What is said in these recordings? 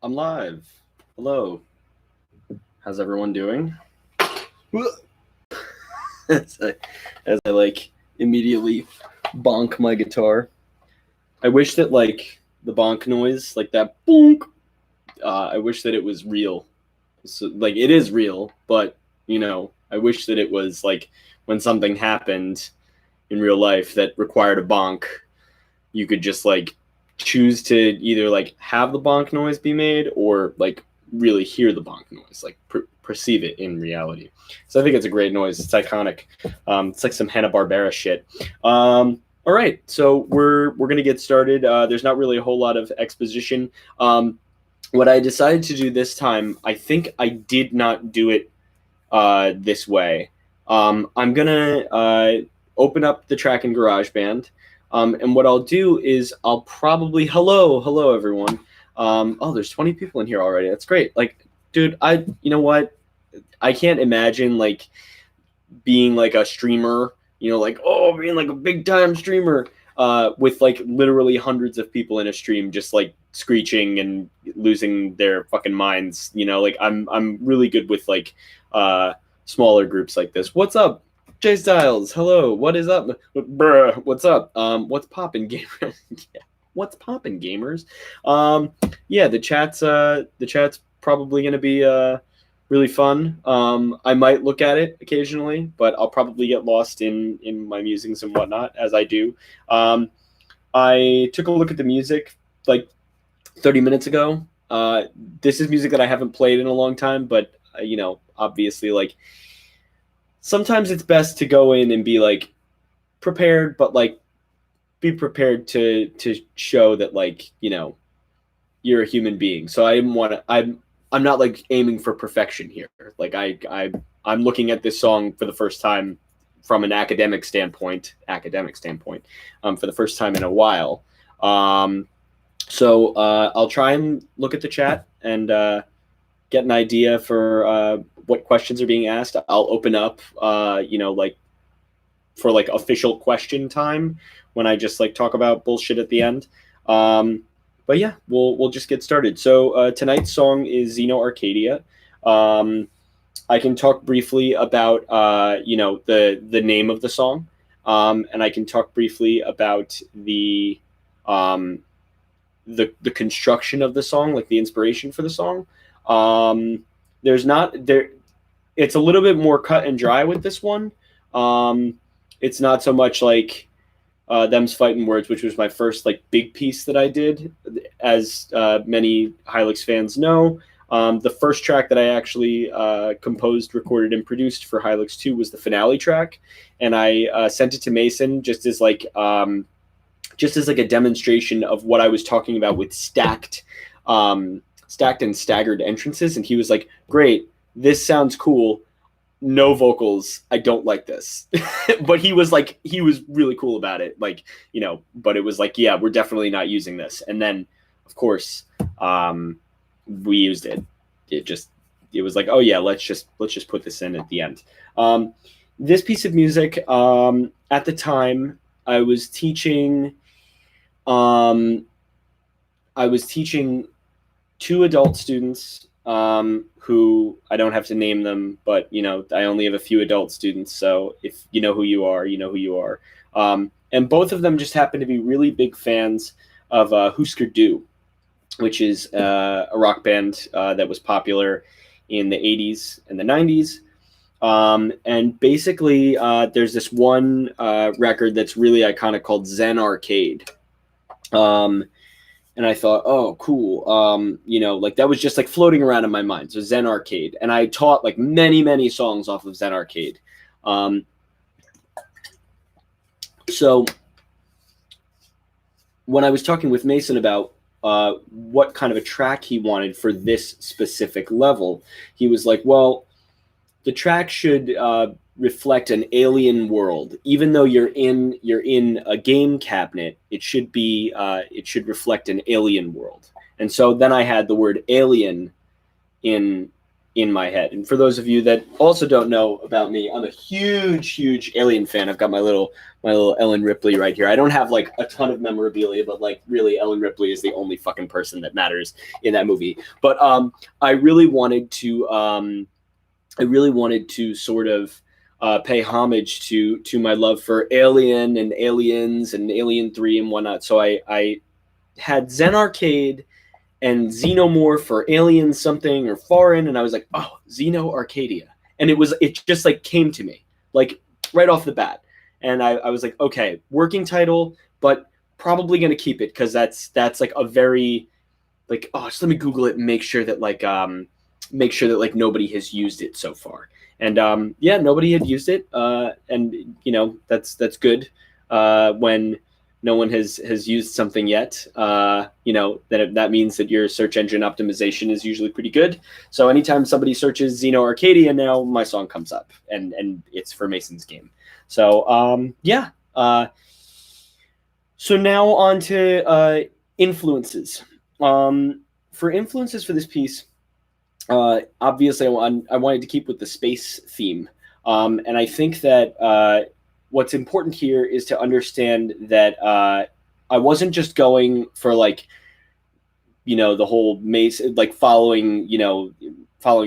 I'm live. Hello. How's everyone doing? as I like immediately bonk my guitar. I wish that like the bonk noise, like that bonk. I wish that it was real. So, like it is real, but I wish that it was like when something happened in real life that required a bonk, you could just like choose to either like have the bonk noise be made or like really hear the bonk noise, like perceive it in reality. So I think it's a great noise. It's iconic. It's like some Hanna-Barbera shit. All right, so we're gonna get started. There's not really a whole lot of exposition. What I decided to do this time, I think I did not do it this way. I'm gonna open up the track in GarageBand. And what I'll do is I'll probably hello everyone. Oh, there's 20 people in here already. That's great. Like, dude, you know what? I can't imagine like being like a streamer. Like being like a big time streamer with like literally hundreds of people in a stream, just like screeching and losing their fucking minds. Like I'm really good with like smaller groups like this. What's up? Jay Styles, hello. What is up? Bruh, what's up? What's poppin', gamers? Yeah. What's poppin', gamers? Yeah, the chat's probably gonna be really fun. I might look at it occasionally, but I'll probably get lost in my musings and whatnot as I do. I took a look at the music like 30 minutes ago. This is music that I haven't played in a long time, but obviously like sometimes it's best to go in and be like prepared, but like be prepared to show that like you're a human being. So I'm not like aiming for perfection here. Like I'm looking at this song for the first time from an academic standpoint for the first time in a while. So I'll try and look at the chat and get an idea for what questions are being asked. I'll open up, like for like official question time when I just like talk about bullshit at the end. But yeah, we'll just get started. So tonight's song is Xeno Arcadia. I can talk briefly about the name of the song, and I can talk briefly about the construction of the song, like the inspiration for the song. It's a little bit more cut and dry with this one. It's not so much like Them's Fighting Words, which was my first like big piece that I did. As many Hylics fans know, the first track that I actually composed, recorded, and produced for Hylics 2 was the finale track, and I sent it to Mason just as like a demonstration of what I was talking about with stacked and staggered entrances, and he was like, "Great, this sounds cool. No vocals. I don't like this." But he was really cool about it. Like, but it was like, yeah, we're definitely not using this. And then, of course, we used it. It was like, oh yeah, let's just put this in at the end. This piece of music, at the time, I was teaching two adult students who I don't have to name them, but I only have a few adult students, so if you know who you are, you know who you are. And both of them just happen to be really big fans of Husker Du, which is a rock band that was popular in the 80s and the 90s. And basically, there's this one record that's really iconic called Zen Arcade. And I thought, oh, cool. Like that was just like floating around in my mind. So Zen Arcade. And I taught like many, many songs off of Zen Arcade. So when I was talking with Mason about what kind of a track he wanted for this specific level, he was like, well, the track should reflect an alien world. Even though you're in a game cabinet, it should reflect an alien world. And so then I had the word alien in in my head. And for those of you that also don't know about me, I'm a huge Alien fan. I've got my little Ellen Ripley right here. I don't have like a ton of memorabilia, but like really Ellen Ripley is the only fucking person that matters in that movie. But I really wanted to sort of pay homage to my love for Alien and Aliens and Alien 3 and whatnot. So I had Zen Arcade and Xenomorph for Alien something or Foreign, and I was like, oh, Xeno Arcadia. And it just like came to me, like right off the bat. And I was like, okay, working title, but probably gonna keep it because that's like a very like, oh, just let me Google it and make sure that like nobody has used it so far. And yeah, nobody had used it, and you know that's good when no one has used something yet. You know that means that your search engine optimization is usually pretty good. So anytime somebody searches Xeno Arcadia now, my song comes up, and it's for Mason's game. So yeah. So now on to influences. For influences for this piece. Obviously, I wanted to keep with the space theme, and I think that what's important here is to understand that I wasn't just going for like, you know, the whole Mason, like following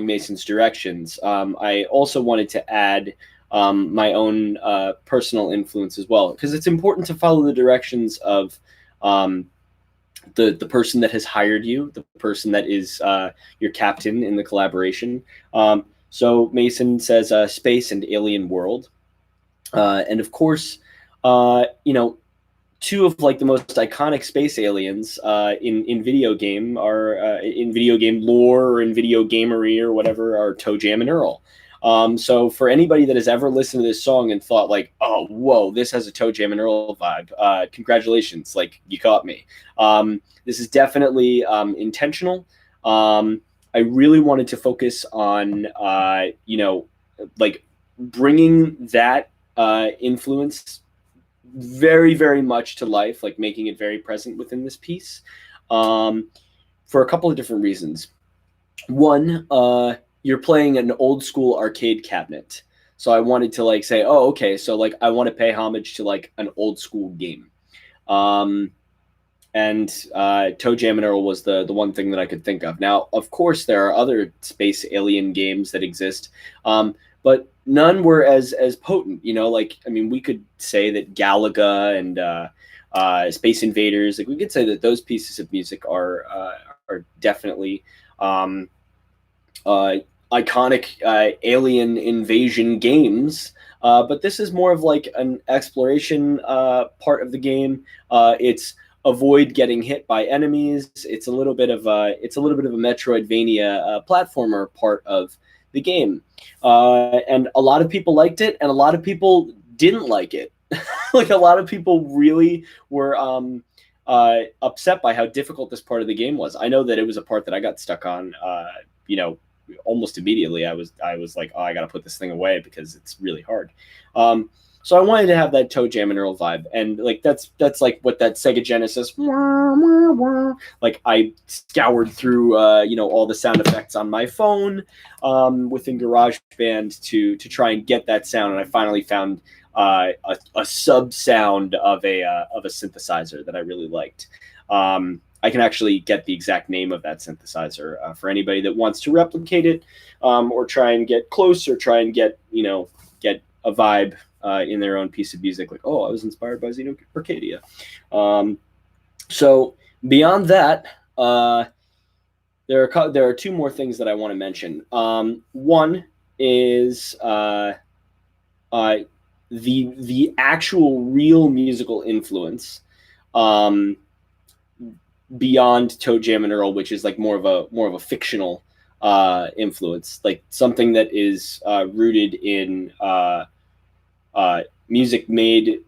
Mason's directions. I also wanted to add my own personal influence as well, because it's important to follow the directions of the person that has hired you, the person that is your captain in the collaboration. So Mason says space and alien world. And of course, you know, two of like the most iconic space aliens in video game are in video game lore or in video gamery or whatever are Toe Jam and Earl. So for anybody that has ever listened to this song and thought like, oh, whoa, this has a Toe Jam and Earl vibe, congratulations, like you caught me. This is definitely intentional. I really wanted to focus on, you know, like bringing that influence very, very much to life, like making it very present within this piece for a couple of different reasons. One, you're playing an old school arcade cabinet. So I wanted to like say, oh, okay, so like I want to pay homage to like an old school game. And Toe Jam and Earl was the one thing that I could think of. Now, of course, there are other space alien games that exist, but none were as potent. You know, like I mean, we could say that Galaga and Space Invaders. Like we could say that those pieces of music are definitely iconic alien invasion games. But this is more of like an exploration part of the game. It's avoid getting hit by enemies. It's a little bit of a Metroidvania platformer part of the game, and a lot of people liked it, and a lot of people didn't like it. Like a lot of people really were upset by how difficult this part of the game was. I know that it was a part that I got stuck on. You know, almost immediately. I was like, oh, I got to put this thing away because it's really hard. So I wanted to have that Toe Jam and Earl vibe, and like that's like what that Sega Genesis. Like I scoured through, you know, all the sound effects on my phone within GarageBand to try and get that sound, and I finally found a sub sound of a synthesizer that I really liked. I can actually get the exact name of that synthesizer for anybody that wants to replicate it or try and get close or try and get a vibe in their own piece of music. Like, oh, I was inspired by Xeno Arcadia. So beyond that, there are two more things that I want to mention. One is the actual real musical influence beyond Toe Jam and Earl, which is like more of a fictional influence, like something that is rooted in music made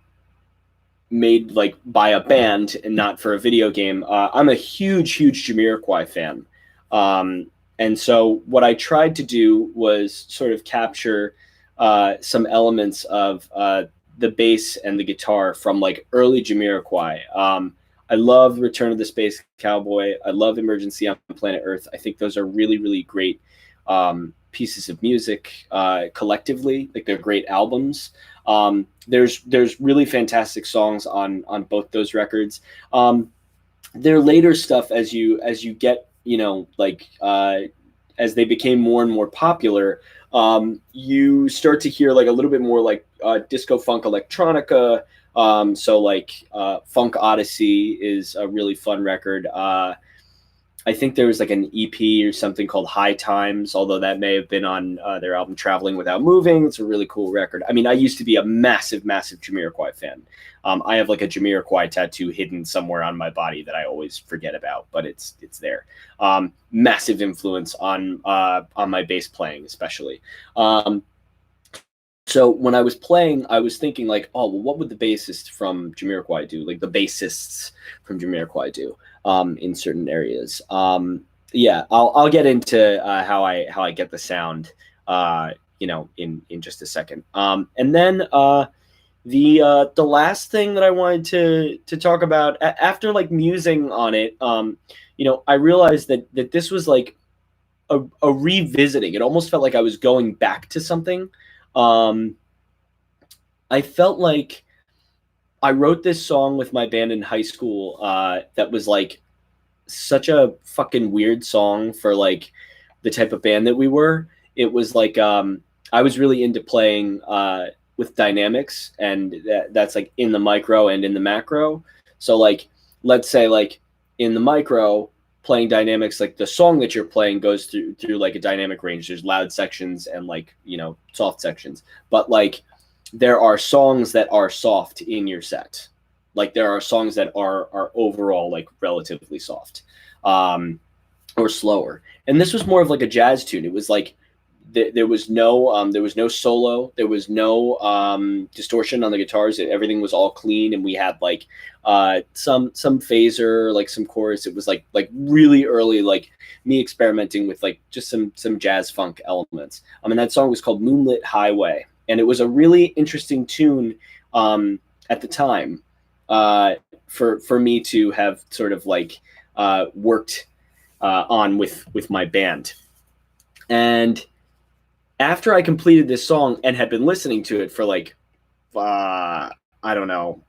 like by a band and not for a video game. I'm a huge Jamiroquai fan, and so what I tried to do was sort of capture some elements of the bass and the guitar from like early Jamiroquai. I love Return of the Space Cowboy. I love Emergency on Planet Earth. I think those are really great pieces of music collectively. Like they're great albums. There's really fantastic songs on both those records. Their later stuff, as you get, like as they became more and more popular, you start to hear like a little bit more like disco funk electronica. So like Funk Odyssey is a really fun record. I think there was like an EP or something called High Times, although that may have been on their album Traveling Without Moving. It's a really cool record. I mean, I used to be a massive Jamiroquai fan. I have like a Jamiroquai tattoo hidden somewhere on my body that I always forget about, but it's there. Massive influence on my bass playing, especially. So when I was playing, I was thinking like, oh, well, what would the bassist from Jamiroquai do? Like the bassists from Jamiroquai do in certain areas. Yeah, I'll get into how I get the sound, in just a second. And then the last thing that I wanted to talk about after like musing on it, I realized that this was like a revisiting. It almost felt like I was going back to something. I felt like I wrote this song with my band in high school that was like such a fucking weird song for like the type of band that we were. It was like I was really into playing with dynamics, and that's like in the micro and in the macro. So like let's say like in the micro, playing dynamics, like the song that you're playing goes through like a dynamic range. There's loud sections and like soft sections, but like there are songs that are soft in your set. Like there are songs that are overall like relatively soft or slower, and this was more of like a jazz tune. It was like there was no solo, there was no distortion on the guitars. Everything was all clean, and we had like some phaser, like some chorus. It was like really early, like me experimenting with like just some jazz funk elements. And that song was called Moonlit Highway, and it was a really interesting tune at the time for me to have sort of like worked on with my band. And after I completed this song and had been listening to it for like, I don't know,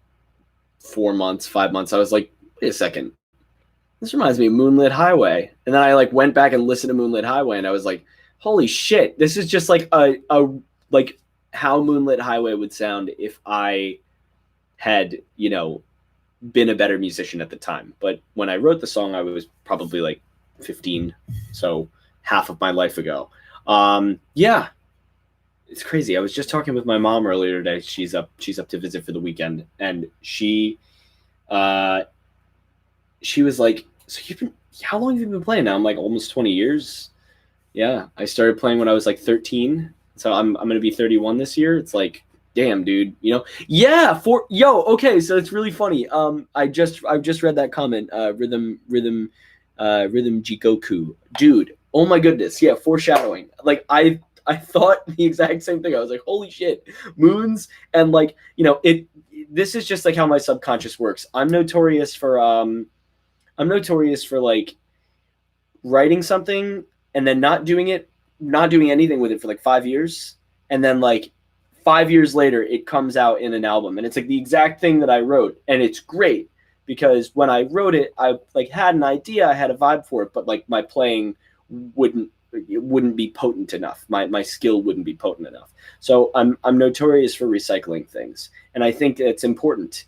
4 months, 5 months, I was like, wait a second, this reminds me of Moonlit Highway. And then I like went back and listened to Moonlit Highway, and I was like, holy shit, this is just like a like how Moonlit Highway would sound if I had, been a better musician at the time. But when I wrote the song, I was probably like 15, so half of my life ago. Yeah, it's crazy. I was just talking with my mom earlier today. She's up to visit for the weekend, and she was like, so how long have you been playing now? I'm like, almost 20 years. Yeah, I started playing when I was like 13, so I'm going to be 31 this year. It's like, damn, dude, yeah, okay, so it's really funny. I've just read that comment, rhythm Jikoku, dude. Oh my goodness, yeah, foreshadowing. Like I thought the exact same thing. I was like, holy shit, moons, and like this is just like how my subconscious works. I'm notorious for like writing something and then not doing anything with it for like 5 years, and then like 5 years later it comes out in an album, and it's like the exact thing that I wrote, and it's great because when I wrote it, I like had an idea, I had a vibe for it, but like my playing wouldn't be potent enough. My skill wouldn't be potent enough. So I'm notorious for recycling things, and I think it's important.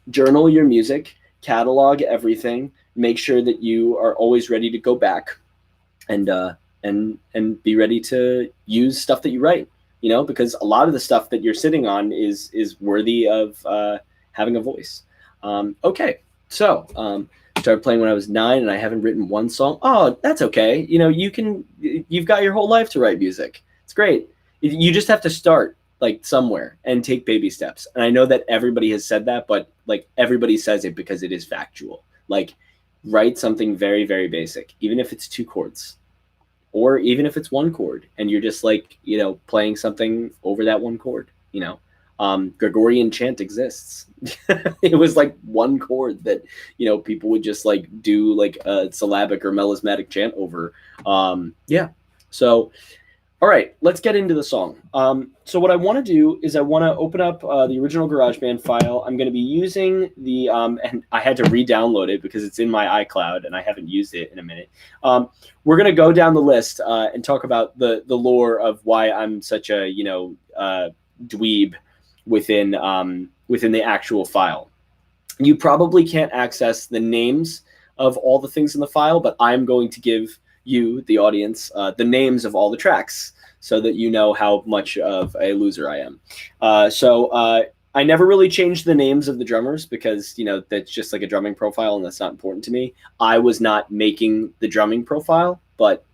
Journal your music, catalog everything, make sure that you are always ready to go back, and be ready to use stuff that you write. Because a lot of the stuff that you're sitting on is worthy of having a voice. Okay, so. Started playing when I was 9, and I haven't written one song. Oh, that's okay. You've got your whole life to write music. It's great. You just have to start like somewhere and take baby steps. And I know that everybody has said that, but like everybody says it because it is factual. Like write something very, very basic, even if it's 2 chords or even if it's 1 chord and you're just like, playing something over that 1 chord, Gregorian chant exists. It was like 1 chord that people would just like do like a syllabic or melismatic chant over. Yeah, so All right, let's get into the song. So what I want to do is I want to open up the original GarageBand file. I'm going to be using the, and I had to re-download it because it's in my iCloud and I haven't used it in a minute. We're going to go down the list and talk about the lore of why I'm such a, dweeb within the actual file. You probably can't access the names of all the things in the file, but I'm going to give you, the audience, the names of all the tracks so that you know how much of a loser I am. I never really changed the names of the drummers because, that's just like a drumming profile and that's not important to me. I was not making the drumming profile, but,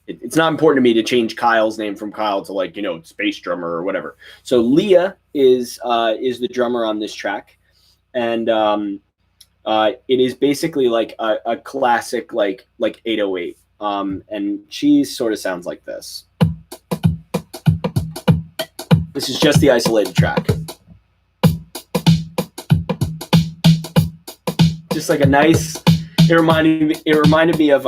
it's not important to me to change Kyle's name from Kyle to space drummer or whatever. So Leah is the drummer on this track. And it is basically like a classic like 808, and she sort of sounds like this. This is just the isolated track, just like a nice. It reminded me of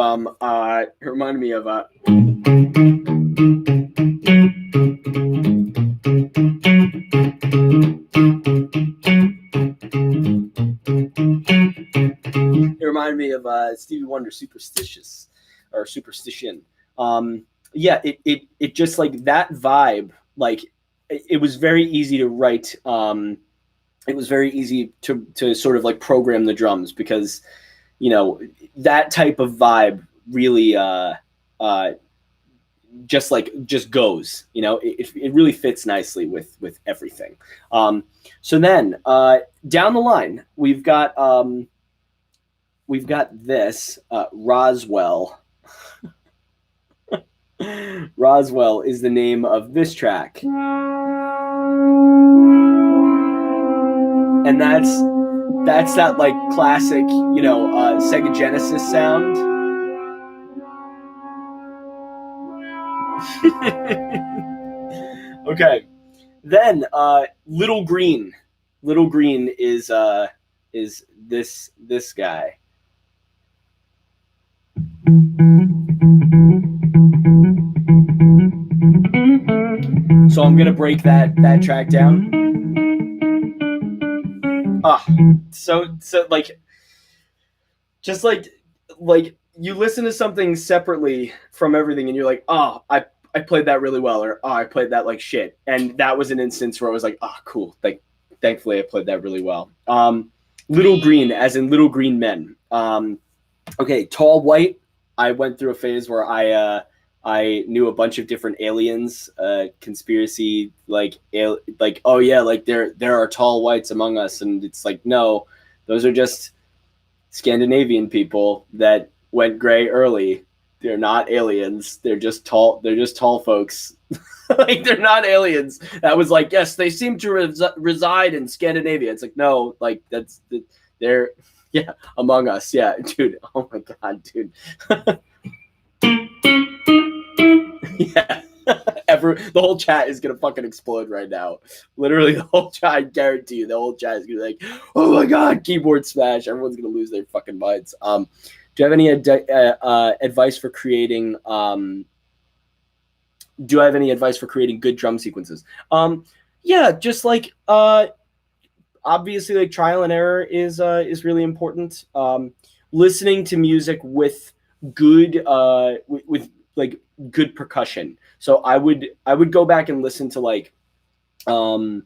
Stevie Wonder, Superstitious or Superstition. It just like that vibe. Like it was very easy to write. It was very easy to sort of like program the drums because, that type of vibe really just goes. It really fits nicely with everything. So then down the line we've got this Roswell. Roswell is the name of this track. And that's that like classic, Sega Genesis sound. Okay. Then Little Green. Little Green is this guy. So I'm gonna break that track down. So like, just like you listen to something separately from everything, and you're like, oh, I played that really well, or oh, I played that like shit, and that was an instance where I was like, oh, cool, like thankfully I played that really well. Little Green, as in Little Green Men. Okay, Tall White. I went through a phase where I knew a bunch of different aliens, conspiracy, oh yeah, like there are tall whites among us, and it's like, no, those are just Scandinavian people that went gray early. They're not aliens. They're just tall folks. Like, they're not aliens. That was like, yes, they seem to reside in Scandinavia. It's like, no, like they're yeah, among us. Yeah, dude. Oh my god, dude. Yeah. The whole chat is gonna fucking explode right now. Literally, the whole chat, I guarantee you, the whole chat is gonna be like, oh my god, keyboard smash. Everyone's gonna lose their fucking minds. Do you have any advice for creating good drum sequences? Yeah, just like obviously, like, trial and error is really important. Listening to music with good with like good percussion. So I would go back and listen to like 80s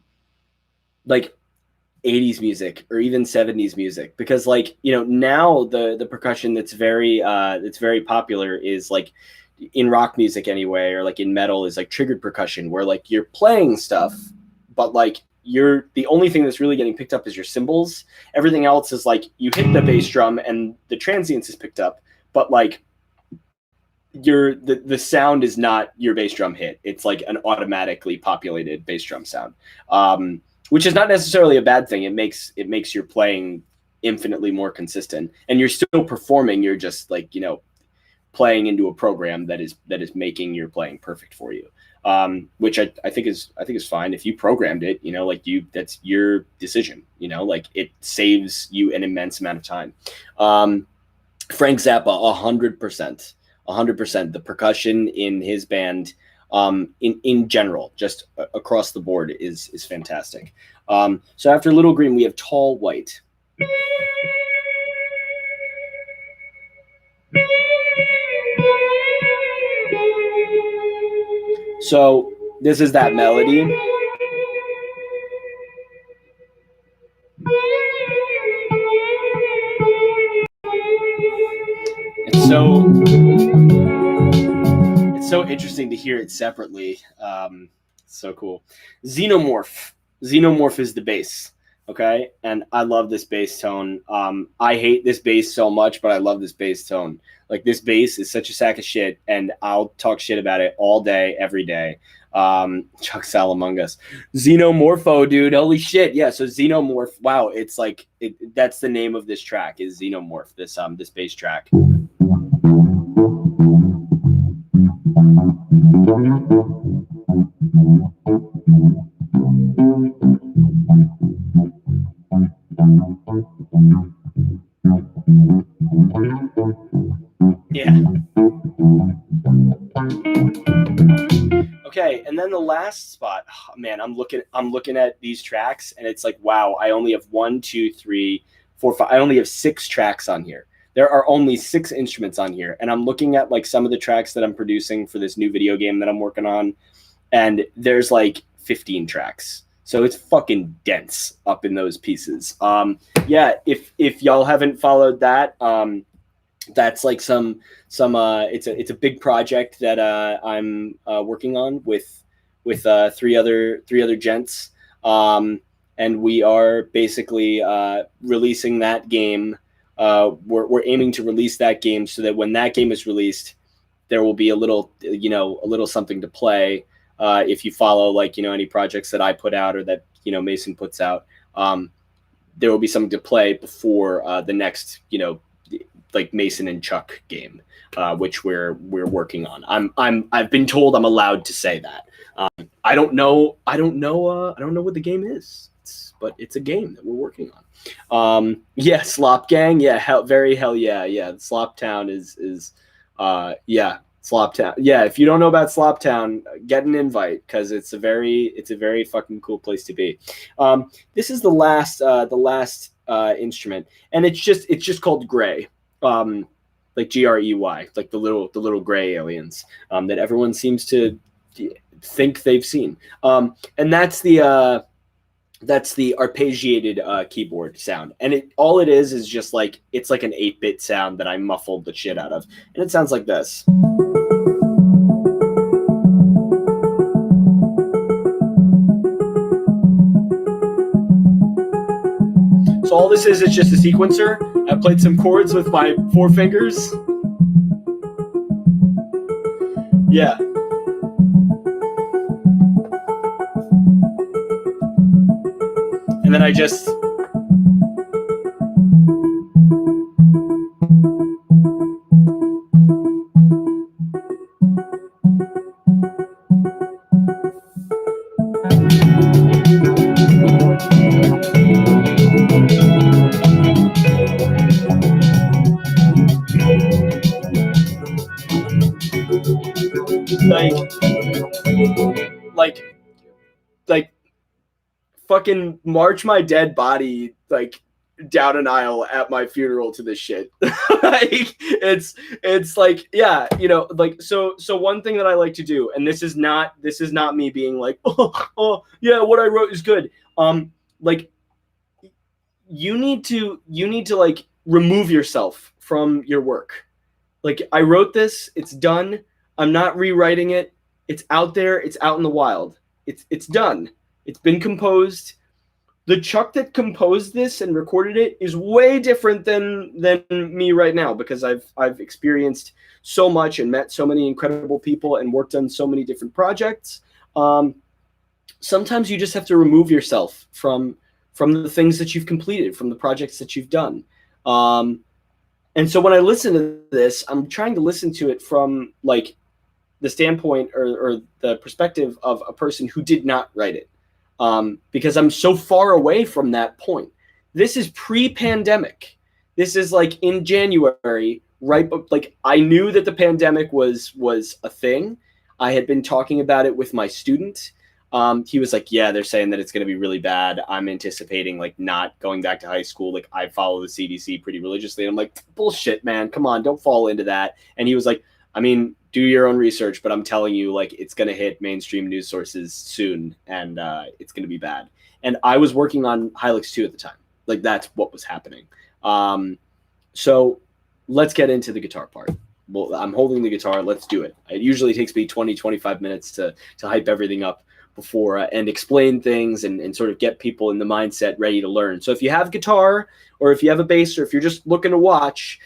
music or even 70s music, because like, now the percussion that's very popular is like in rock music anyway, or like in metal, is like triggered percussion, where like you're playing stuff, but like the only thing that's really getting picked up is your cymbals. Everything else is like you hit the bass drum and the transients is picked up, but like the sound is not your bass drum hit. It's like an automatically populated bass drum sound, which is not necessarily a bad thing. It makes your playing infinitely more consistent, and you're still performing. You're just like, playing into a program that is making your playing perfect for you, which I think is fine. If you programmed it, that's your decision. Like, it saves you an immense amount of time. Frank Zappa, 100%. 100%. The percussion in his band, in general, just across the board, is fantastic. So after Little Green, we have Tall White. So this is that melody. It's so interesting to hear it separately. So cool. Xenomorph. Xenomorph is the bass. Okay, and I love this bass tone. I hate this bass so much, but I love this bass tone. Like, this bass is such a sack of shit, and I'll talk shit about it all day, every day. Chuck Sal Among Us. Xenomorpho, dude. Holy shit. Yeah, so Xenomorph. Wow, it's like that's the name of this track, is Xenomorph, this bass track. Yeah. Okay, and then the last spot, oh, man, I'm looking at these tracks, and it's like, wow, I only have 1, 2, 3, 4, 5. I only have 6 tracks on here. There are only 6 instruments on here, and I'm looking at like some of the tracks that I'm producing for this new video game that I'm working on, and there's like 15 tracks. So it's fucking dense up in those pieces. Yeah, if y'all haven't followed that, that's like some it's a big project that I'm working on with 3 other gents, and we are basically releasing that game. We're aiming to release that game so that when that game is released, there will be a little something to play. If you follow, like, any projects that I put out or that Mason puts out, there will be something to play before the next like Mason and Chuck game, which we're working on. I've been told I'm allowed to say that. I don't know what the game is, but it's a game that we're working on. Yeah, Slop Gang. Yeah, hell yeah. Yeah, Slop Town is yeah. Slop Town. Yeah, if you don't know about Slop Town, get an invite, because it's a very fucking cool place to be. This is the last instrument, and it's just called Gray, like Grey, like the little gray aliens that everyone seems to think they've seen. And that's the arpeggiated keyboard sound, and all it is just like, it's like an 8-bit sound that I muffled the shit out of, and it sounds like this. So all this is just a sequencer. I played some chords with my 4 fingers. Yeah. And then I just... like fucking march my dead body like down an aisle at my funeral to this shit. Like, it's like, yeah, like, so one thing that I like to do, and this is not me being like, oh yeah, what I wrote is good. Like, you need to like remove yourself from your work. Like, I wrote this, it's done. I'm not rewriting it. It's out there. It's out in the wild. It's done. It's been composed. The Chuck that composed this and recorded it is way different than me right now, because I've experienced so much and met so many incredible people and worked on so many different projects. Sometimes you just have to remove yourself from the things that you've completed, from the projects that you've done. And so when I listen to this, I'm trying to listen to it from like the standpoint or the perspective of a person who did not write it, because I'm so far away from that point. This is pre-pandemic. This is like in January right, but like I knew that the pandemic was a thing. I had been talking about it with my student. He was like, yeah, they're saying that it's going to be really bad. I'm anticipating like not going back to high school. Like I follow the CDC pretty religiously. And I'm like, bullshit, man. Come on, don't fall into that. And he was like, I mean, do your own research, but I'm telling you, like, it's going to hit mainstream news sources soon, and it's going to be bad. And I was working on Hylics 2 at the time. Like, that's what was happening. So let's get into the guitar part. Well, I'm holding the guitar. Let's do it. It usually takes me 20, 25 minutes to hype everything up before and explain things and sort of get people in the mindset ready to learn. So if you have guitar, or if you have a bass, or if you're just looking to watch,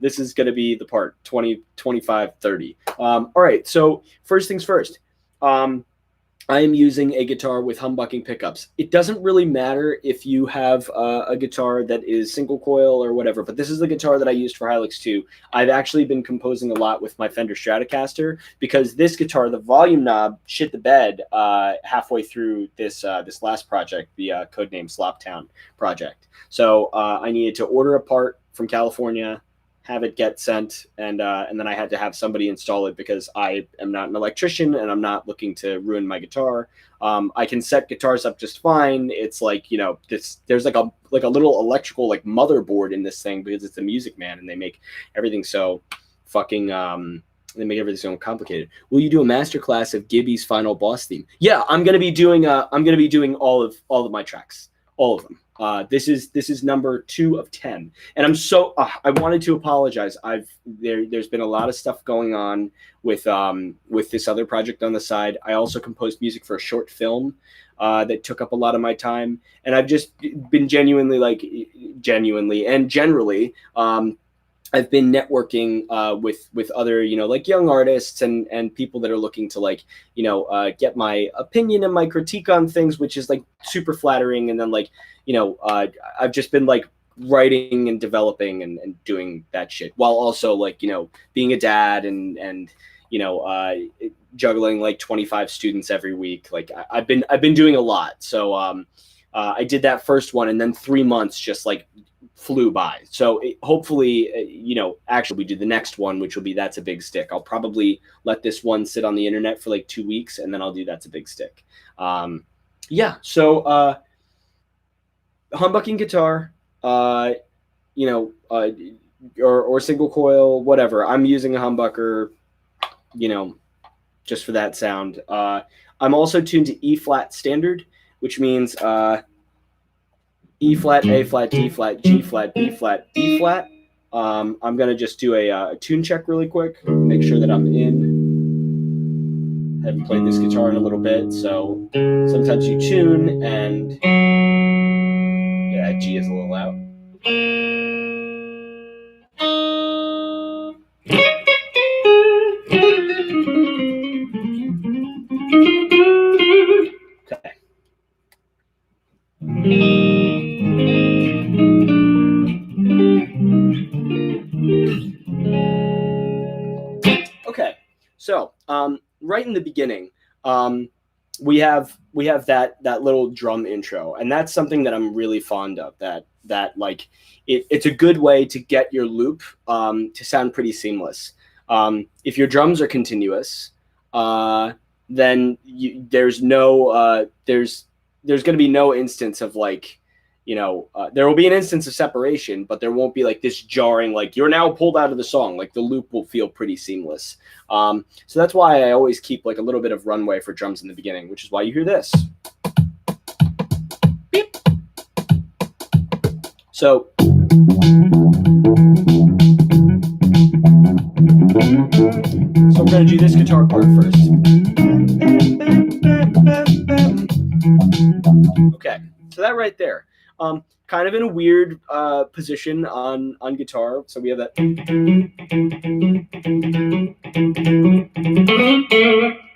this is going to be the part 20, 25, 30. All right. So first things first, I am using a guitar with humbucking pickups. It doesn't really matter if you have a guitar that is single coil or whatever, but this is the guitar that I used for Hylics 2. I've actually been composing a lot with my Fender Stratocaster because this guitar, the volume knob, shit the bed halfway through this last project, the codename Sloptown project. So I needed to order a part from California, have it get sent, and then I had to have somebody install it because I am not an electrician and I'm not looking to ruin my guitar. I can set guitars up just fine. It's like, you know, there's like a little electrical like motherboard in this thing because it's a Music Man and they make everything so fucking they make everything so complicated. Will you do a masterclass of Gibby's final boss theme? Yeah, I'm gonna be doing all of my tracks, all of them. This is number 2 of 10, and I'm so I wanted to apologize. There's been a lot of stuff going on with this other project on the side. I also composed music for a short film that took up a lot of my time, and I've just been genuinely and generally I've been networking with other, you know, like young artists and people that are looking to like, you know, get my opinion and my critique on things, which is like super flattering. And then like, you know, I've just been like writing and developing and doing that shit while also like, you know, being a dad and you know, juggling like 25 students every week. Like I've been doing a lot. So I did that first one, and then 3 months just like flew by. So hopefully, you know, actually we do the next one, which will be That's a Big Stick. I'll probably let this one sit on the internet for like 2 weeks, and then I'll do That's a Big Stick. Yeah. So humbucking guitar, you know, or single coil, whatever. I'm using a humbucker, you know, just for that sound. I'm also tuned to E flat standard, which means E flat, A flat, D flat, G flat, B flat, D flat. I'm going to just do a tune check really quick, make sure that I'm in. I haven't played this guitar in a little bit, so sometimes you tune and yeah, G is a little out. Okay. Okay, so right in the beginning, we have that little drum intro, and that's something that I'm really fond of. That like it's a good way to get your loop to sound pretty seamless. If your drums are continuous, then there's going to be no instance of like, you know, there will be an instance of separation, but there won't be like this jarring, like you're now pulled out of the song. Like the loop will feel pretty seamless. So that's why I always keep like a little bit of runway for drums in the beginning, which is why you hear this. Beep. So we're going to do this guitar part first. Okay, so that right there. Kind of in a weird position on guitar. So we have that.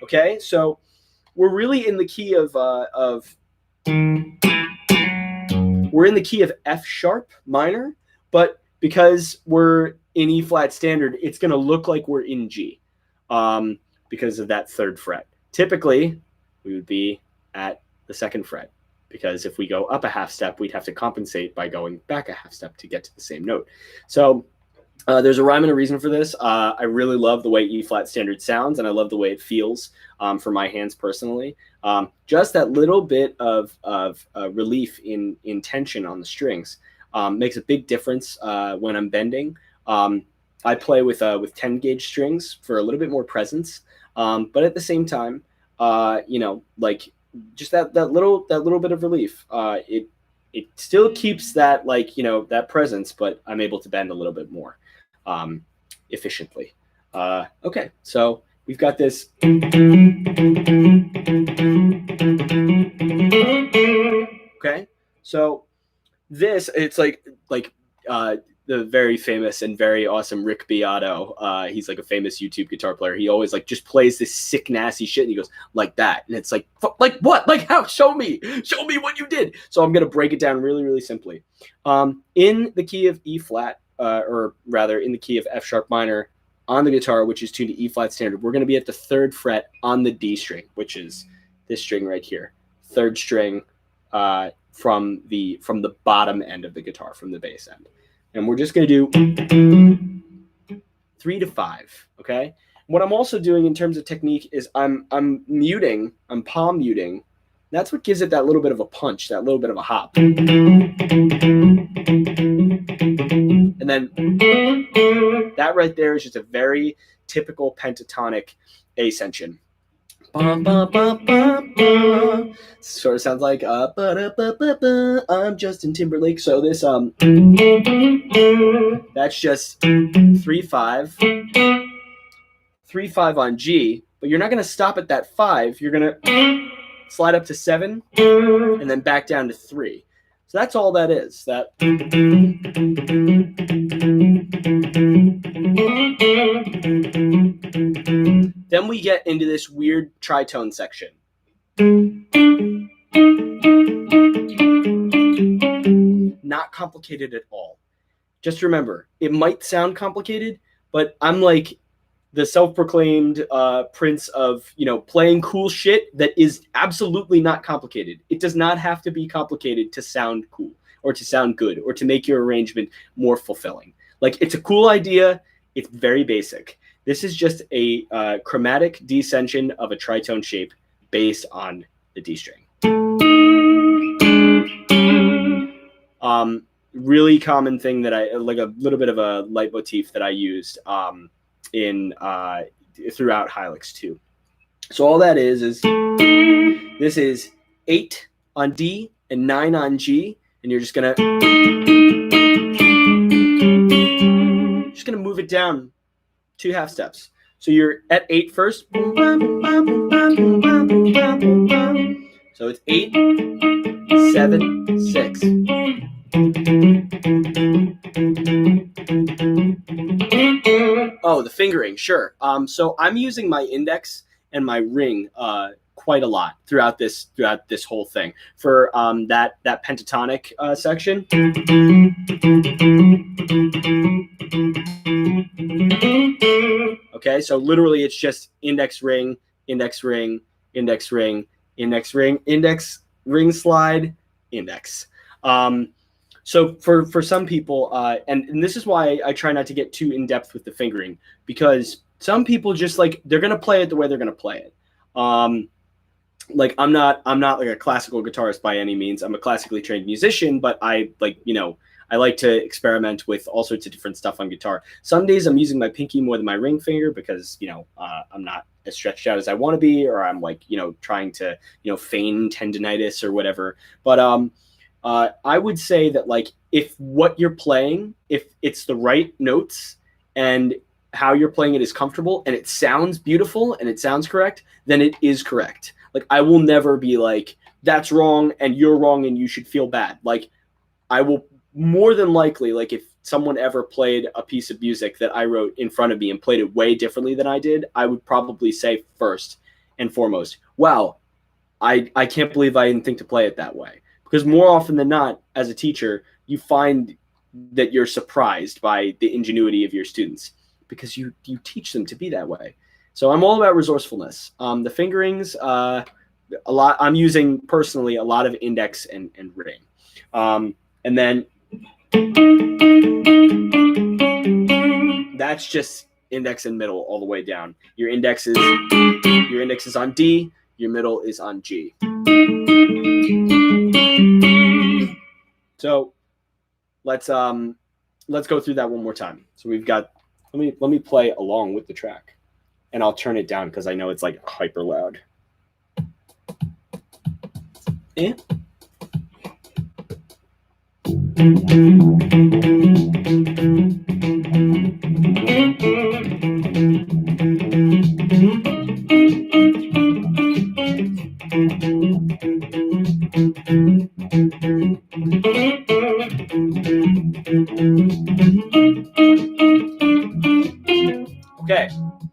Okay, so we're really in the key of F sharp minor, but because we're in E flat standard, it's going to look like we're in G because of that 3rd fret. Typically, we would be at the 2nd fret, because if we go up a half step, we'd have to compensate by going back a half step to get to the same note. So There's a rhyme and a reason for this. I really love the way E flat standard sounds, and I love the way it feels for my hands personally. Just that little bit of relief in tension on the strings makes a big difference when I'm bending. I play with 10 gauge strings for a little bit more presence, but at the same time, like just that little bit of relief. It still keeps that that presence, but I'm able to bend a little bit more efficiently. Okay, so we've got this. Okay, so this it's like the very famous and very awesome Rick Beato. He's like a famous YouTube guitar player. He always like just plays this sick nasty shit and he goes like that, and it's like what, like how, show me what you did. So I'm gonna break it down really simply. In the key of E flat, or rather in the key of F sharp minor on the guitar, which is tuned to E flat standard, we're going to be at the 3rd fret on the D string, which is this string right here, 3rd string from the bottom end of the guitar, from the bass end. And we're just going to do 3 to 5. Okay. What I'm also doing in terms of technique is I'm palm muting. That's what gives it that little bit of a punch, that little bit of a hop. And then that right there is just a very typical pentatonic ascension. Sort of sounds like I'm Justin Timberlake. So this that's just 3/5 on G, but you're not going to stop at that 5. You're going to slide up to 7 and then back down to 3. So that's all that is. That then we get into this weird tritone section. Not complicated at all. Just remember, it might sound complicated, but I'm like the self-proclaimed prince of, playing cool shit that is absolutely not complicated. It does not have to be complicated to sound cool or to sound good or to make your arrangement more fulfilling. Like, it's a cool idea. It's very basic. This is just a chromatic descension of a tritone shape based on the D string. Really common thing that I like, a little bit of a leitmotif that I used in throughout Hylics too. So all that is this is 8 on D and 9 on G, and you're just gonna move it down 2 half steps. So you're at 8 first. So it's 8, 7, 6. Oh, the fingering, sure. So I'm using my index and my ring quite a lot throughout this whole thing for that pentatonic section. Okay, so literally it's just index ring, index ring, index ring, index ring, index ring slide, index. So for some people, and this is why I try not to get too in depth with the fingering, because some people just they're gonna play it the way they're gonna play it. Like I'm not like a classical guitarist by any means. I'm a classically trained musician, but I like to experiment with all sorts of different stuff on guitar. Some days I'm using my pinky more than my ring finger because I'm not as stretched out as I want to be, or I'm trying to feign tendonitis or whatever. But I would say that if what you're playing, if it's the right notes and how you're playing it is comfortable and it sounds beautiful and it sounds correct, then it is correct. I will never be like, that's wrong and you're wrong and you should feel bad. I will more than likely, if someone ever played a piece of music that I wrote in front of me and played it way differently than I did, I would probably say first and foremost, wow, I can't believe I didn't think to play it that way. Because more often than not, as a teacher, you find that you're surprised by the ingenuity of your students because you teach them to be that way. So I'm all about resourcefulness. The fingerings, I'm using personally a lot of index and ring. And then that's just index and middle all the way down. Your index is on D, your middle is on G. So let's go through that one more time. So we've got, let me play along with the track, and I'll turn it down because I know it's like hyper loud. Eh? Okay,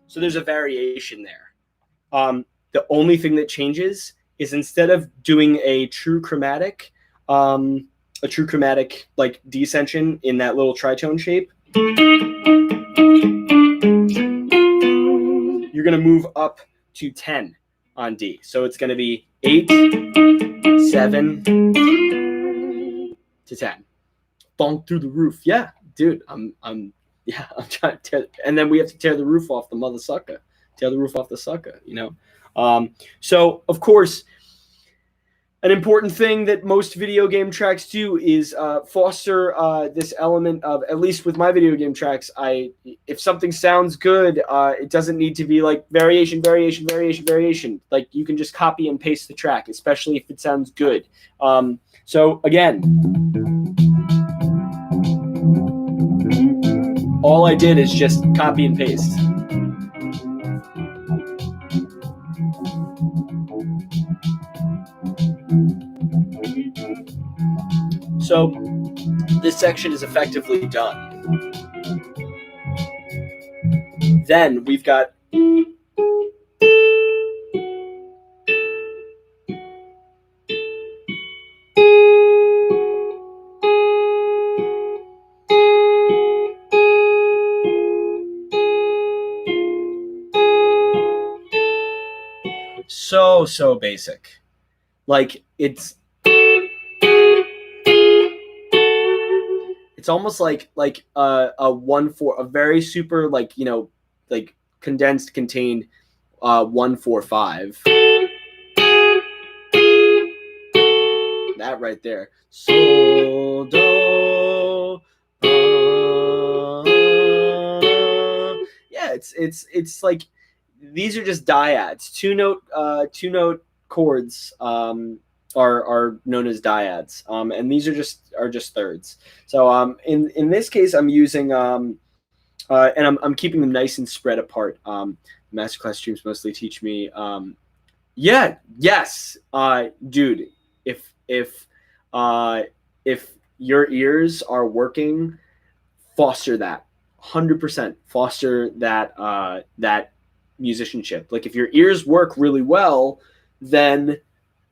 so there's a variation there. The only thing that changes is instead of doing a true chromatic like descension in that little tritone shape, you're going to move up to 10 on D. So it's going to be 8, 7 to 10. Bonk through the roof. Yeah, dude, I'm trying to tear, and then we have to tear the roof off the mother sucker. Tear the roof off the sucker, you know? So, of course, an important thing that most video game tracks do is foster this element of, at least with my video game tracks, if something sounds good, it doesn't need to be like variation. Like, you can just copy and paste the track, especially if it sounds good. So, again, all I did is just copy and paste. So this section is effectively done. Then we've got so basic. Like, it's almost like a 1/4, a very super, like, you know, like condensed, contained 1/4/5. That right there. So do. Yeah, it's like, these are just dyads. Two note chords are known as dyads, and these are just thirds. So in this case, I'm using and I'm keeping them nice and spread apart. Masterclass streams mostly teach me. Dude, if your ears are working, foster that 100%. Foster that musicianship. Like, if your ears work really well, then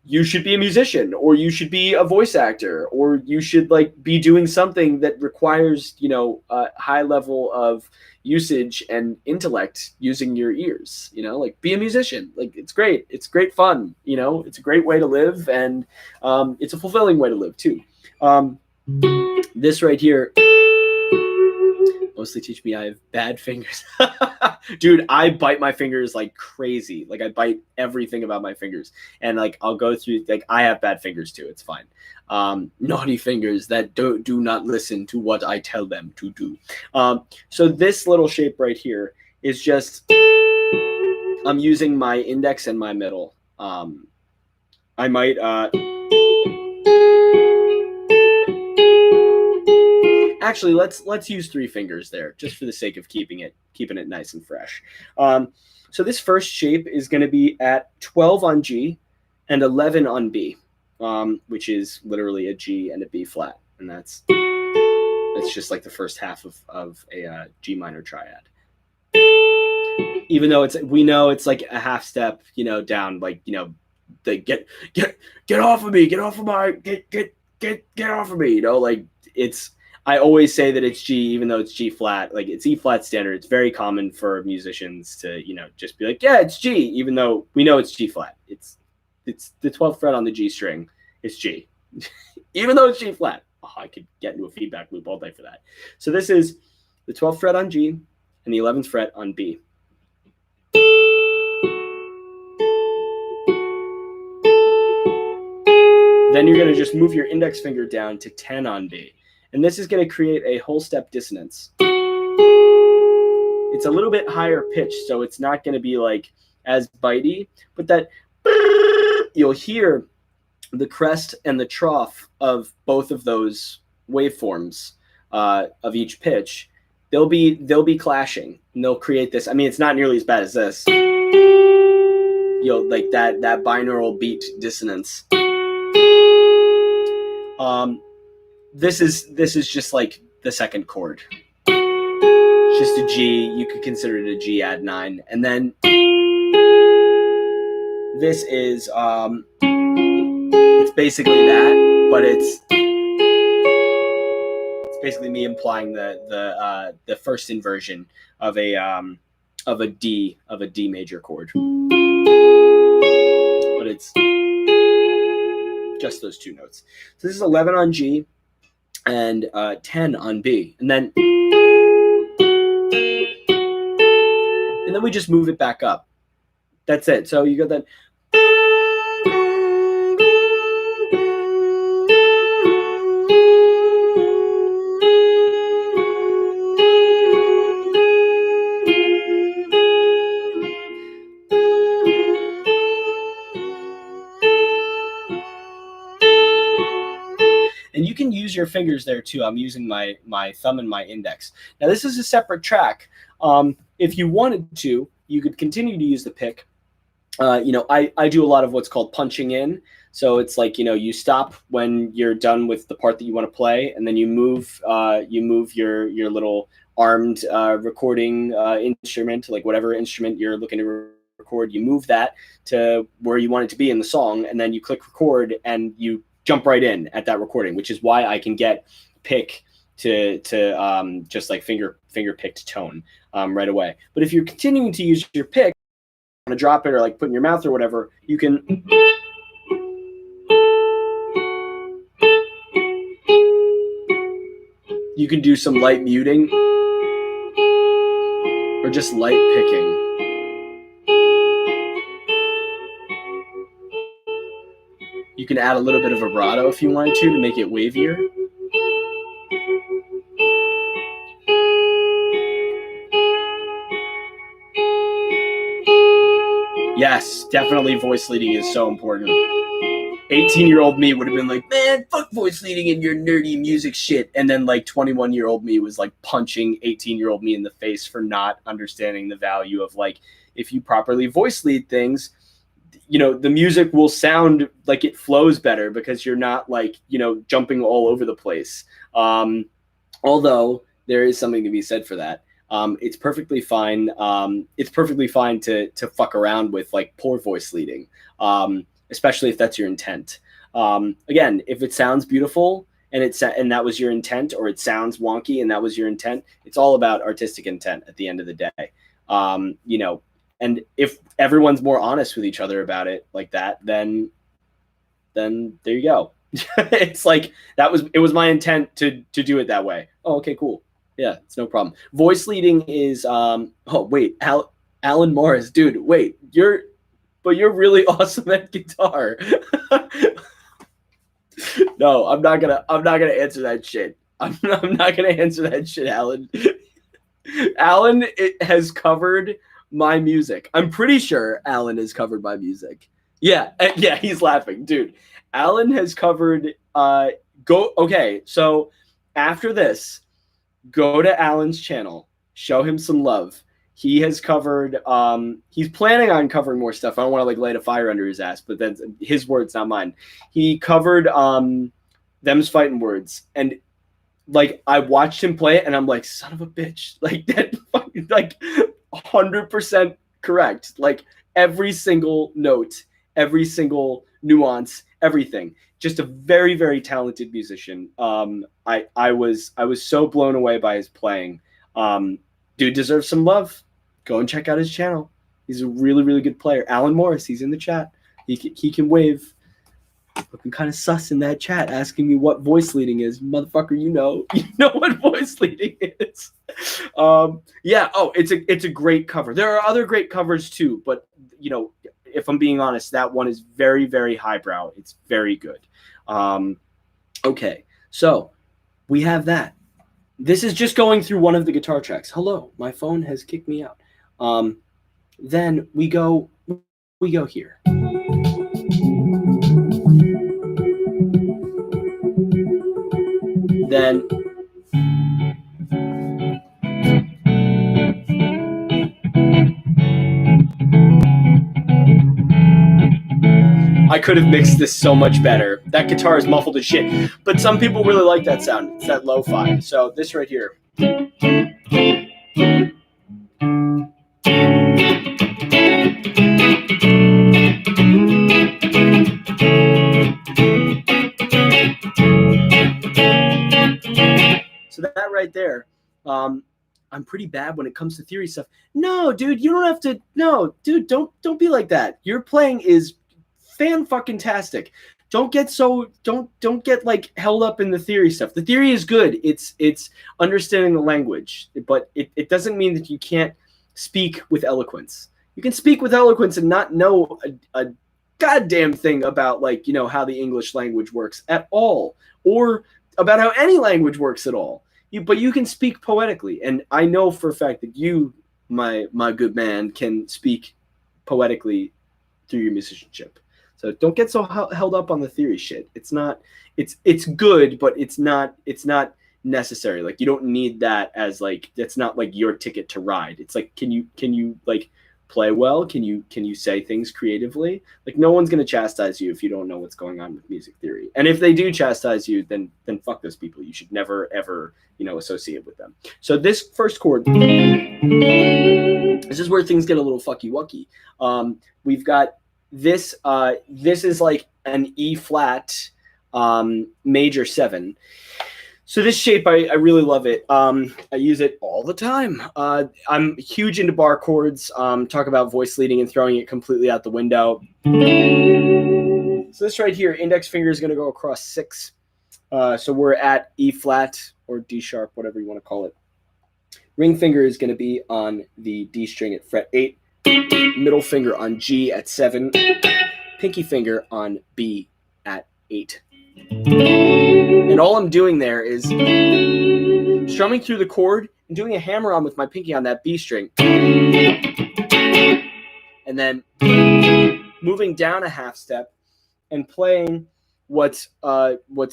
you should be a musician, or you should be a voice actor, or you should like be doing something that requires, you know, a high level of usage and intellect using your ears. You know, like, be a musician. Like, it's great. It's great fun. You know, it's a great way to live, and it's a fulfilling way to live too. This right here mostly teach me I have bad fingers. Dude, I bite my fingers like crazy. Like, I bite everything about my fingers. And like, I'll go through, like, I have bad fingers too. It's fine. Naughty fingers that do not listen to what I tell them to do. So this little shape right here is just, I'm using my index and my middle. I might actually, let's use 3 fingers there, just for the sake of keeping it nice and fresh. So this first shape is going to be at 12 on G and 11 on B, which is literally a G and a B flat, and that's just like the first half of a G minor triad. Even though we know it's like a half step, you know, down, like, you know, the get off of me, get off of my get off of me, you know, like, it's. I always say that it's G, even though it's G flat. Like, it's E flat standard. It's very common for musicians to, you know, just be like, yeah, it's G, even though we know it's G flat. It's the 12th fret on the G string. It's G, even though it's G flat. Oh, I could get into a feedback loop all day for that. So this is the 12th fret on G, and the 11th fret on B. Then you're going to just move your index finger down to 10 on B. And this is going to create a whole step dissonance. It's a little bit higher pitched, so it's not going to be like as bitey, but that you'll hear the crest and the trough of both of those waveforms of each pitch. They'll be clashing, and they'll create this. I mean, it's not nearly as bad as this. You'll like that binaural beat dissonance. This is just like the second chord. It's just a G. You could consider it a G add 9, and then this is it's basically that, but it's basically me implying the first inversion of a D major chord, but it's just those two notes. So this is 11 on G and 10 on B, and then we just move it back up. That's it. So you got that. And you can use your fingers there too. I'm using my thumb and my index. Now this is a separate track. If you wanted to, you could continue to use the pick. I do a lot of what's called punching in. So it's like, you stop when you're done with the part that you want to play, and then you move your little armed recording instrument, like whatever instrument you're looking to record. You move that to where you want it to be in the song, and then you click record, and you jump right in at that recording, which is why I can get pick to just like finger picked tone right away. But if you're continuing to use your pick, want to drop it or like put in your mouth or whatever, you can do some light muting or just light picking. You can add a little bit of vibrato if you wanted to make it wavier. Yes, definitely voice leading is so important. 18-year-old me would have been like, man, fuck voice leading and your nerdy music shit. And then like 21-year-old me was like punching 18-year-old me in the face for not understanding the value of like, if you properly voice lead things, the music will sound like it flows better because you're not like, jumping all over the place. Although there is something to be said for that. It's perfectly fine. It's perfectly fine to fuck around with like poor voice leading, especially if that's your intent. Again, if it sounds beautiful and that was your intent, or it sounds wonky and that was your intent, it's all about artistic intent at the end of the day. And if everyone's more honest with each other about it like that, then there you go. It's like it was my intent to do it that way. Oh, okay, cool. Yeah, it's no problem. Voice leading is Alan Morris, dude. Wait, you're really awesome at guitar. No, I'm not gonna answer that shit. I'm not gonna answer that shit, Alan. Alan has covered my music. I'm pretty sure Alan has covered my music. Yeah, he's laughing, dude. Alan has covered. Okay, so after this, go to Alan's channel, show him some love. He has covered. He's planning on covering more stuff. I don't want to like light a fire under his ass, but that's his words, not mine. He covered Them's Fighting Words, and like I watched him play it, and I'm like, son of a bitch, like that, fucking, like 100% correct. Like every single note, every single nuance, everything. Just a very, very talented musician. I was so blown away by his playing. Dude deserves some love. Go and check out his channel. He's a really, really good player. Alan Morris, he's in the chat. He can wave. looking kind of sus in that chat, asking me what voice leading is. Motherfucker, you know what voice leading is. Yeah. Oh, it's a great cover. There are other great covers too, but if I'm being honest, that one is very, very highbrow. It's very good. Okay, so we have that. This is just going through one of the guitar tracks. Hello, my phone has kicked me out. Then we go here. Then I could have mixed this so much better. That guitar is muffled as shit. But some people really like that sound. It's that lo-fi. So this right here. So that right there, I'm pretty bad when it comes to theory stuff. No, dude, you don't have to. No, dude, don't be like that. Your playing is fan-fucking-tastic. Don't get like held up in the theory stuff. The theory is good. It's understanding the language, but it doesn't mean that you can't speak with eloquence. You can speak with eloquence and not know a goddamn thing about how the English language works at all, or about how any language works at all. But you can speak poetically, and I know for a fact that you, my good man, can speak poetically through your musicianship. So don't get so held up on the theory shit. It's good, but it's not necessary. Like, you don't need that as that's not like your ticket to ride. It's like, can you like play well? Can you say things creatively? Like, no one's gonna chastise you if you don't know what's going on with music theory. And if they do chastise you, then fuck those people. You should never ever associate with them. So this first chord, this is where things get a little fucky wucky. We've got this. This is like an E flat major 7. So this shape, I really love it. I use it all the time. I'm huge into bar chords. Talk about voice leading and throwing it completely out the window. So this right here, index finger is going to go across 6. So we're at E flat or D sharp, whatever you want to call it. Ring finger is going to be on the D string at fret 8. Middle finger on G at 7. Pinky finger on B at 8. And all I'm doing there is strumming through the chord and doing a hammer on with my pinky on that B string. And then moving down a half step and playing what's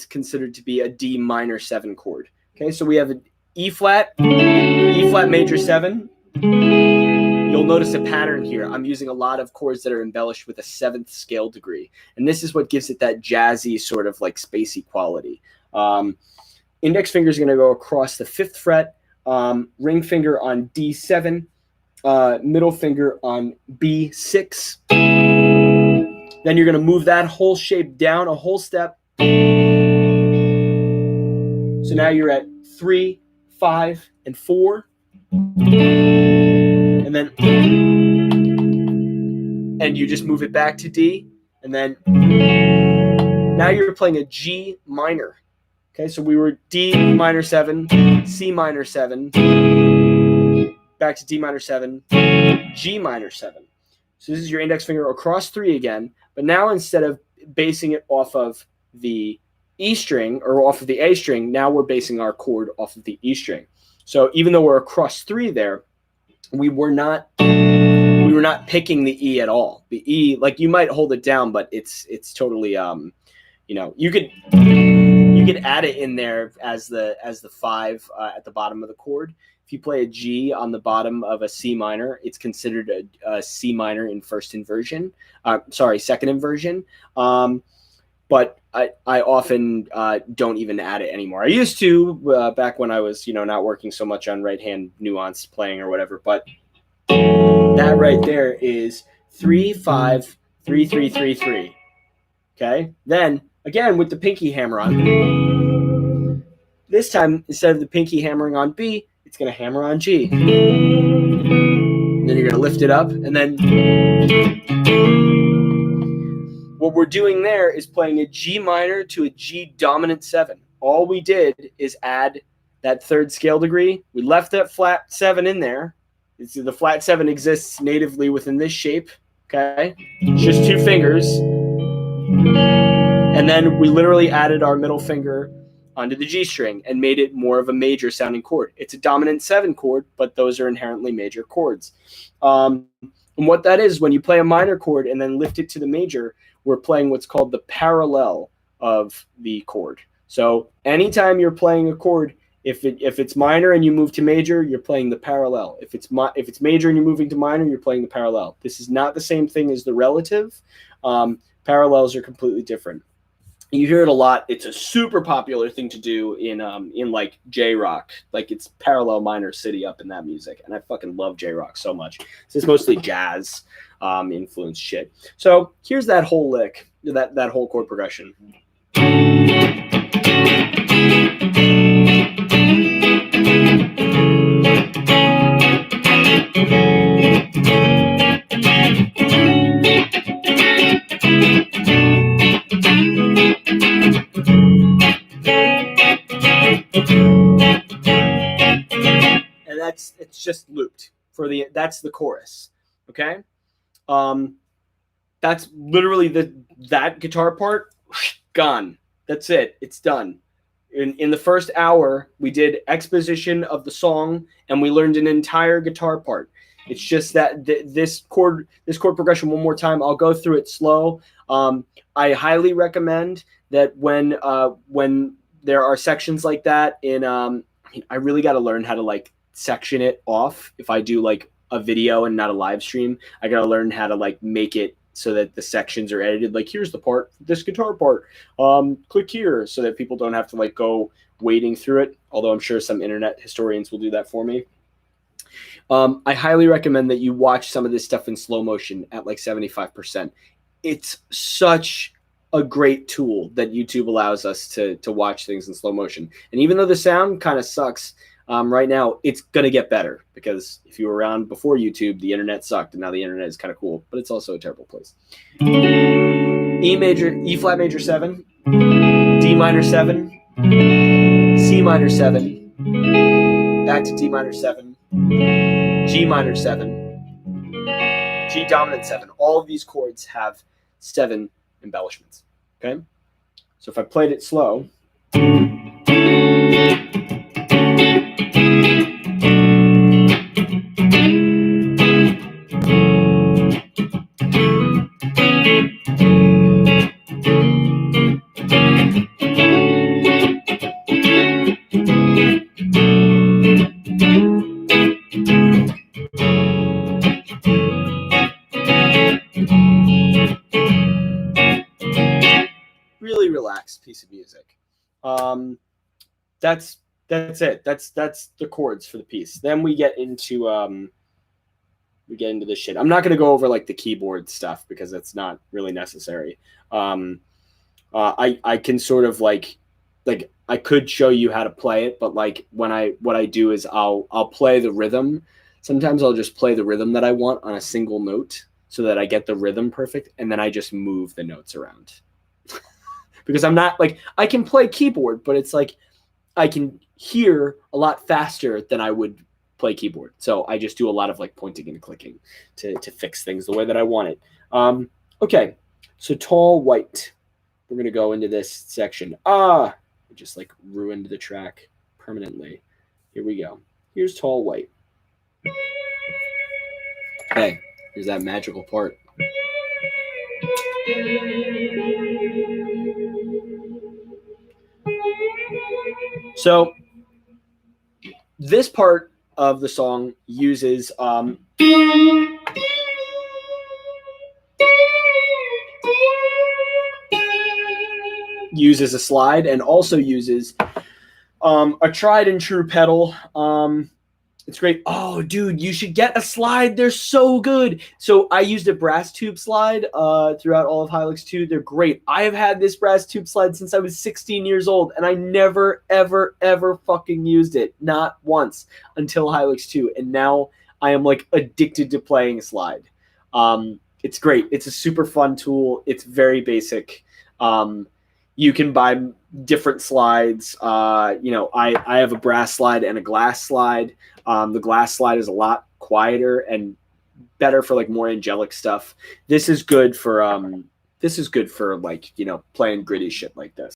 considered to be a D minor 7 chord. Okay, so we have an E flat major 7. You'll notice a pattern here. I'm using a lot of chords that are embellished with a 7th scale degree. And this is what gives it that jazzy sort of like spacey quality. Index finger is going to go across the 5th fret. Ring finger on D7. Middle finger on B6. Then you're going to move that whole shape down a whole step. So now you're at 3, 5, and 4. And then, and you just move it back to D, and then now you're playing a G minor. Okay, so we were D minor 7, C minor 7, back to D minor 7, G minor 7. So this is your index finger across 3 again, but now instead of basing it off of the E string or off of the A string, now we're basing our chord off of the E string. So even though we're across 3 there, we were not picking the E at all. The E, like, you might hold it down, but it's totally you could add it in there as the 5 at the bottom of the chord. If you play a G on the bottom of a C minor, it's considered a C minor in second inversion. But I often don't even add it anymore. I used to back when I was not working so much on right hand nuanced playing or whatever. But that right there is 3, 5, 3, 3, 3, 3. Okay. Then again with the pinky hammer on. This time instead of the pinky hammering on B, it's going to hammer on G. And then you're going to lift it up, and then what we're doing there is playing a G minor to a G dominant 7. All we did is add that third scale degree. We left that flat 7 in there. The flat 7 exists natively within this shape. Okay, it's just 2 fingers. And then we literally added our middle finger onto the G string and made it more of a major sounding chord. It's a dominant 7 chord, but those are inherently major chords. And what that is, when you play a minor chord and then lift it to the major, we're playing what's called the parallel of the chord. So anytime you're playing a chord, if it's minor and you move to major, you're playing the parallel. If it's major and you're moving to minor, you're playing the parallel. This is not the same thing as the relative. Parallels are completely different. You hear it a lot. It's a super popular thing to do in like J-rock. Like it's parallel minor city up in that music. And I fucking love J-rock so much. This is mostly jazz influenced shit. So here's that whole lick, that whole chord progression. And it's just looped that's the chorus. Okay. That's literally that guitar part gone. That's it. It's done. In the first hour, we did exposition of the song and we learned an entire guitar part. It's just that this chord progression one more time. I'll go through it slow. I highly recommend that when there are sections like that I really got to learn how to like section it off. If I do like a video and not a live stream, I got to learn how to like make it so that the sections are edited. Like here's the part, this guitar part, click here, so that people don't have to like go wading through it. Although I'm sure some internet historians will do that for me. I highly recommend that you watch some of this stuff in slow motion at like 75%. It's such a great tool that YouTube allows us to watch things in slow motion. And even though the sound kind of sucks right now, it's going to get better, because if you were around before YouTube, the internet sucked, and now the internet is kind of cool, but it's also a terrible place. E flat major 7, D minor 7, C minor 7, back to D minor 7, G minor 7, G dominant 7. All of these chords have 7 embellishments. Okay, so if I played it slow, really relaxed piece of music. That's it. That's the chords for the piece. Then we get into this shit. I'm not going to go over like the keyboard stuff because that's not really necessary. I can sort of like I could show you how to play it, but like what I do is I'll play the rhythm. Sometimes I'll just play the rhythm that I want on a single note so that I get the rhythm perfect, and then I just move the notes around. Because I'm not like, I can play keyboard, but it's like I can hear a lot faster than I would play keyboard. So I just do a lot of like pointing and clicking to fix things the way that I want it. Okay, so Tall White. We're going to go into this section. I just like ruined the track permanently. Here we go. Here's Tall White. Okay, here's that magical part. So this part of the song uses a slide, and also uses a tried and true pedal. It's great. Oh, dude, you should get a slide. They're so good. So I used a brass tube slide throughout all of Hylics 2. They're great. I have had this brass tube slide since I was 16 years old, and I never, ever, ever fucking used it. Not once until Hylics 2. And now I am like addicted to playing a slide. It's great. It's a super fun tool. It's very basic. You can buy different slides. I have a brass slide and a glass slide. The glass slide is a lot quieter and better for like more angelic stuff. This is good for like, playing gritty shit like this.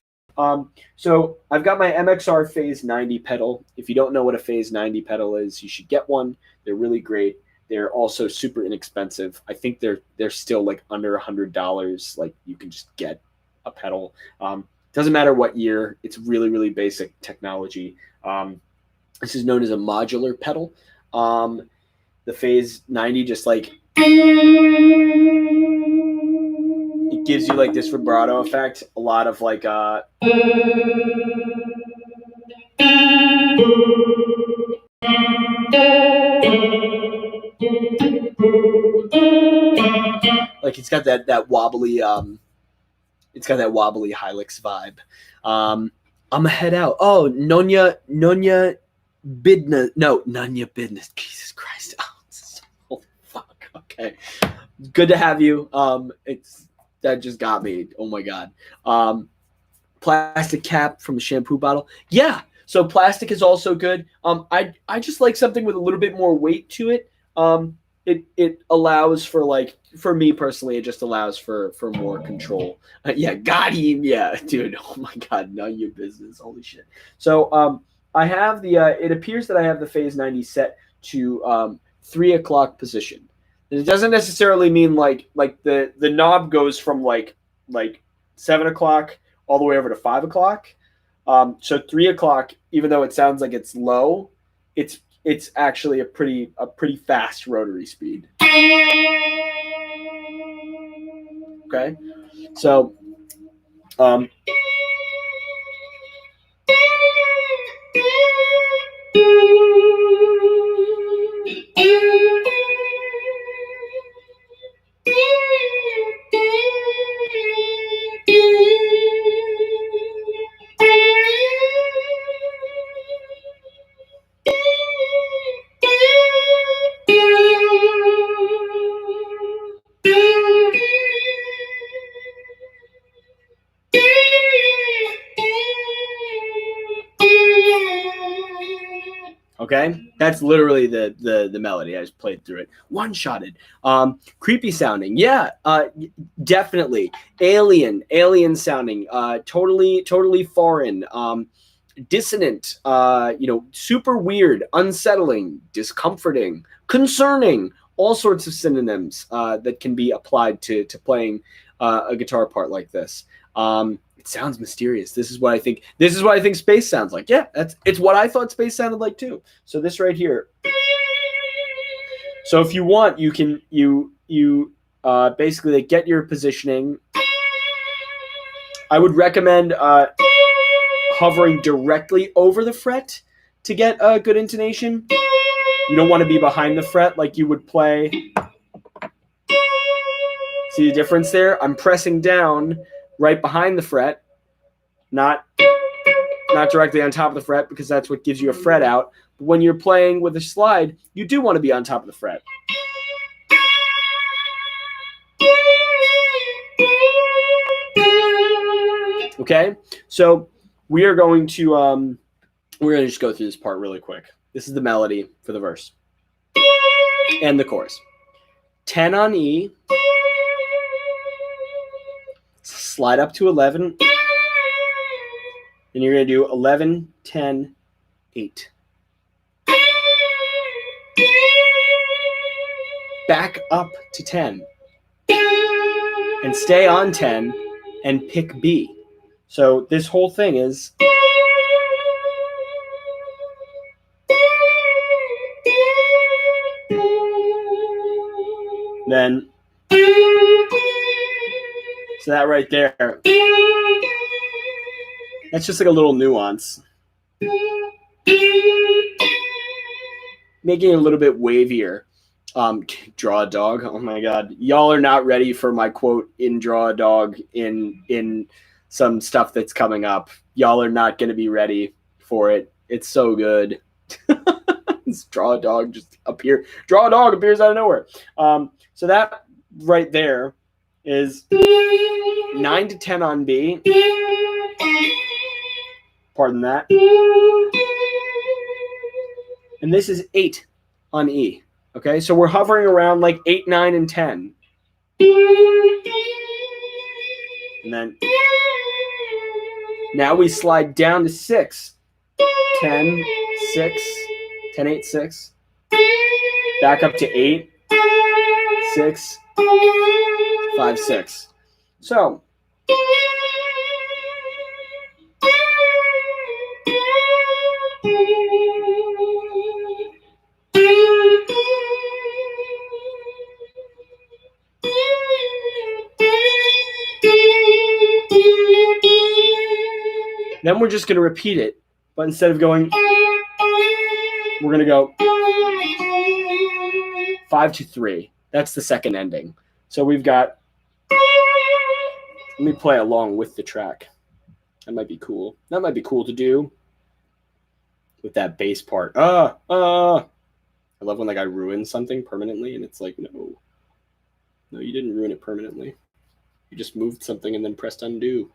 So I've got my MXR Phase 90 pedal. If you don't know what a Phase 90 pedal is, you should get one. They're really great. They're also super inexpensive. I think they're still like under $100. Like, you can just get a pedal. Doesn't matter what year. It's really, really basic technology. This is known as a modular pedal. The Phase 90 just like, it gives you like this vibrato effect. A lot of like like it's got that wobbly Hylics vibe. I'm gonna head out. Oh, Nonya Bidna. Jesus Christ. Oh, fuck. Okay. Good to have you. That just got me. Oh my God. Plastic cap from a shampoo bottle. Yeah. So plastic is also good. I just like something with a little bit more weight to it. It allows for, like, for me personally, it just allows for more control. Yeah, got him. Yeah, dude. Oh my God, none of your business. Holy shit. So I have it appears that I have the Phase 90 set to 3 o'clock position. And it doesn't necessarily mean like the knob goes from like 7 o'clock all the way over to 5 o'clock. So 3 o'clock, even though it sounds like it's low, it's actually a pretty fast rotary speed. Okay, so okay, that's literally the melody. I just played through it. One-shotted. Creepy sounding. Yeah, definitely. Alien sounding. Totally foreign. Dissonant. Super weird, unsettling, discomforting, concerning. All sorts of synonyms that can be applied to playing a guitar part like this. It sounds mysterious. This is what I think space sounds like. Yeah, it's what I thought space sounded like too. So this right here. So if you want, you can basically like get your positioning. I would recommend hovering directly over the fret to get a good intonation. You don't want to be behind the fret like you would play. See the difference there? I'm pressing down right behind the fret, not directly on top of the fret, because that's what gives you a fret out. But when you're playing with a slide, you do want to be on top of the fret. Okay, so we are going to just go through this part really quick. This is the melody for the verse and the chorus. 10 on E. Slide up to 11, and you're going to do 11, 10, 8. Back up to 10, and stay on 10, and pick B. So this whole thing is... Then... So that right there, that's just like a little nuance. Making it a little bit wavier. Draw a dog. Oh my God. Y'all are not ready for my quote in Draw a Dog in some stuff that's coming up. Y'all are not going to be ready for it. It's so good. Draw a dog just appear. Draw a dog appears out of nowhere. So that right there is 9 to 10 on B. Pardon that. And this is 8 on E. Okay, so we're hovering around like 8, 9, and 10. And then now we slide down to 6. 10, 6, 10, 8, 6. Back up to 8, 6, 5, 6. So then we're just going to repeat it, but instead of going, we're going to go 5 to 3. That's the second ending. So we've got, let me play along with the track. That might be cool. That might be cool to do with that bass part. I love when like I ruin something permanently and it's like, no, you didn't ruin it permanently. You just moved something and then pressed undo.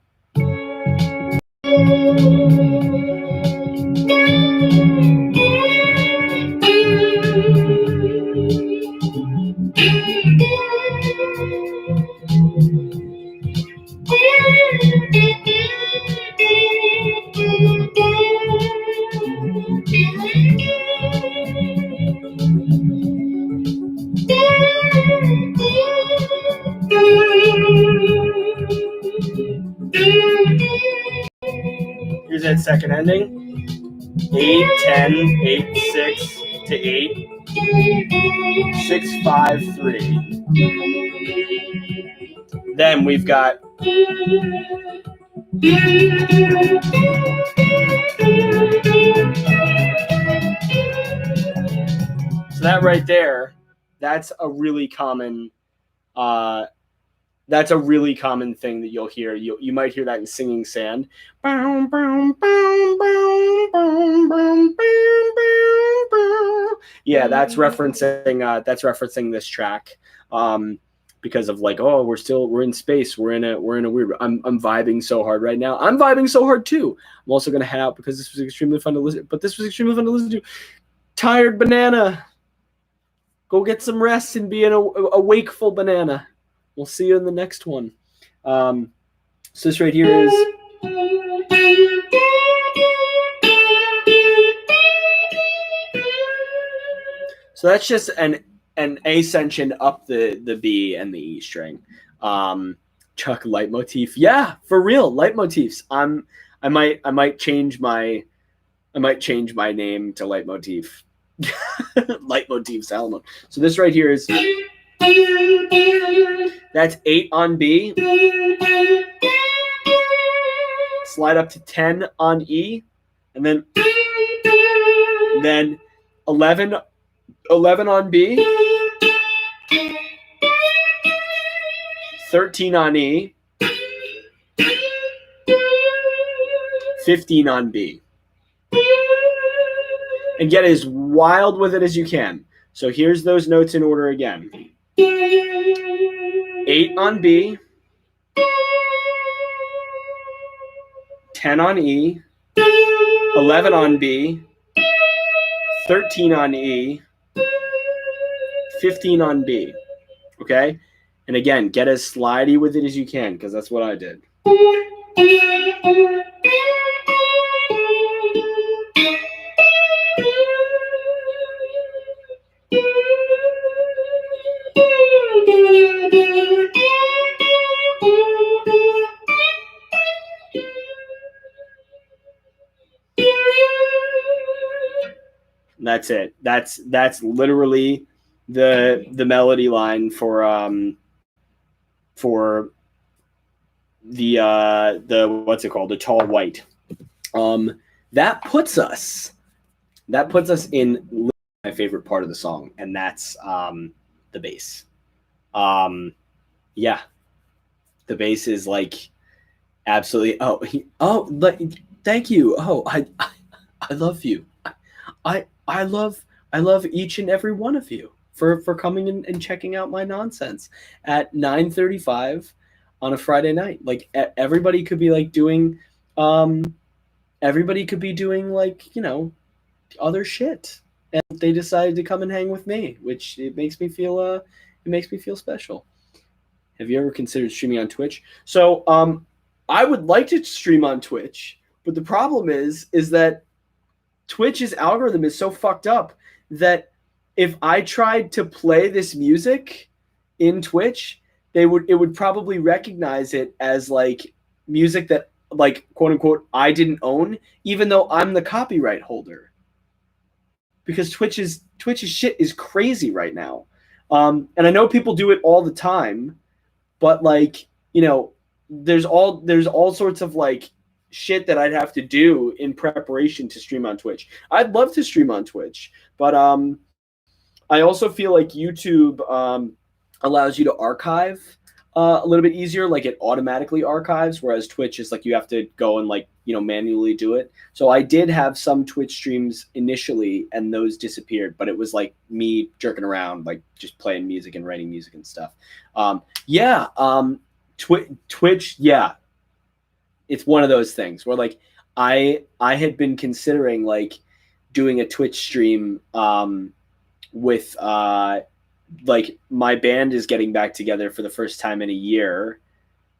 Here's that second ending. 8, 10, 8, 6 to 8. 6, 5, 3. Then we've got so that right there, that's a really common thing that you'll hear. You might hear that in Singing Sand. Yeah, that's referencing this track. Because of like, oh, we're in space, we're in a weird. I'm vibing so hard right now. I'm vibing so hard too. I'm also gonna head out because this was extremely fun to listen. But this was extremely fun to listen to. Tired banana. Go get some rest and be a wakeful banana. We'll see you in the next one. So this right here is. So that's just an ascension up the B and the E string. Chuck leitmotif. Yeah, for real, leitmotifs. I might change my name to leitmotif. Leitmotif Salomon. So this right here is that's 8 on B. Slide up to 10 on E, and then 11 on B, 13 on E, 15 on B. And get as wild with it as you can. So here's those notes in order again. 8 on B, 10 on E, 11 on B, 13 on E, 15 on B. Okay? And again, get as slidey with it as you can, because that's what I did. That's it. That's literally the melody line for the what's it called? The Tall White. That puts us in my favorite part of the song, and that's the bass. Yeah, the bass is like absolutely. Thank you. Oh, I love you. I love each and every one of you. for coming and checking out my nonsense at 9:35 on a Friday night. Like everybody could be like doing, everybody could be doing like other shit, and they decided to come and hang with me, which it makes me feel special. Have you ever considered streaming on Twitch? So I would like to stream on Twitch, but the problem is that Twitch's algorithm is so fucked up that if I tried to play this music in Twitch, it would probably recognize it as like music that like quote unquote I didn't own, even though I'm the copyright holder. Because Twitch's shit is crazy right now. And I know people do it all the time, but like, there's all sorts of like shit that I'd have to do in preparation to stream on Twitch. I'd love to stream on Twitch, but I also feel like YouTube allows you to archive a little bit easier. Like it automatically archives, whereas Twitch is like you have to go and like manually do it. So I did have some Twitch streams initially, and those disappeared. But it was like me jerking around, like just playing music and writing music and stuff. Twitch, yeah, it's one of those things where like I had been considering like doing a Twitch stream with like my band is getting back together for the first time in a year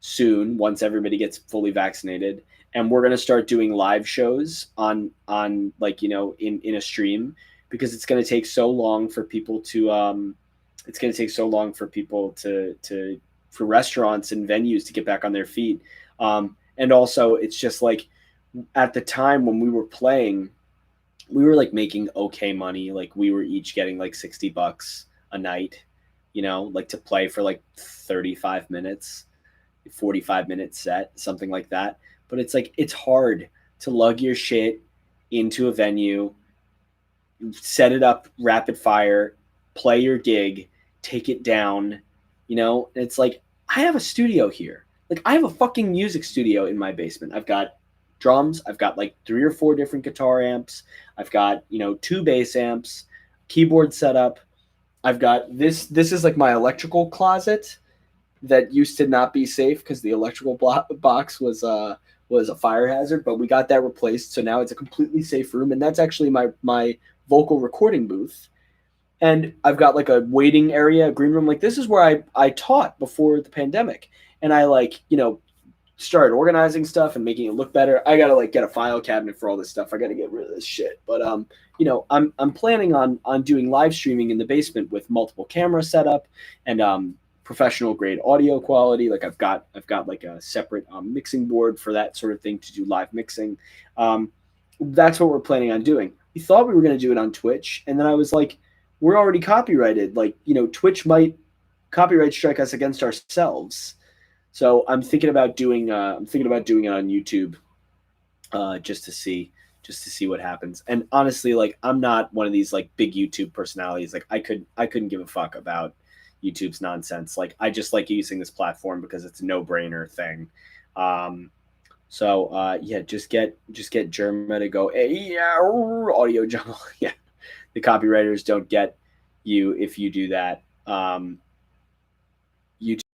soon, once everybody gets fully vaccinated, and we're going to start doing live shows on like in a stream, because it's going to take so long for people to for restaurants and venues to get back on their feet, and also it's just like at the time when we were playing, we were like making okay money. Like we were each getting like $60 a night, like to play for like 35 minutes, 45-minute set, something like that. But it's like, it's hard to lug your shit into a venue, set it up rapid fire, play your gig, take it down, it's like, I have a studio here. Like I have a fucking music studio in my basement. I've got drums. I've got like 3 or 4 different guitar amps. I've got, 2 bass amps, keyboard setup. I've got this is like my electrical closet that used to not be safe because the electrical box was a fire hazard, but we got that replaced. So now it's a completely safe room. And that's actually my vocal recording booth. And I've got like a waiting area, a green room. Like this is where I taught before the pandemic. And I like, started organizing stuff and making it look better. I got to like get a file cabinet for all this stuff. I got to get rid of this shit. But, I'm planning on doing live streaming in the basement with multiple cameras set up and professional grade audio quality. Like I've got like a separate mixing board for that sort of thing to do live mixing. That's what we're planning on doing. We thought we were going to do it on Twitch. And then I was like, we're already copyrighted. Like, Twitch might copyright strike us against ourselves. So I'm thinking about doing it on YouTube, just to see what happens. And honestly, like I'm not one of these like big YouTube personalities. Like I couldn't give a fuck about YouTube's nonsense. Like I just like using this platform because it's a no-brainer thing. Just get Germa to go, hey, yeah, audio jungle. Yeah. The copywriters don't get you if you do that. YouTube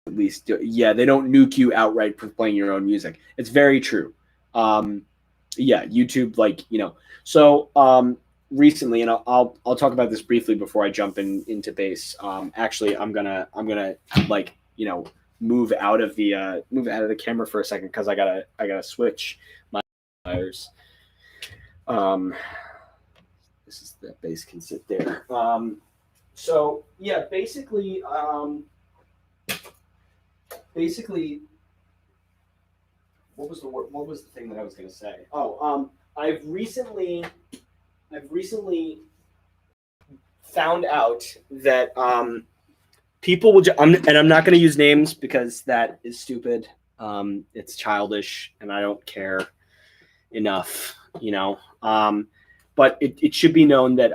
at least, they don't nuke you outright for playing your own music. It's very true. YouTube, like So recently, and I'll talk about this briefly before I jump into bass. Actually, I'm gonna like move out of the camera for a second because I gotta switch my wires. This is that bass can sit there. So yeah, basically, what was the thing that I was going to say? I've recently found out that people will. And I'm not going to use names because that is stupid. It's childish, and I don't care enough. But it should be known that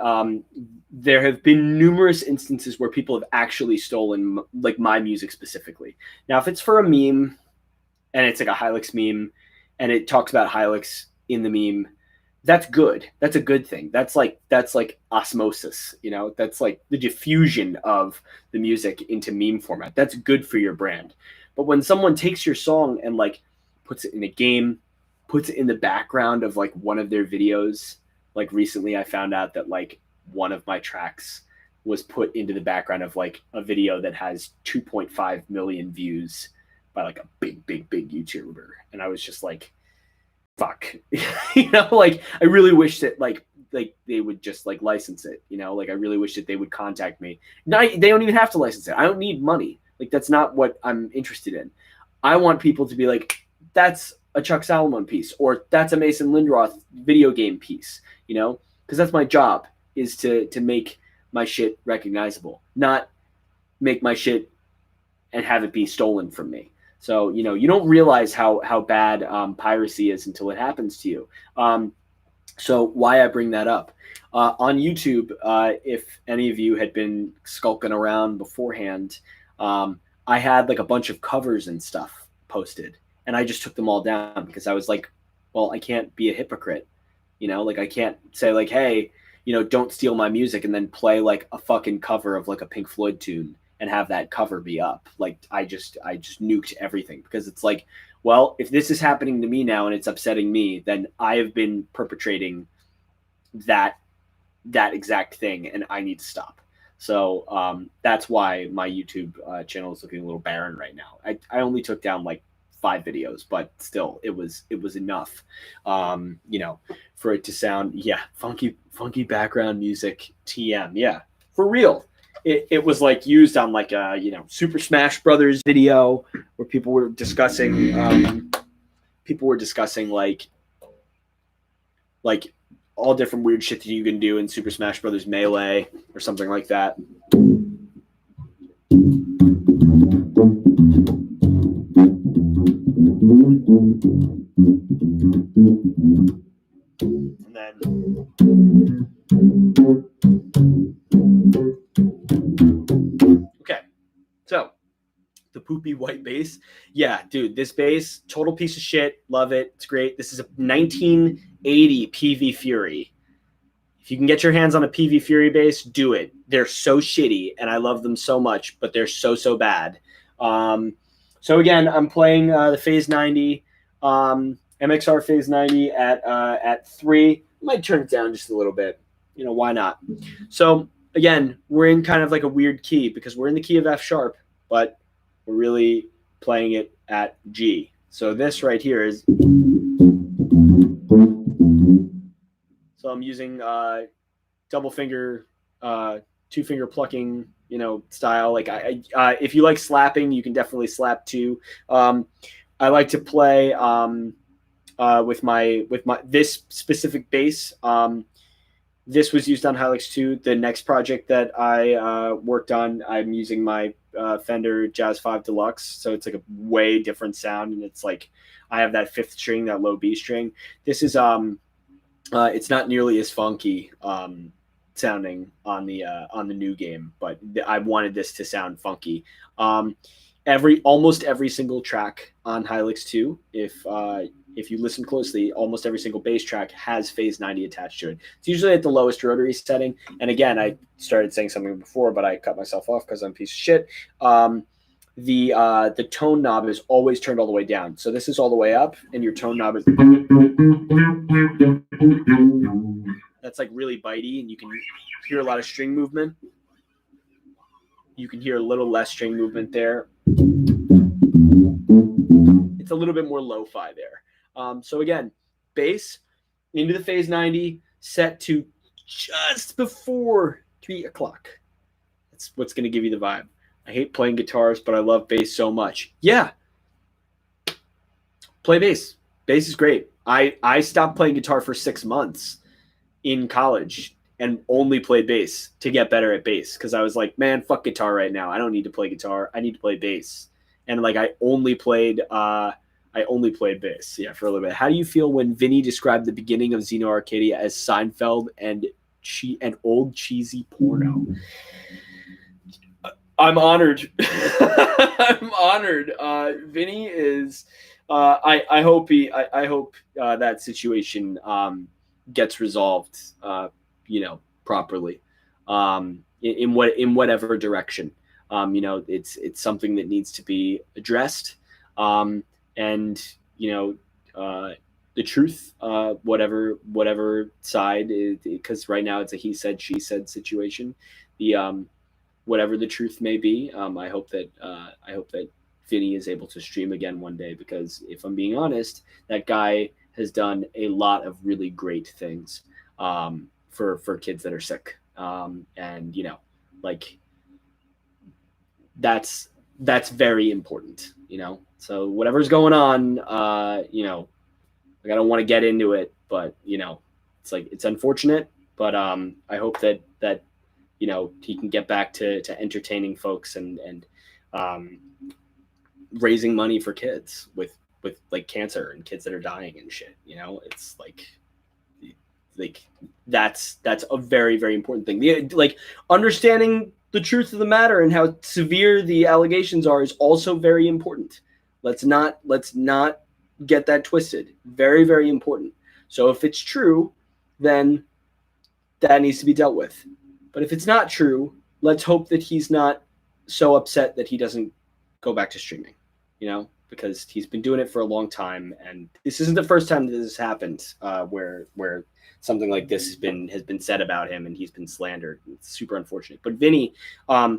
there have been numerous instances where people have actually stolen like my music specifically. Now, if it's for a meme and it's like a Hylics meme and it talks about Hylics in the meme, that's good. That's a good thing. That's like osmosis, you know. That's like the diffusion of the music into meme format. That's good for your brand. But when someone takes your song and like puts it in a game, puts it in the background of like one of their videos, like recently I found out that like one of my tracks was put into the background of like a video that has 2.5 million views by like a big YouTuber, and I was just like, fuck. You know, like I really wish that like they would just like license it, you know, like I really wish that they would contact me. They don't even have to license it. I don't need money. Like that's not what I'm interested in. I want people to be like, that's a Chuck Salomon piece, or that's a Mason Lindroth video game piece, you know, because that's my job, is to make my shit recognizable, not make my shit and have it be stolen from me. So, you know, you don't realize how bad piracy is until it happens to you. So why I bring that up. On YouTube, if any of you had been skulking around beforehand, I had like a bunch of covers and stuff posted, and I just took them all down because I was like, well, I can't be a hypocrite. You know, like I can't say like, hey, you know, don't steal my music and then play like a fucking cover of like a Pink Floyd tune and have that cover be up. Like I just nuked everything, because it's like, well, if this is happening to me now and it's upsetting me, then I have been perpetrating that exact thing and I need to stop. So that's why my YouTube channel is looking a little barren right now. I only took down like 5 videos, but still it was enough, you know, for it to sound, yeah, funky background music, TM. Yeah, for real. It was like used on like a, you know, Super Smash Brothers video where people were discussing like all different weird shit that you can do in Super Smash Brothers Melee or something like that. And then okay, so the poopy white bass. Yeah, dude, this bass, total piece of shit. Love it. It's great. This is a 1980 PV Fury. If you can get your hands on a PV Fury bass, do it. They're so shitty, and I love them so much, but they're so bad. So again, I'm playing the Phase 90, MXR Phase 90 at 3. Might turn it down just a little bit. You know, why not? So again, we're in kind of like a weird key because we're in the key of F sharp, but we're really playing it at G. So this right here is. So I'm using double finger, 2-finger plucking, you know, style. Like if you like slapping, you can definitely slap too. I like to play with my this specific bass. This was used on Hylics 2. The next project that I worked on, I'm using my Fender Jazz 5 Deluxe. So it's like a way different sound, and it's like I have that 5th string, that low B string. This is it's not nearly as funky sounding on the new game, but I wanted this to sound funky. Almost every single track on Hylics 2, if you listen closely, almost every single bass track has Phase 90 attached to it. It's usually at the lowest rotary setting. And again, I started saying something before, but I cut myself off because I'm a piece of shit. The tone knob is always turned all the way down. So this is all the way up, and your tone knob is. That's like really bitey, and you can hear a lot of string movement. You can hear a little less string movement there. It's a little bit more lo-fi there. So again, bass into the Phase 90, set to just before 3 o'clock. That's what's going to give you the vibe. I hate playing guitars, but I love bass so much. Yeah. Play bass. Bass is great. I stopped playing guitar for 6 months in college and only played bass to get better at bass, because I was like, man, fuck guitar right now. I don't need to play guitar. I need to play bass. And like I only played bass, yeah, for a little bit. How do you feel when Vinny described the beginning of Xeno Arcadia as Seinfeld and old cheesy porno? I'm honored. I'm honored. Vinny is. I hope that situation gets resolved, properly, in whatever direction. It's something that needs to be addressed, and the truth, whatever side, because right now it's a he said she said situation. The whatever the truth may be, I hope that Vinny is able to stream again one day, because if I'm being honest, that guy has done a lot of really great things, for kids that are sick, and like that's very important. So whatever's going on, like I don't want to get into it, but it's like, it's unfortunate, but I hope that he can get back to entertaining folks and raising money for kids with like cancer and kids that are dying and shit. It's like that's a very, very important thing. Like understanding the truth of the matter and how severe the allegations are is also very important. Let's not get that twisted. Very, very important. So if it's true, then that needs to be dealt with. But if it's not true, let's hope that he's not so upset that he doesn't go back to streaming, because he's been doing it for a long time, and this isn't the first time that this has happened, where something like this has been said about him and he's been slandered. It's super unfortunate. But Vinny, I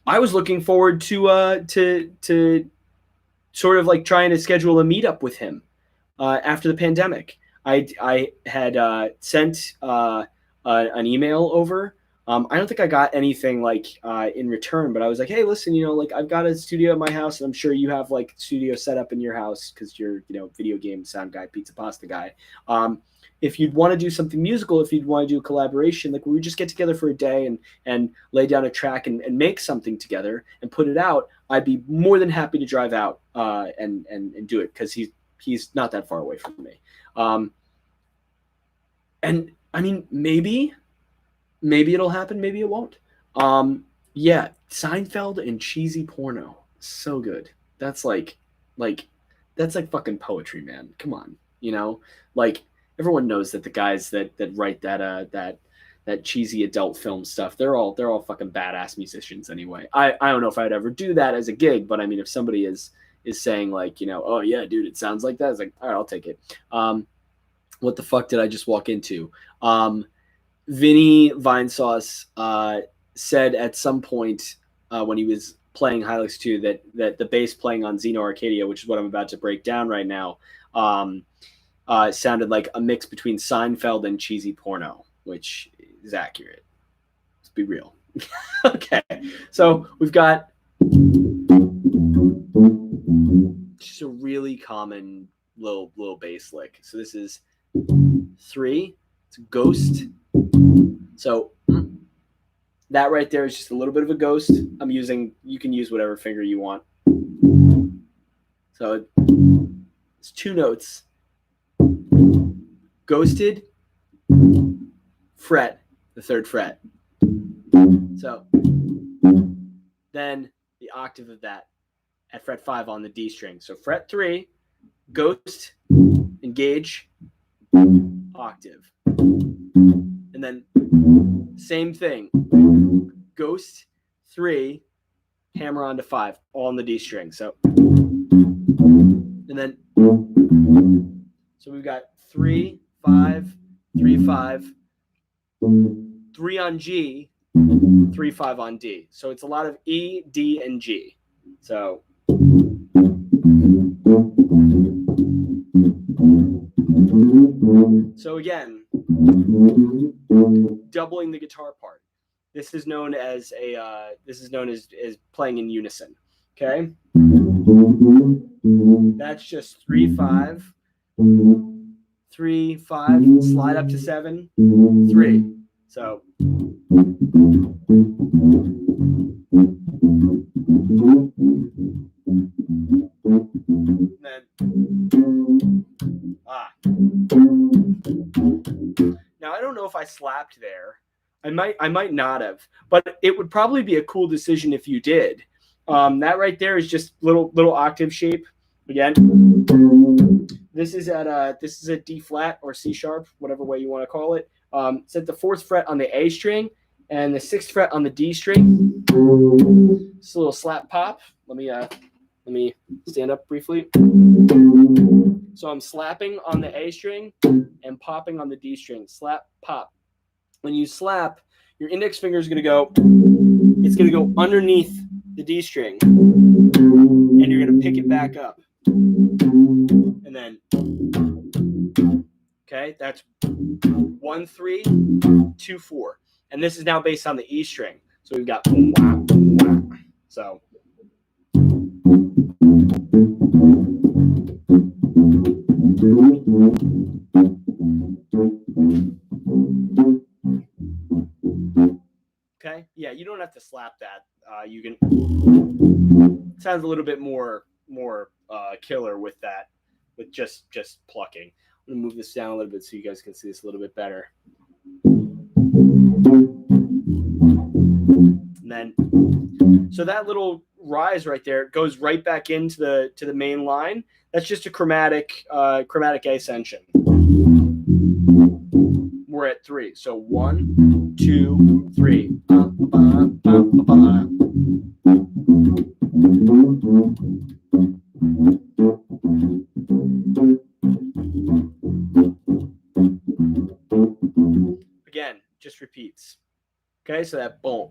was looking forward to sort of like trying to schedule a meetup with him after the pandemic. I had sent an email over. I don't think I got anything like in return, but I was like, hey, listen, like I've got a studio at my house, and I'm sure you have like studio set up in your house because you're, video game sound guy, pizza pasta guy. If you'd want to do something musical, if you'd want to do a collaboration, like we would just get together for a day and lay down a track and make something together and put it out, I'd be more than happy to drive out and do it, because he's not that far away from me. And I mean, maybe it'll happen, maybe it won't. Yeah, Seinfeld and cheesy porno, so good. That's like fucking poetry, man. Come on, like everyone knows that the guys that write that cheesy adult film stuff, they're all fucking badass musicians anyway. I don't know if I'd ever do that as a gig, but I mean, if somebody is saying like, oh yeah, dude, it sounds like that, it's like, all right, I'll take it. What the fuck did I just walk into? Vinny Vinesauce said at some point when he was playing Hylics 2 that the bass playing on Xeno Arcadia, which is what I'm about to break down right now, sounded like a mix between Seinfeld and cheesy porno, which is accurate. Let's be real. Okay, so we've got just a really common little bass lick. So this is 3. It's a ghost. So that right there is just a little bit of a ghost. You can use whatever finger you want. So it's 2 notes. Ghosted, fret, the 3rd fret. So then the octave of that at fret 5 on the D string. So fret 3, ghost, engage, octave. And then same thing. Ghost, 3, hammer onto 5, all on the D string. So, and then, so we've got 3, 5, 3, 5, 3 on G, 3, 5 on D. So it's a lot of E, D, and G. So. So again, doubling the guitar part. This is known as playing in unison. Okay, that's just 3, 5, 3, 5. Slide up to 7, 3. So. Then, now I don't know if I slapped there. I might not have, but it would probably be a cool decision if you did. That right there is just little octave shape. Again, This is at D flat or C sharp, whatever way you want to call it. It's at the 4th fret on the A string and the 6th fret on the D string. It's a little slap pop. Let me stand up briefly. So I'm slapping on the A string and popping on the D string. Slap, pop. When you slap, your index finger is going to go, it's going to go underneath the D string, and you're going to pick it back up. And then, okay, that's 1, 3, 2, 4. And this is now based on the E string. So we've got boom, wah, boom, wah. So. Okay, yeah, you don't have to slap that. You can. It sounds a little bit more killer with that, with just plucking. I'm gonna move this down a little bit so you guys can see this a little bit better. And then, so that little rise right there goes right back into the main line. That's just a chromatic ascension. We're at 3. So 1, 2, 3. Again, just repeats. Okay, so that boom,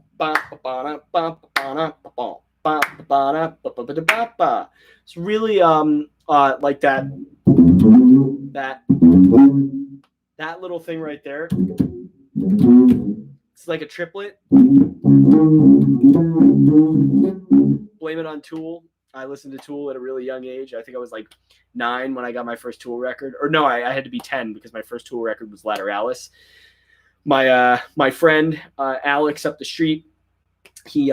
it's really like that little thing right there. It's like a triplet. Blame it on Tool. I listened to Tool at a really young age. I think I was like 9 when I got my first Tool record. Or no, I had to be 10 because my first Tool record was Lateralis. My friend Alex up the street, he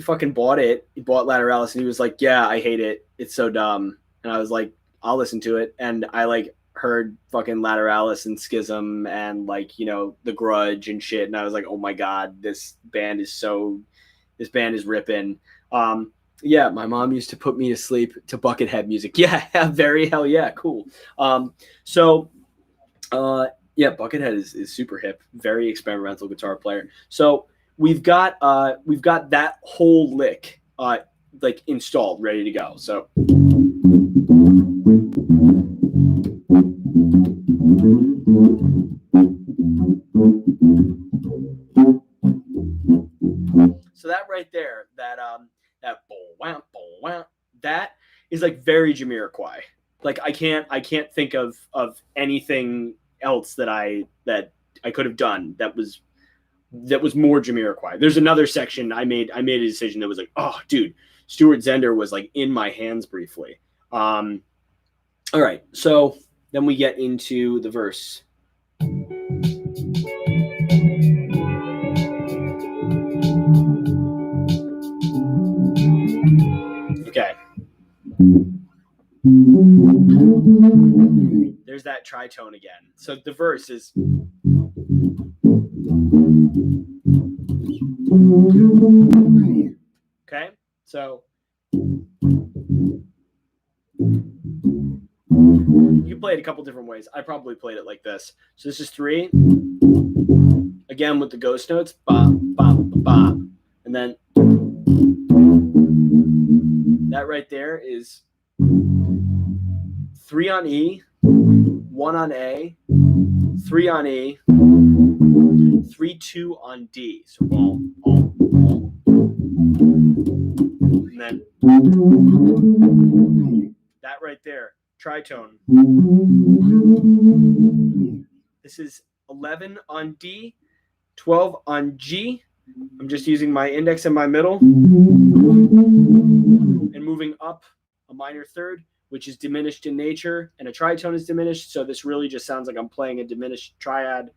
fucking bought it. He bought Lateralis and he was like, "Yeah, I hate it. It's so dumb." And I was like, "I'll listen to it." And I like heard fucking Lateralis and Schism and like, you know, The Grudge and shit. And I was like, "Oh my God, this band is ripping." Yeah, my mom used to put me to sleep to Buckethead music. Yeah, very hell yeah, cool. Yeah, Buckethead is super hip, very experimental guitar player. So we've got that whole lick like installed, ready to go. So that right there, that that is like very Jamiroquai. Like I can't think of anything else that I could have done that was more Jamiroquai. There's another section I made a decision that was like, oh dude, Stuart Zender was like in my hands briefly. All right, so then we get into the verse. Okay. There's that tritone again. So the verse is. Okay, so you can play it a couple different ways. I probably played it like this. So this is 3. Again with the ghost notes. Ba, ba, ba, ba. And then that right there is 3 on E, 1 on A, 3 on E, 3, 2 on D. So all. And then that right there, tritone. This is 11 on D, 12 on G. I'm just using my index and my middle. And moving up a minor third, which is diminished in nature, and a tritone is diminished. So this really just sounds like I'm playing a diminished triad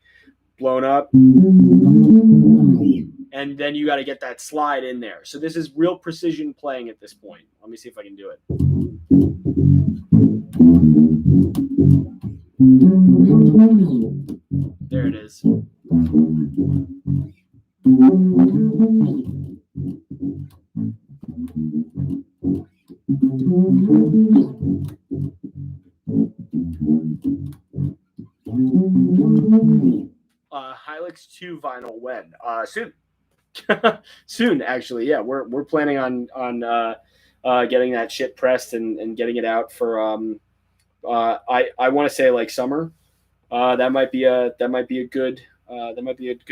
blown up. And then you got to get that slide in there. So this is real precision playing at this point. Let me see if I can do it. There it is. to vinyl when? Soon. Soon, actually. Yeah, we're planning on getting that shit pressed and getting it out for I want to say like summer. That might be a good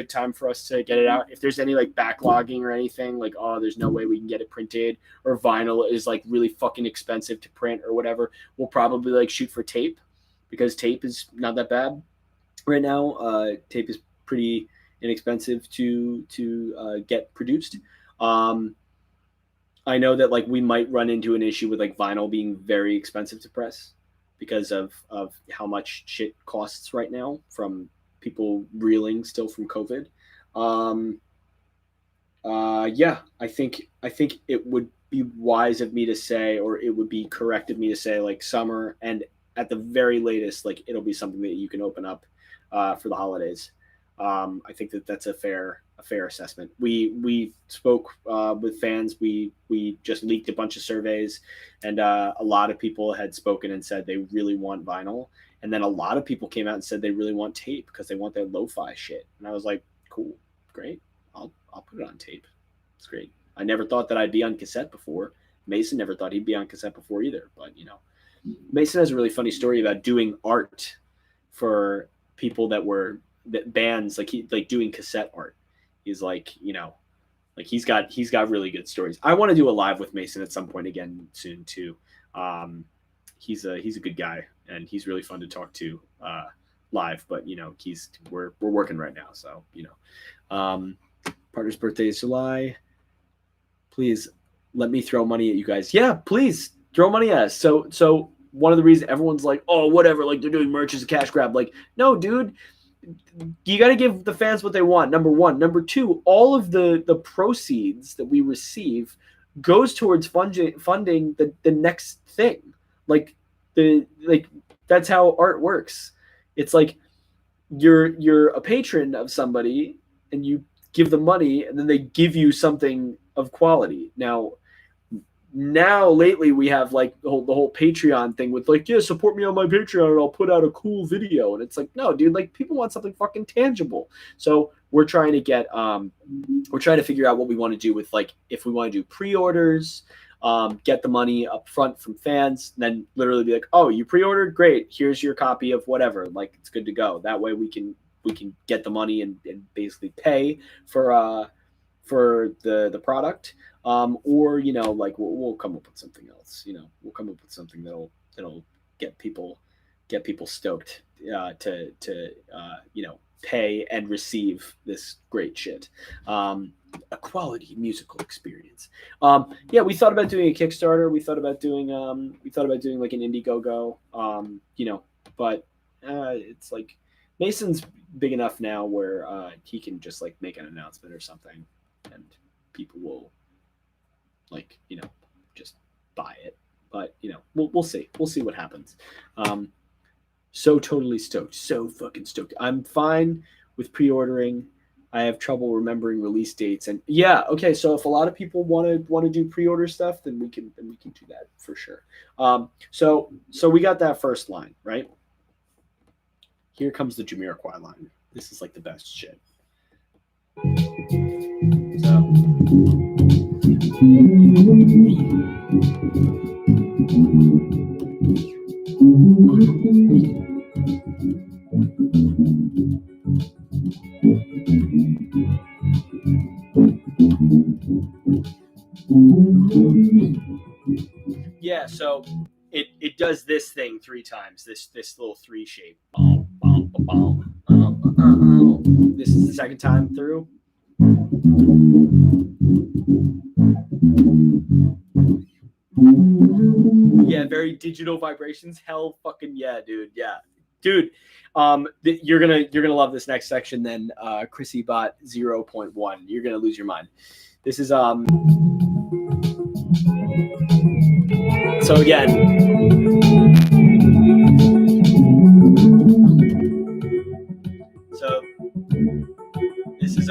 time for us to get it out. If there's any like backlogging or anything, like there's no way we can get it printed, or vinyl is like really fucking expensive to print or whatever, we'll probably like shoot for tape, because tape is not that bad right now. Tape is pretty inexpensive to get produced. I know that like we might run into an issue with like vinyl being very expensive to press because of how much shit costs right now from people reeling still from COVID. Yeah, I think it would be wise of me to say, or it would be correct of me to say, like summer, and at the very latest, like it'll be something that you can open up for the holidays. I think that's a fair assessment. We spoke with fans. We just leaked a bunch of surveys, and a lot of people had spoken and said they really want vinyl. And then a lot of people came out and said they really want tape because they want their lo-fi shit. And I was like, cool, great. I'll put it on tape. It's great. I never thought that I'd be on cassette before. Mason never thought he'd be on cassette before either. But Mason has a really funny story about doing art for people that bands, like doing cassette art. He's like, like he's got really good stories. I want to do a live with Mason at some point again soon too. He's a good guy, and he's really fun to talk to live. But we're working right now, so partner's birthday is July. Please let me throw money at you guys. Yeah, please throw money at us. So one of the reasons everyone's like, oh, whatever, like they're doing merch as a cash grab. Like, no, dude. You got to give the fans what they want, number one. Number two, all of the proceeds that we receive goes towards funding the next thing. Like that's how art works. It's like you're a patron of somebody and you give them money, and then they give you something of quality. Now lately we have like the whole Patreon thing with like, yeah, support me on my Patreon and I'll put out a cool video. And it's like, no, dude, like people want something fucking tangible. So we're trying to figure out what we want to do with, like, if we want to do pre-orders, get the money up front from fans, and then literally be like, oh, you pre-ordered? Great. Here's your copy of whatever. Like, it's good to go. That way we can get the money and basically pay for the product. Or like we'll come up with something else. We'll come up with something that'll get people stoked to pay and receive this great shit. A quality musical experience. Yeah, we thought about doing a Kickstarter. We thought about doing like an Indiegogo. But it's like Mason's big enough now where he can just like make an announcement or something, and people will just buy it. But we'll see. We'll see what happens. So totally stoked. So fucking stoked. I'm fine with pre-ordering. I have trouble remembering release dates. And yeah, okay. So if a lot of people want to do pre-order stuff, then we can do that for sure. So we got that first line, right? Here comes the Jamiroquai line. This is like the best shit. So. Yeah, so it does this thing 3 times. This little 3 shape. This is the second time through. Yeah, very digital vibrations. Hell fucking yeah, dude. Yeah. Dude, you're gonna love this next section then, Chrissy Bot 0.1. You're gonna lose your mind. This is so again. So this is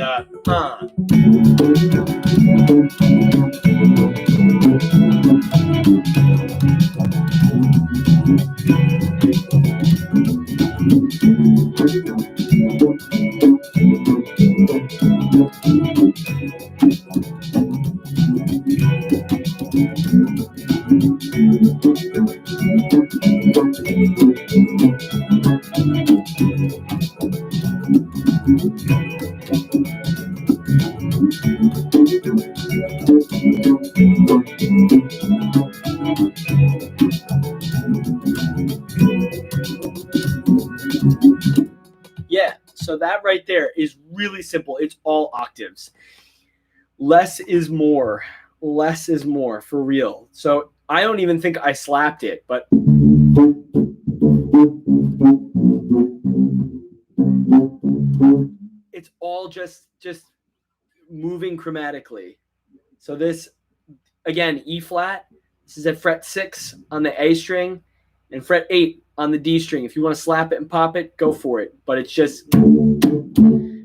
Yeah, so that right there is really simple. It's all octaves. Less is more. Less is more, for real. So I don't even think I slapped it, but it's all just moving chromatically. So this, again, E flat. This is at fret 6 on the A string and fret 8 on the D string. If you want to slap it and pop it, go for it. But it's just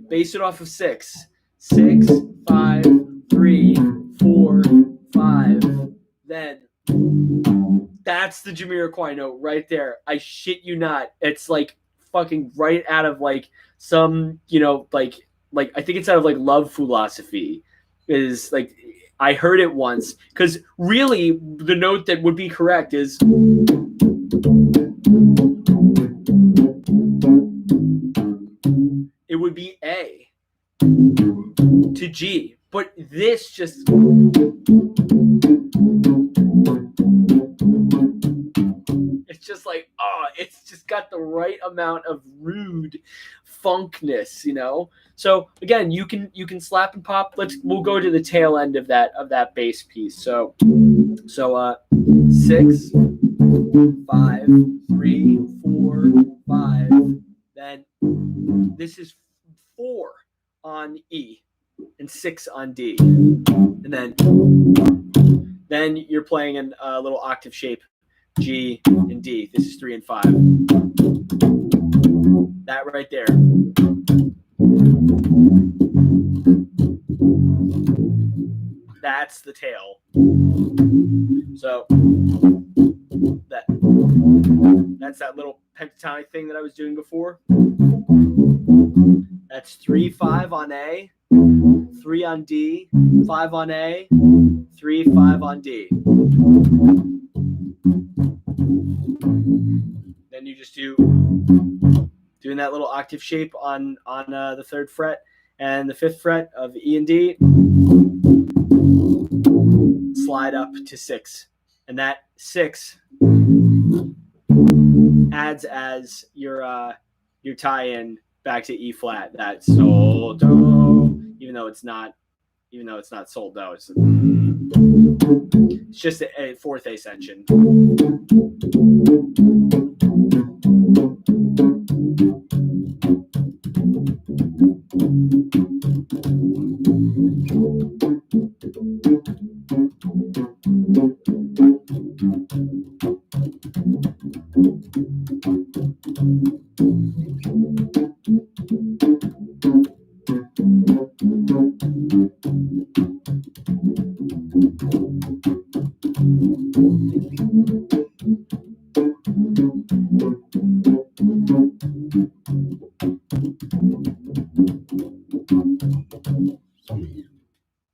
base it off of 6. 6, 5, 3, 4, 5. Then that's the Jamiroquai note right there. I shit you not. It's like fucking right out of like some, like I think it's out of like Love Philosophy. Is like, I heard it once, because really the note that would be correct is it would be A to G, but this just it's just like, it's just got the right amount of rude funkness, So again, you can slap and pop. We'll go to the tail end of that bass piece. So 6, 5, 3, 4, 5. Then this is 4 on E and 6 on D, and then you're playing in a little octave shape, G and D. This is 3 and 5. That right there. That's the tail. So that's that little pentatonic thing that I was doing before. That's 3, 5 on A, 3 on D, 5 on A, 3, 5 on D. Then you just doing that little octave shape on the 3rd fret and the 5th fret of E and D. Slide up to 6, and that 6 adds as your tie-in back to E flat. That sol do, even though it's not sol do. It's just a 4th ascension.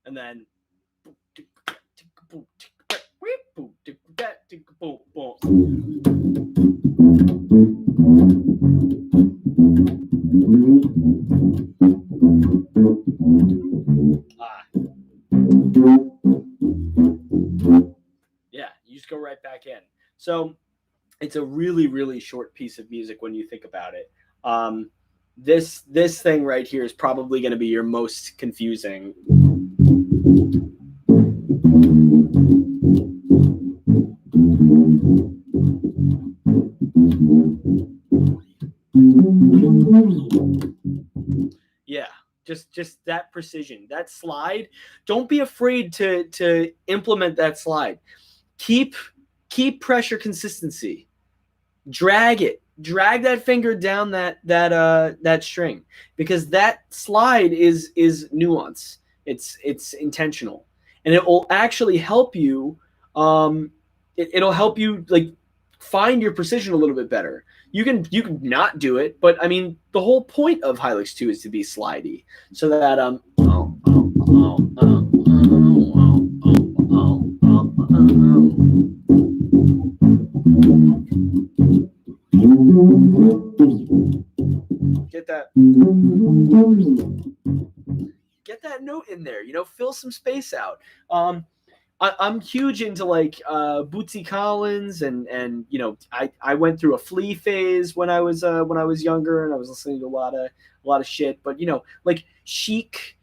And then yeah, you just go right back in. So it's a really, really short piece of music when you think about it. This thing right here is probably going to be your most confusing. Yeah, just that precision, that slide. Don't be afraid to implement that slide. Keep pressure consistency. Drag that finger down that string, because that slide is nuance. It's intentional, and it will actually help you. It'll help you like find your precision a little bit better. You can not do it, but I mean the whole point of Hylics 2 is to be slidey, so that get that note in there, fill some space out. I'm huge into like Bootsy Collins, and I went through a Flea phase when I was younger, and I was listening to a lot of shit. But like Chic,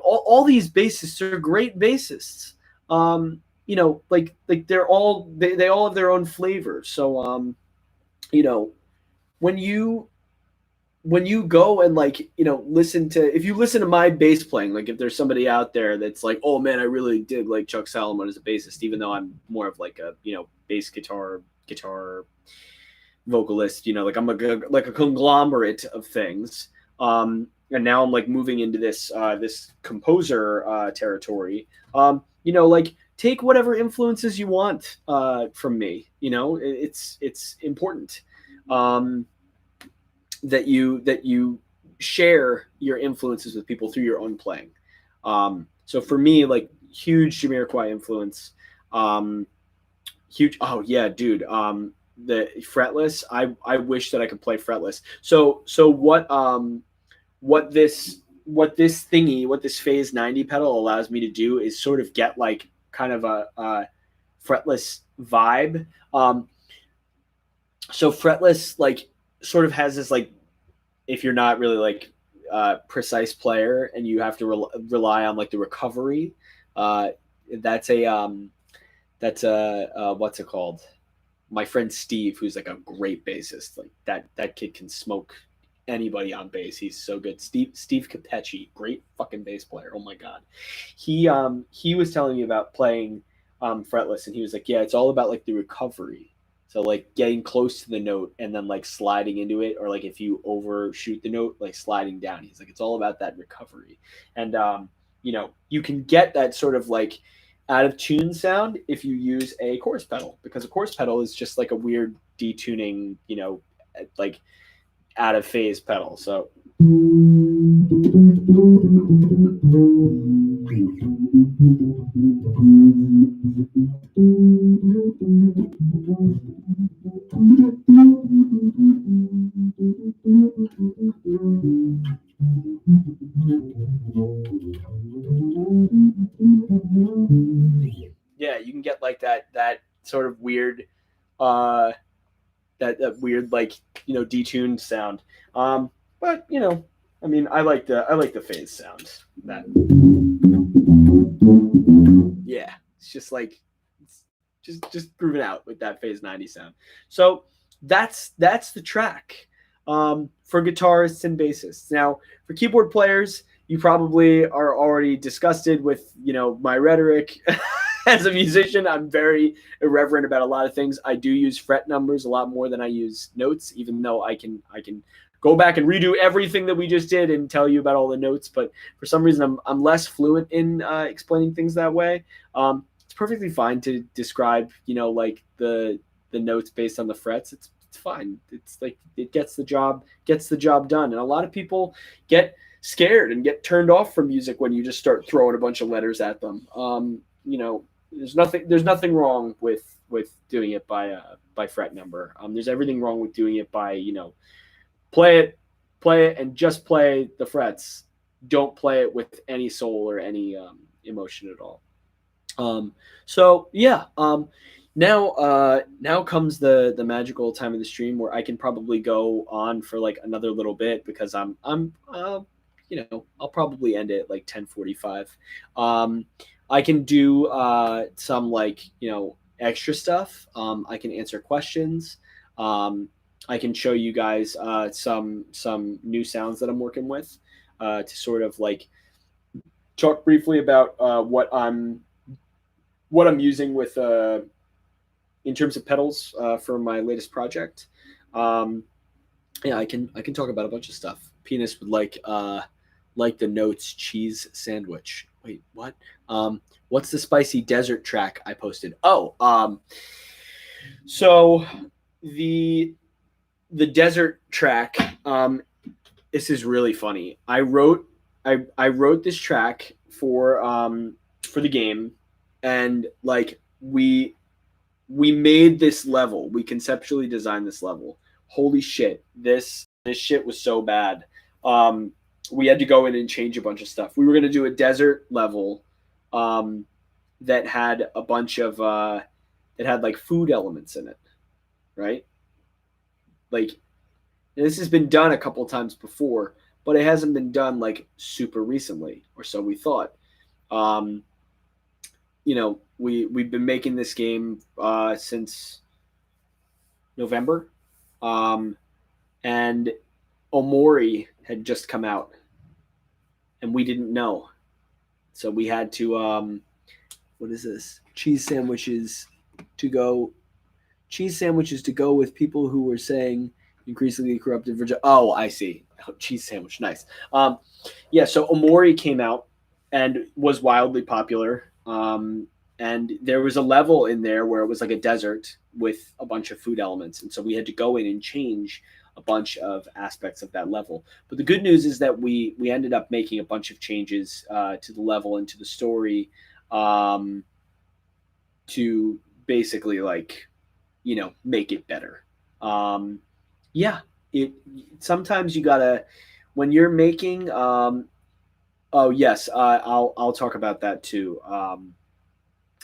all these bassists are great bassists. Like they're all they all have their own flavor. So you know when you go and like listen to, if you listen to my bass playing, like if there's somebody out there that's like, oh man, I really dig like Chuck Salomon as a bassist, even though I'm more of like a bass guitar vocalist, like I'm like a conglomerate of things. And now I'm like moving into this composer territory. Like take whatever influences you want from me. It's important. That you share your influences with people through your own playing. So for me, like huge Jamiroquai influence. Huge. Oh yeah, dude. The fretless. I wish that I could play fretless. So what this phase 90 pedal allows me to do is sort of get like kind of a fretless vibe. So fretless like sort of has this like, if you're not really like precise player and you have to rely on like the recovery, that's a what's it called? My friend Steve, who's like a great bassist, like that kid can smoke anybody on bass. He's so good. Steve Capecci, great fucking bass player. Oh my god. He was telling me about playing fretless, and he was like, yeah, it's all about like the recovery. So like getting close to the note and then like sliding into it, or like if you overshoot the note, like sliding down. He's like, it's all about that recovery. And you can get that sort of like out of tune sound if you use a chorus pedal, because a chorus pedal is just like a weird detuning, like out of phase pedal. So yeah, you can get like that sort of weird that weird like detuned sound. But I mean, I like the phase sound. That yeah, it's just like just grooving out with that phase 90 sound. So that's the track for guitarists and bassists. Now for keyboard players, you probably are already disgusted with my rhetoric. As a musician, I'm very irreverent about a lot of things. I do use fret numbers a lot more than I use notes, even though I can go back and redo everything that we just did and tell you about all the notes. But for some reason, I'm less fluent in explaining things that way. It's perfectly fine to describe, like the notes based on the frets. It's fine. It's like it gets the job done. And a lot of people get scared and get turned off from music when you just start throwing a bunch of letters at them. There's nothing wrong with doing it by fret number. There's everything wrong with doing it by play it and just play the frets. Don't play it with any soul or any emotion at all. So yeah. Now comes the magical time of the stream where I can probably go on for like another little bit, because I'm I'll probably end it at like 10:45. I can do some like extra stuff. I can answer questions. I can show you guys some new sounds that I'm working with to sort of like talk briefly about what I'm using with in terms of pedals for my latest project. Yeah, I can talk about a bunch of stuff. Penis would like the notes cheese sandwich. Wait, what? What's the spicy desert track I posted? Oh, so the desert track. This is really funny. I wrote this track for the game, and like we made this level. We conceptually designed this level. Holy shit! This shit was so bad. we had to go in and change a bunch of stuff. We were going to do a desert level that had a bunch of that had like food elements in it, right? Like this has been done a couple times before, but it hasn't been done like super recently, or so we thought. Um, we've been making this game since November, and Omori had just come out, and we didn't know, so we had to what is this? Cheese sandwiches to go. Cheese sandwiches to go with people who were saying increasingly corrupted Virginia. Oh, I see. Oh, cheese sandwich, nice. Yeah, so Omori came out and was wildly popular. And there was a level in there where it was like a desert with a bunch of food elements, and so we had to go in and change a bunch of aspects of that level. But the good news is that we ended up making a bunch of changes to the level and to the story, to basically like make it better. Yeah, it sometimes you gotta when you're making. Oh yes, I'll talk about that too.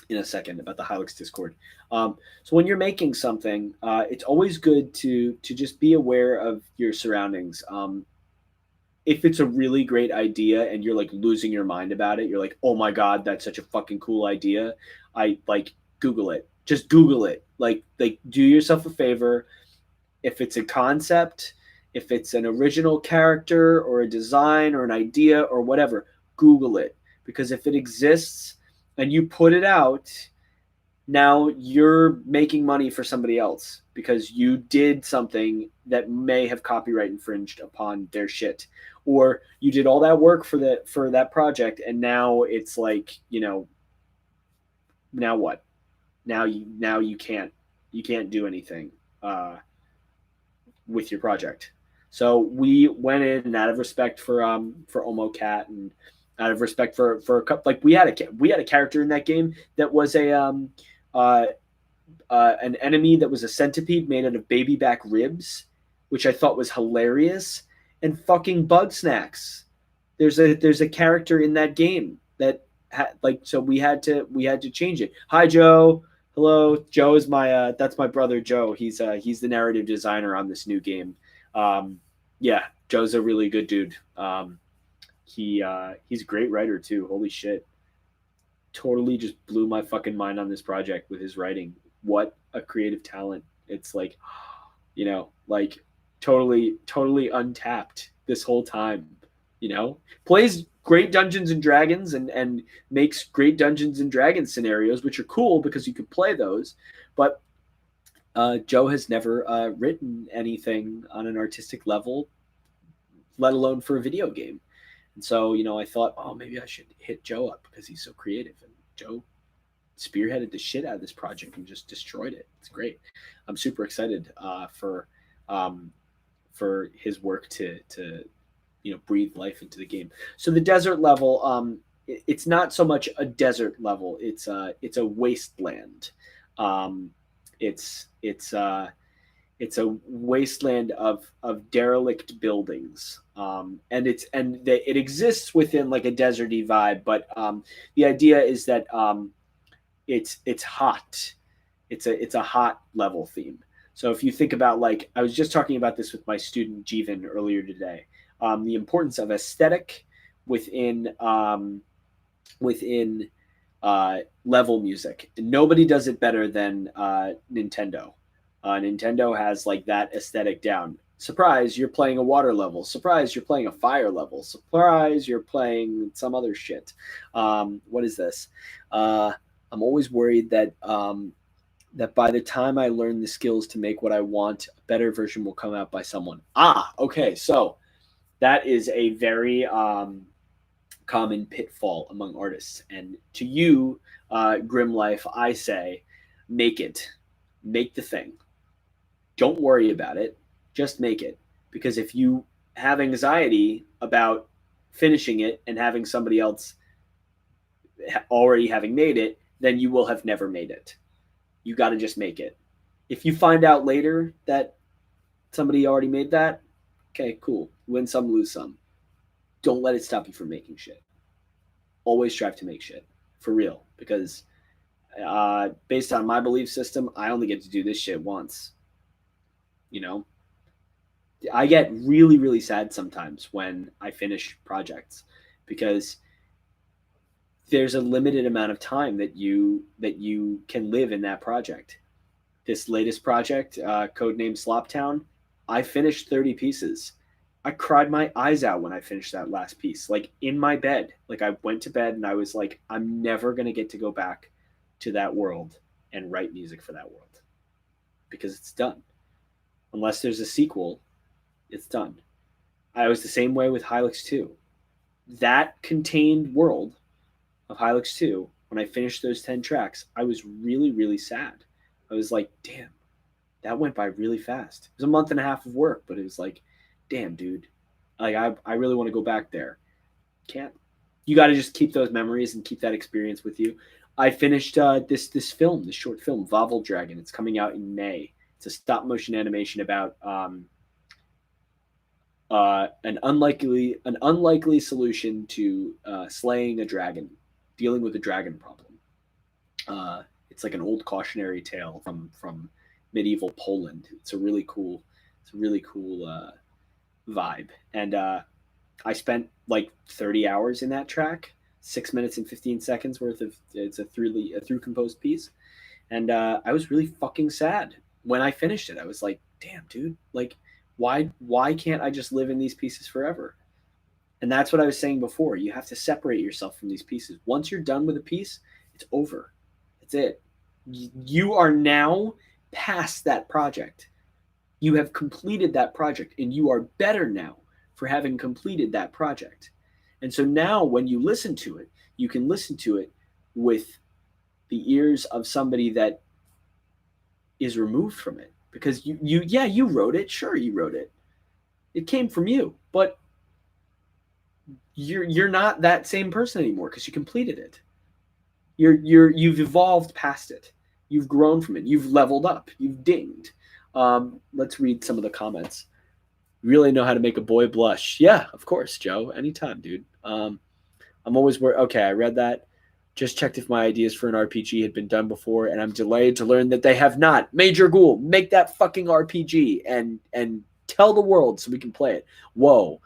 In a second about the Hylics Discord. So when you're making something, it's always good to just be aware of your surroundings. If it's a really great idea and you're like losing your mind about it, you're like, oh my god, that's such a fucking cool idea. I like Google it. Just Google it. Like do yourself a favor. If it's a concept, if it's an original character or a design or an idea or whatever, Google it. Because if it exists and you put it out, now you're making money for somebody else because you did something that may have copyright infringed upon their shit, or you did all that work for that project, and now it's like, now what? Now you can't do anything with your project. So we went in, and out of respect for Omo Cat, and out of respect for a couple, like we had a character in that game that was an enemy that was a centipede made out of baby back ribs, which I thought was hilarious, and fucking bug snacks. There's a character in that game that so we had to change it. Hi Joe. Hello, Joe is my that's my brother Joe. He's the narrative designer on this new game. Yeah, Joe's a really good dude. He's a great writer too. Holy shit. Totally just blew my fucking mind on this project with his writing. What a creative talent. It's like, like totally untapped this whole time, Plays great Dungeons and Dragons and makes great Dungeons and Dragons scenarios, which are cool because you could play those. But Joe has never written anything on an artistic level, let alone for a video game. And so, I thought, oh, maybe I should hit Joe up because he's so creative. And Joe spearheaded the shit out of this project and just destroyed it. It's great. I'm super excited for his work to breathe life into the game. So the desert level, it's not so much a desert level. It's a wasteland. It's a wasteland of derelict buildings, and it exists within like a deserty vibe. But the idea is that it's hot. It's a hot level theme. So if you think about, like, I was just talking about this with my student Jeevan earlier today, the importance of aesthetic within level music. And nobody does it better than Nintendo. Nintendo has like that aesthetic down. Surprise, you're playing a water level. Surprise, you're playing a fire level. Surprise, you're playing some other shit. What is this? I'm always worried that that by the time I learn the skills to make what I want, a better version will come out by someone. Okay. So that is a very common pitfall among artists. And to you, Grim Life, I say, make it. Make the thing. Don't worry about it. Just make it. Because if you have anxiety about finishing it and having somebody else already having made it, then you will have never made it. You got to just make it. If you find out later that somebody already made that, okay, cool. Win some, lose some. don't let it stop you from making shit. Always strive to make shit for real, because based on my belief system, I only get to do this shit once. You know, I get really, really sad sometimes when I finish projects, because there's a limited amount of time that you can live in that project. This latest project, codenamed Sloptown, I finished 30 pieces. I cried my eyes out when I finished that last piece, like in my bed. Like I went to bed and I was like, I'm never going to get to go back to that world and write music for that world, because it's done. Unless there's a sequel, it's done. I was the same way with Hylics 2. That contained world of Hylics 2, when I finished those 10 tracks, I was really, really sad. I was like, damn, that went by really fast. It was a month and a half of work, but it was like, damn, dude, like I really want to go back there. Can't. You got to just keep those memories and keep that experience with you. I finished this short film, Vovel Dragon. It's coming out in May. It's a stop motion animation about an unlikely solution to slaying a dragon, dealing with a dragon problem. It's like an old cautionary tale from medieval Poland. It's a really cool vibe. And I spent like 30 hours in that track, 6 minutes and 15 seconds worth of. It's a through composed piece, and I was really fucking sad when I finished it. I was like, damn, dude, like why can't I just live in these pieces forever? And that's what I was saying before. You have to separate yourself from these pieces. Once you're done with a piece, it's over. That's it. You are now past that project. You have completed that project, and you are better now for having completed that project. And so now when you listen to it, you can listen to it with the ears of somebody that is removed from it. Because you wrote it. Sure, you wrote it. It came from you, but you're not that same person anymore because you completed it. You've evolved past it. You've grown from it. You've leveled up. You've dinged. Let's read some of the comments. Really know how to make a boy blush. Yeah, of course, Joe. Anytime, dude. I'm always worried. Okay, I read that. Just checked if my ideas for an RPG had been done before, and I'm delayed to learn that they have not. Major Ghoul, make that fucking RPG and tell the world so we can play it. Whoa.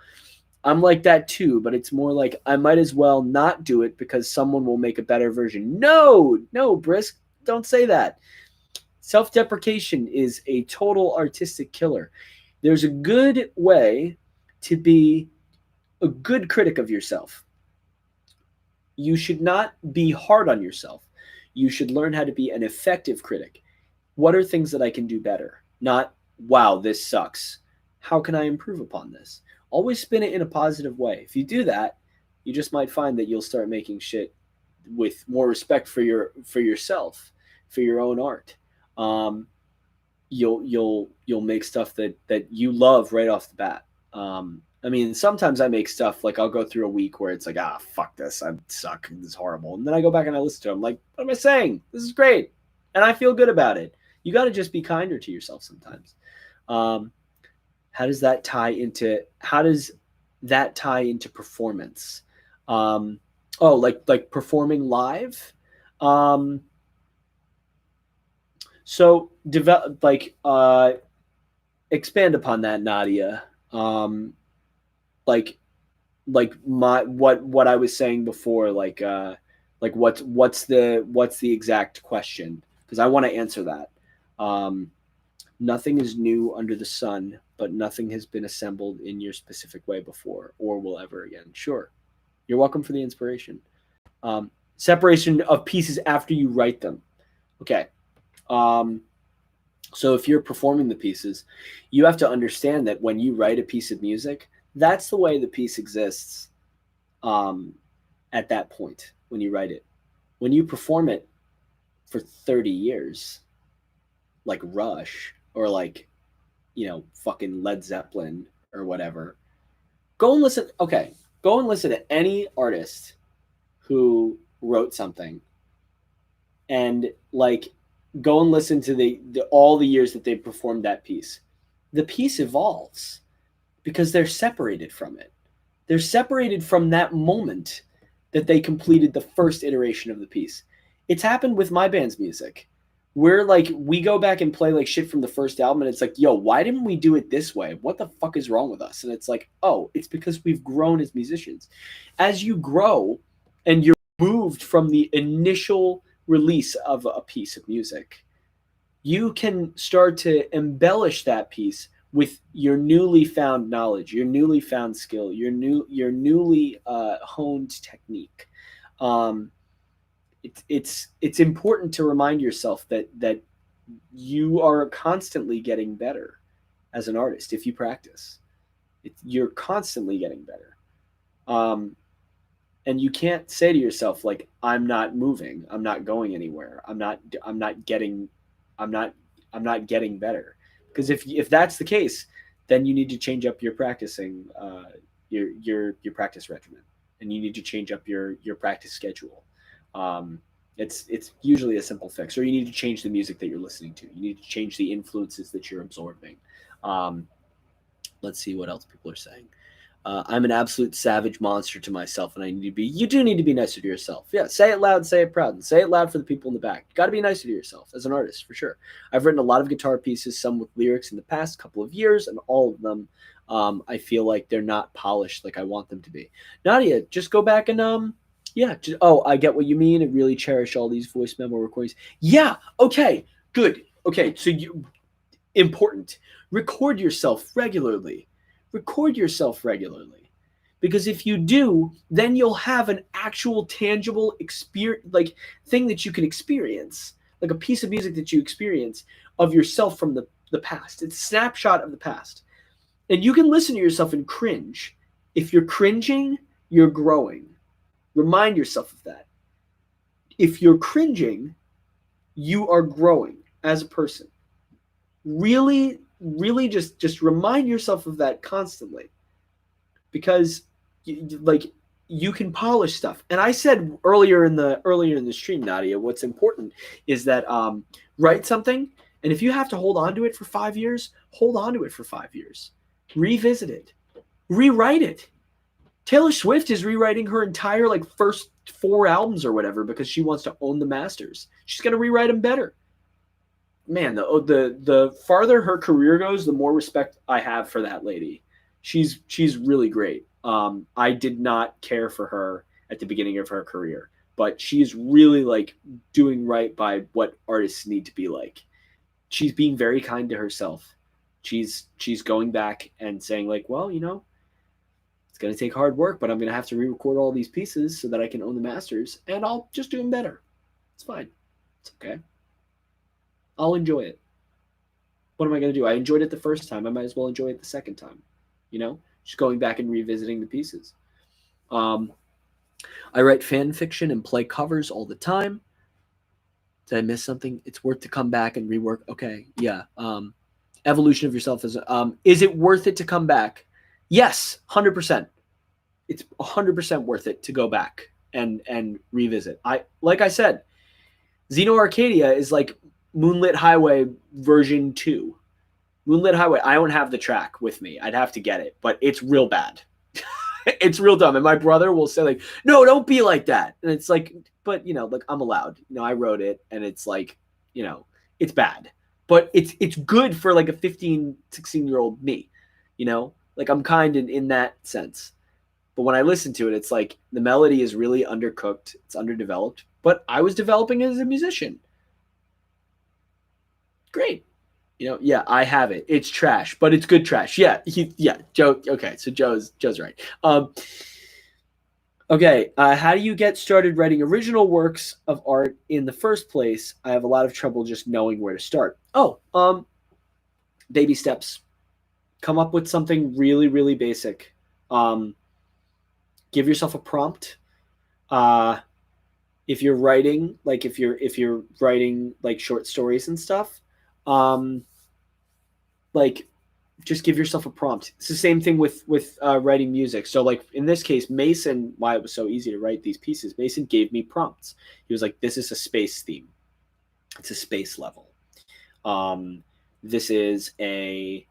I'm like that too, but it's more like I might as well not do it because someone will make a better version. No, Brisk, don't say that. Self-deprecation is a total artistic killer. There's a good way to be a good critic of yourself. You should not be hard on yourself. You should learn how to be an effective critic. What are things that I can do better? Not, wow, this sucks. How can I improve upon this? Always spin it in a positive way. If you do that, you just might find that you'll start making shit with more respect for yourself, for your own art. You'll make stuff that you love right off the bat. I mean, sometimes I make stuff like I'll go through a week where it's like, fuck this, I suck, this is horrible, and then I go back and I listen to it. I'm like, what am I saying? This is great, and I feel good about it. You got to just be kinder to yourself sometimes. How does that tie into performance? Like performing live. So expand upon that, Nadia. Like what I was saying before, like what's the exact question? Because I want to answer that. Nothing is new under the sun, but nothing has been assembled in your specific way before or will ever again. Sure. You're welcome for the inspiration. Separation of pieces after you write them. Okay. So if you're performing the pieces, you have to understand that when you write a piece of music, that's the way the piece exists at that point when you write it. When you perform it for 30 years, like Rush or like, fucking Led Zeppelin or whatever, go and listen to any artist who wrote something and like go and listen to all the years that they performed that piece. The piece evolves because they're separated from it. They're separated from that moment that they completed the first iteration of the piece. It's happened with my band's music. We're like, we go back and play like shit from the first album, and it's like, yo, why didn't we do it this way? What the fuck is wrong with us? And it's like, oh, it's because we've grown as musicians. As you grow and you're moved from the initial release of a piece of music, you can start to embellish that piece with your newly found knowledge, your newly found skill, your newly honed technique. Um, it's important to remind yourself that you are constantly getting better as an artist if you practice. You're constantly getting better. Um, and you can't say to yourself like, I'm not moving, I'm not going anywhere, I'm not getting i'm not I'm not getting better. Because if that's the case, then you need to change up your practicing, your practice regimen, and you need to change up your practice schedule. um, it's usually a simple fix. Or you need to change the music that you're listening to, you need to change the influences that you're absorbing. um, let's see what else people are saying. I'm an absolute savage monster to myself, and I need to be. You do need to be nicer to yourself. Yeah, say it loud, say it proud, and say it loud for the people in the back. You got to be nicer to yourself as an artist, for sure. I've written a lot of guitar pieces, some with lyrics in the past couple of years, and all of them, I feel like they're not polished like I want them to be. Nadia, just go back and yeah. Oh, I get what you mean. I really cherish all these voice memo recordings. Yeah. Okay. Good. Okay. So you important. Record yourself regularly. Record yourself regularly. Because if you do, then you'll have an actual tangible experience, like thing that you can experience, like a piece of music that you experience of yourself from the past. It's a snapshot of the past. And you can listen to yourself and cringe. If you're cringing, you're growing. Remind yourself of that. If you're cringing, you are growing as a person. Really just remind yourself of that constantly, because like you can polish stuff. And I said earlier in the stream, Nadia, what's important is that write something, and if you have to hold on to it for 5 years, hold on to it for 5 years. Revisit it, rewrite it. Taylor Swift is rewriting her entire like first 4 albums or whatever because she wants to own the masters. She's going to rewrite them better. Man, the farther her career goes, the more respect I have for that lady. She's really great. I did not care for her at the beginning of her career, but she's really like doing right by what artists need to be like. She's being very kind to herself. She's going back and saying like, well, it's gonna take hard work, but I'm gonna have to re-record all these pieces so that I can own the masters, and I'll just do them better. It's fine. It's okay. I'll enjoy it. What am I going to do? I enjoyed it the first time. I might as well enjoy it the second time. Just going back and revisiting the pieces. I write fan fiction and play covers all the time. Did I miss something? It's worth to come back and rework. Okay, yeah. Evolution of yourself is it worth it to come back? Yes, 100%. It's 100% worth it to go back and revisit. Like I said, Xeno Arcadia is like Moonlit Highway version 2. Moonlit Highway, I don't have the track with me. I'd have to get it, but it's real bad. It's real dumb. And my brother will say like, no, don't be like that. And it's like, but like I'm allowed. I wrote it, and it's like, it's bad. But it's good for like a 15, 16-year-old me. Like I'm kind in that sense. But when I listen to it, it's like the melody is really undercooked. It's underdeveloped. But I was developing as a musician. Great. Yeah, I have it. It's trash, but it's good trash. Yeah, Joe. Okay, so Joe's right. Okay, how do you get started writing original works of art in the first place? I have a lot of trouble just knowing where to start. Oh, baby steps. Come up with something really, really basic. Give yourself a prompt. If you're writing, like if you're writing like short stories and stuff, like just give yourself a prompt. It's the same thing with writing music. So like in this case, Mason, why it was so easy to write these pieces, Mason gave me prompts. He was like, this is a space theme. It's a space level. This is like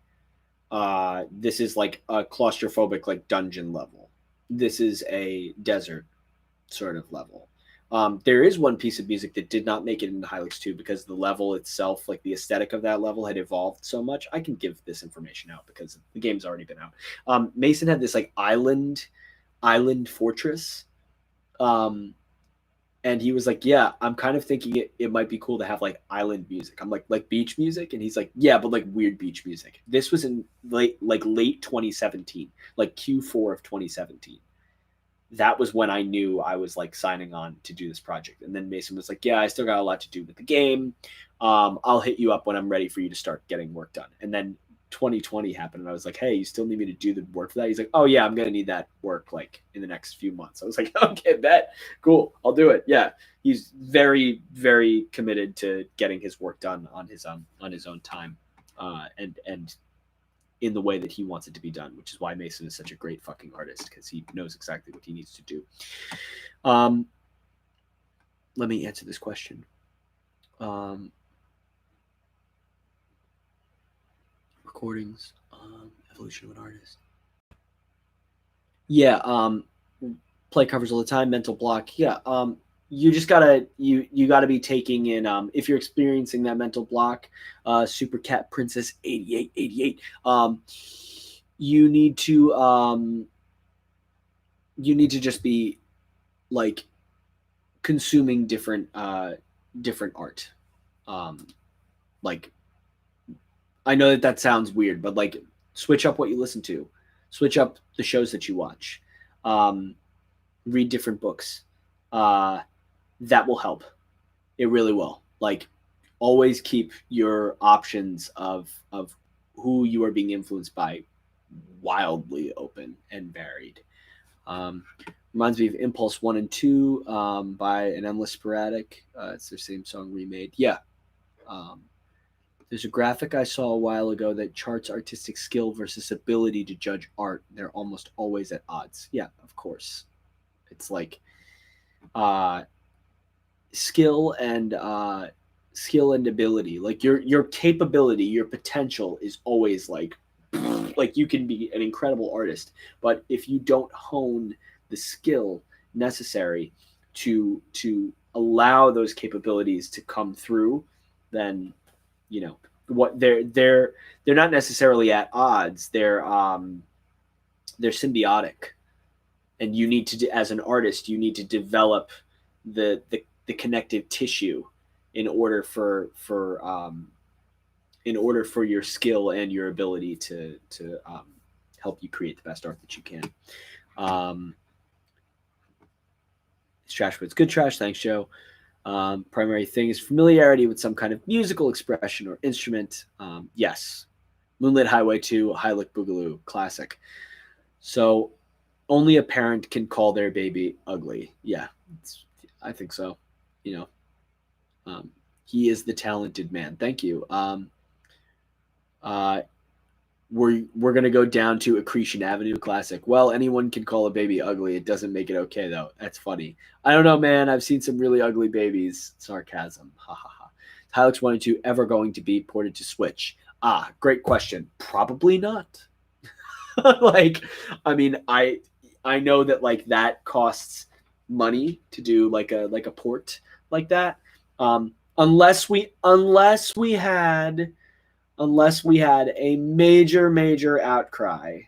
a claustrophobic like dungeon level. this is a desert sort of level. There is one piece of music that did not make it into Hylics 2 because the level itself, like the aesthetic of that level, had evolved so much. I can give this information out because the game's already been out. Mason had this like island fortress. And he was like, "Yeah, I'm kind of thinking it might be cool to have like island music." I'm like beach music, and he's like, "Yeah, but like weird beach music." This was in late 2017, like Q4 of 2017. That was when I knew I was like signing on to do this project. And then Mason was like, "Yeah, I still got a lot to do with the game. I'll hit you up when I'm ready for you to start getting work done." And then 2020 happened, and I was like, "Hey, you still need me to do the work for that?" He's like, "Oh yeah, I'm gonna need that work like in the next few months." I was like, "Okay, bet, cool, I'll do it." Yeah, he's very, very committed to getting his work done on his own time, and in the way that he wants it to be done, which is why Mason is such a great fucking artist because he knows exactly what he needs to do. Let me answer this question. Recordings, evolution of an artist. Yeah, play covers all the time. Mental block. Yeah, you just gotta you gotta be taking in if you're experiencing that mental block. Super Cat Princess 8888. You need to just be like consuming different art. Like I know that sounds weird, but like switch up what you listen to, switch up the shows that you watch, read different books. That will help. It really will. Like always keep your options of who you are being influenced by wildly open and varied. Um, Reminds me of Impulse 1 and 2 by an Endless Sporadic. It's their same song remade. Yeah. Um, there's a graphic I saw a while ago that charts artistic skill versus ability to judge art. They're almost always at odds. Yeah, of course. It's like uh, skill and ability. Like your capability, your potential is always like you can be an incredible artist, but if you don't hone the skill necessary to allow those capabilities to come through, then you know what they're not necessarily at odds. They're symbiotic, and you need to, as an artist, you need to develop the connective tissue in order for your skill and your ability to help you create the best art that you can. It's trash, but it's good trash. Thanks, Joe. Primary thing is familiarity with some kind of musical expression or instrument. Yes. Moonlit Highway 2, Hylic Boogaloo, classic. So only a parent can call their baby ugly. Yeah, I think so. You know, he is the talented man. Thank you. Uh, we're gonna go down to Accretion Avenue classic. Well, anyone can call a baby ugly. It doesn't make it okay though. That's funny. I don't know, man. I've seen some really ugly babies. Sarcasm. Ha ha ha. Hylics 1 and 2 ever going to be ported to Switch? Great question. Probably not. Like, I mean, I know that like that costs money to do like a port like that. Unless we had a major outcry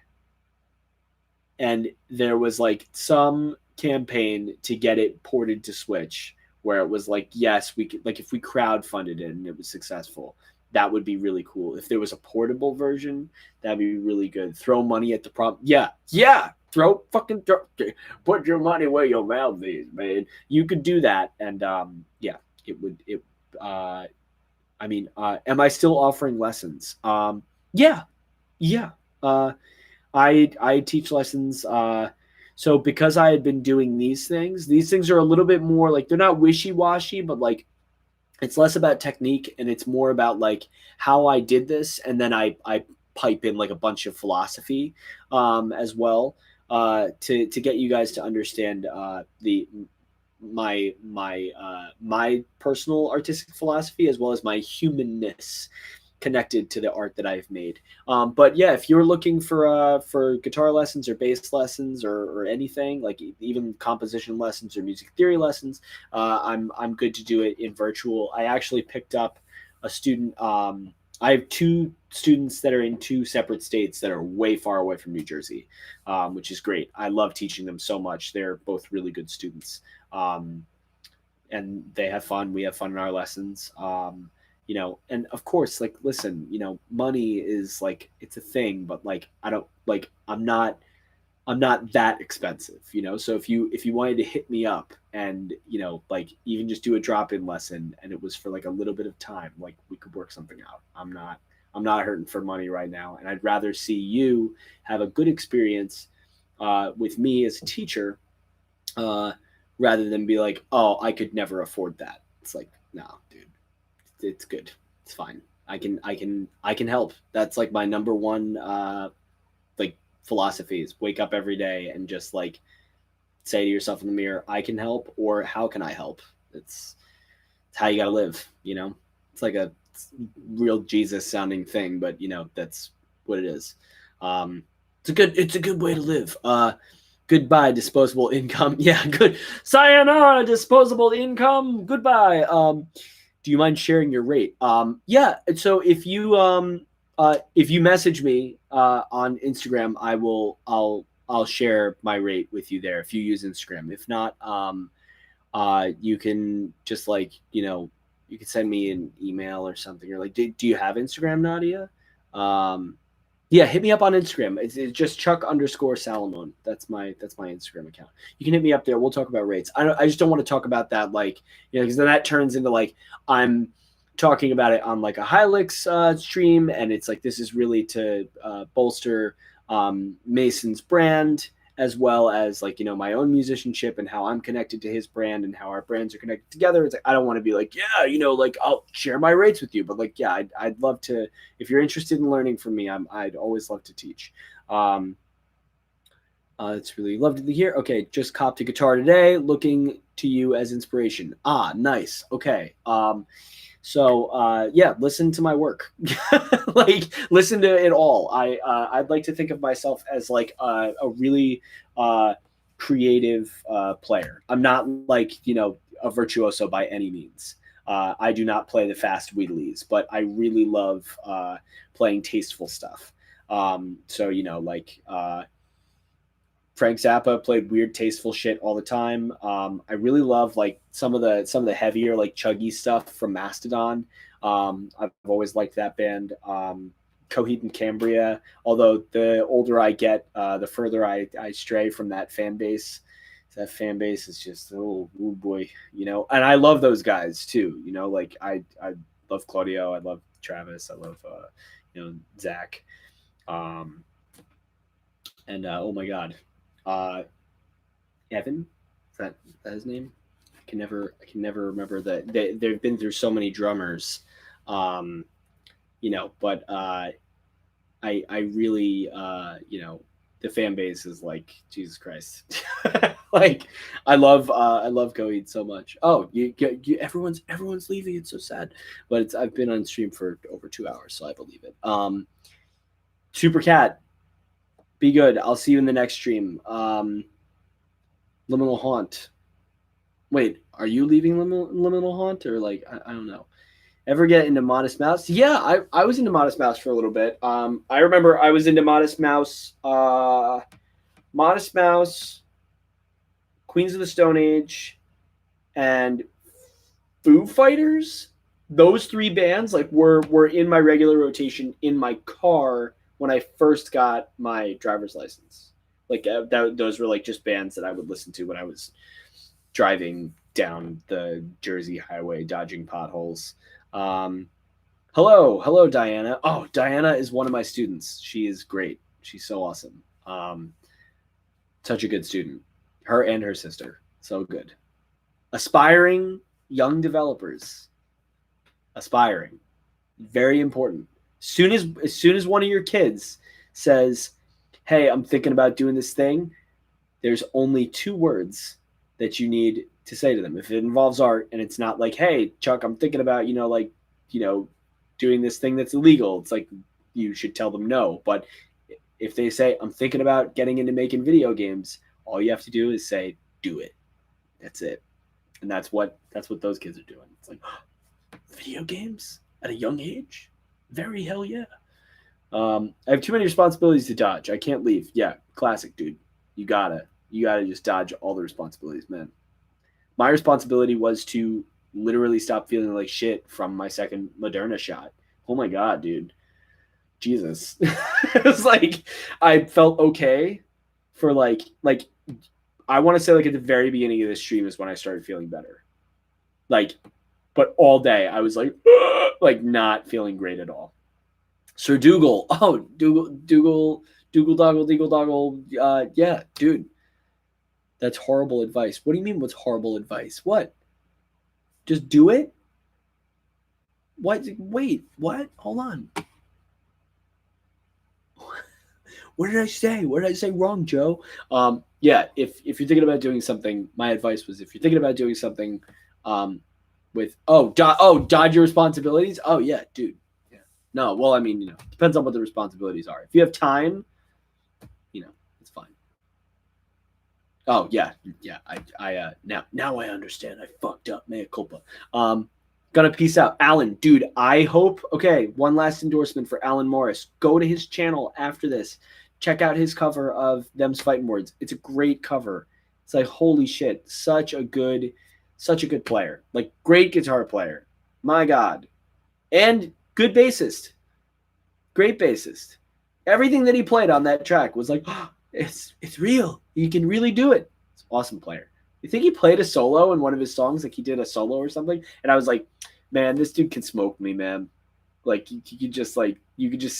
and there was like some campaign to get it ported to Switch where it was like, yes, we could, like if we crowdfunded it and it was successful, that would be really cool. If there was a portable version, that'd be really good. Throw money at the problem. Yeah. Put your money where your mouth is, man. You could do that, and yeah, it would. I mean, am I still offering lessons? Yeah. I teach lessons. So because I had been doing these things are a little bit more like they're not wishy washy, but like it's less about technique and it's more about like how I did this, and then I pipe in like a bunch of philosophy as well to get you guys to understand the my personal artistic philosophy as well as my humanness connected to the art that I've made. But yeah, if you're looking for guitar lessons or bass lessons or anything like even composition lessons or music theory lessons, I'm good to do it in virtual. I actually picked up a student. I have two students that are in two separate states that are way far away from New Jersey, which is great. I love teaching them so much. They're both really good students, and they have fun. We have fun in our lessons. And of course, like, listen, money is like, it's a thing, but like, I don't like, I'm not that expensive, So if you wanted to hit me up and, like even just do a drop-in lesson and it was for like a little bit of time, like we could work something out. I'm not hurting for money right now. And I'd rather see you have a good experience with me as a teacher, rather than be like, oh, I could never afford that. It's like, no, dude, it's good. It's fine. I can help. That's like my number one, like philosophy is wake up every day and just like say to yourself in the mirror, I can help, or how can I help? It's how you got to live, It's like a real Jesus sounding thing, but that's what it is. It's a good way to live. Goodbye, disposable income. Yeah, good. Sayonara, disposable income. Goodbye. Do you mind sharing your rate? Yeah. So if you message me on Instagram, I'll share my rate with you there if you use Instagram. If not, you can just like you can send me an email or something, or like, do you have Instagram, Nadia? Yeah, hit me up on Instagram. It's just Chuck_Salamone. That's my Instagram account. You can hit me up there. We'll talk about rates. I just don't want to talk about that like because then that turns into like I'm talking about it on like a Hylics stream, and it's like this is really to bolster Mason's brand, as well as like my own musicianship and how I'm connected to his brand and how our brands are connected together. It's like I don't want to be like, yeah, like I'll share my rates with you, but like, yeah, I'd love to. If you're interested in learning from me, I'd always love to teach. It's really lovely to hear. Okay, just copped a guitar today, looking to you as inspiration. Ah, nice. Okay. So yeah, listen to my work. Like listen to it all. I'd like to think of myself as like a really creative player. I'm not like a virtuoso by any means. I do not play the fast wheedlies, but I really love playing tasteful stuff. So like Frank Zappa played weird, tasteful shit all the time. I really love like some of the heavier, like chuggy stuff from Mastodon. I've always liked that band. Coheed and Cambria. Although the older I get, the further I stray from that fan base. That fan base is just oh boy, And I love those guys too. Like I love Claudio. I love Travis. I love Zach. And oh my god. Evan, is that his name? I can never remember that. They've been through so many drummers, but I really, the fan base is like Jesus Christ. Like I love Coheed so much. Oh, you everyone's leaving. It's so sad, but I've been on stream for over 2 hours, so I believe it. Super Cat, be good. I'll see you in the next stream. Liminal Haunt. Wait, are you leaving Liminal Haunt, or like I don't know. Ever get into Modest Mouse? Yeah, I was into Modest Mouse for a little bit. I remember I was into Modest Mouse, Queens of the Stone Age, and Foo Fighters. Those three bands like were in my regular rotation in my car when I first got my driver's license. Like those were like just bands that I would listen to when I was driving down the Jersey highway, dodging potholes. Hello, Diana. Oh, Diana is one of my students. She is great. She's so awesome. Such a good student. Her and her sister. So good. Aspiring young developers. Aspiring. Very important. As soon as one of your kids says, hey, I'm thinking about doing this thing, there's only 2 words that you need to say to them. If it involves art and it's not like, hey, Chuck, I'm thinking about, doing this thing that's illegal. It's like you should tell them no. But if they say, I'm thinking about getting into making video games, all you have to do is say, do it. That's it. And that's what those kids are doing. It's like, video games at a young age? Very hell yeah. I have too many responsibilities to dodge. I can't leave. Yeah, classic, dude. You gotta just dodge all the responsibilities, man. My responsibility was to literally stop feeling like shit from my second Moderna shot. Oh my god, dude. Jesus. It was like I felt okay for like I want to say like at the very beginning of this stream is when I started feeling better. Like, but all day I was like like not feeling great at all. Sir Dougal. Oh, Dougal Doggle, Deagle Doggle. Yeah, dude. That's horrible advice. What do you mean what's horrible advice? What? Just do it? What? Wait, what? Hold on. What did I say? What did I say wrong, Joe? Yeah, if you're thinking about doing something, my advice was if you're thinking about doing something with dodge your responsibilities. Oh yeah, dude. Yeah. No, well, I mean, depends on what the responsibilities are. If you have time, it's fine. Oh yeah. I now I understand. I fucked up. Mea culpa. Gonna peace out. Alan, dude, I hope. Okay, one last endorsement for Alan Morris. Go to his channel after this. Check out his cover of Them's Fighting Words. It's a great cover. It's like, holy shit, such a good player. Like, great guitar player. My God. And good bassist. Great bassist. Everything that he played on that track was like, oh, it's real. He can really do it. It's an awesome player. You think he played a solo in one of his songs? Like he did a solo or something? And I was like, man, this dude can smoke me, man. Like you could just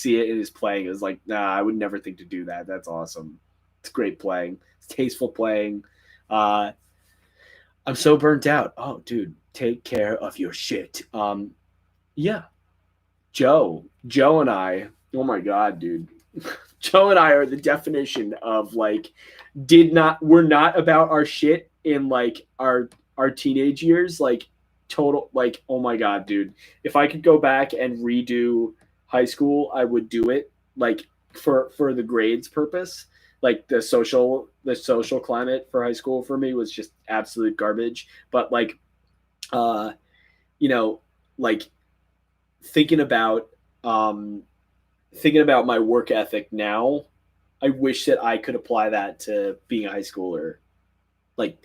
see it in his playing. It was like, nah, I would never think to do that. That's awesome. It's great playing. It's tasteful playing. I'm so burnt out. Oh, dude, take care of your shit. Yeah. Joe and I, oh my God, dude. Joe and I are the definition of like, we're not about our shit in like our teenage years. Like total, like, oh my God, dude. If I could go back and redo high school, I would do it like for the grades purpose. Like the social climate for high school for me was just absolute garbage. But like, like thinking about my work ethic now, I wish that I could apply that to being a high schooler. Like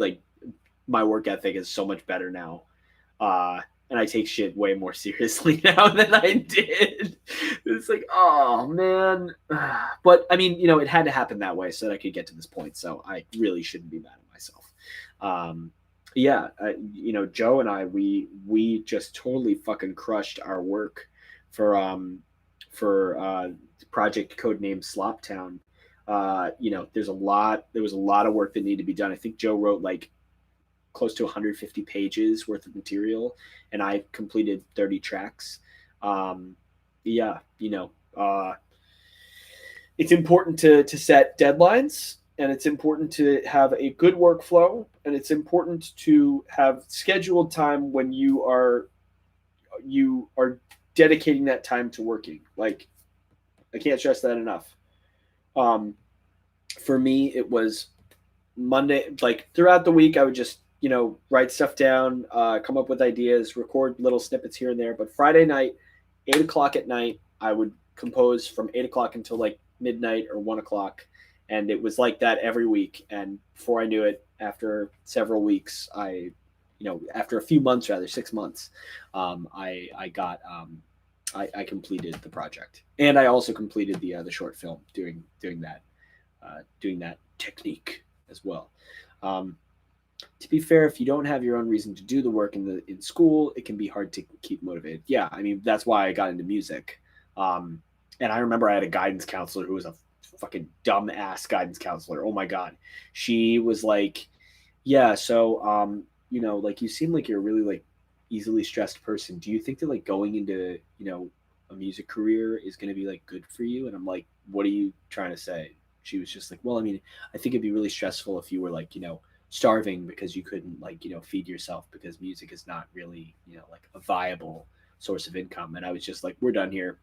my work ethic is so much better now. And I take shit way more seriously now than I did. It's like, oh man. But I mean, it had to happen that way so that I could get to this point. So I really shouldn't be mad at myself. Yeah, Joe and I, we just totally fucking crushed our work for project codename Sloptown. There was a lot of work that needed to be done. I think Joe wrote like close to 150 pages worth of material, and I completed 30 tracks. It's important to set deadlines, and it's important to have a good workflow, and it's important to have scheduled time when you are dedicating that time to working. Like, I can't stress that enough. For me, it was Monday, like throughout the week, I would just, write stuff down, come up with ideas, record little snippets here and there. But Friday night, 8:00 at night, I would compose from 8:00 until like midnight or 1:00. And it was like that every week. And before I knew it, after several weeks, after a few months, rather 6 months, I completed the project, and I also completed the short film doing that technique as well. To be fair, if you don't have your own reason to do the work in school, it can be hard to keep motivated. Yeah, I mean that's why I got into music. And I remember I had a guidance counselor who was a fucking dumb ass guidance counselor. Oh my God, she was like, yeah, so like you seem like you're a really like easily stressed person. Do you think that like going into a music career is going to be like good for you? And I'm like, what are you trying to say? She was just like, well, I mean, I think it'd be really stressful if you were like starving because you couldn't like feed yourself, because music is not really like a viable source of income. And I was just like, we're done here.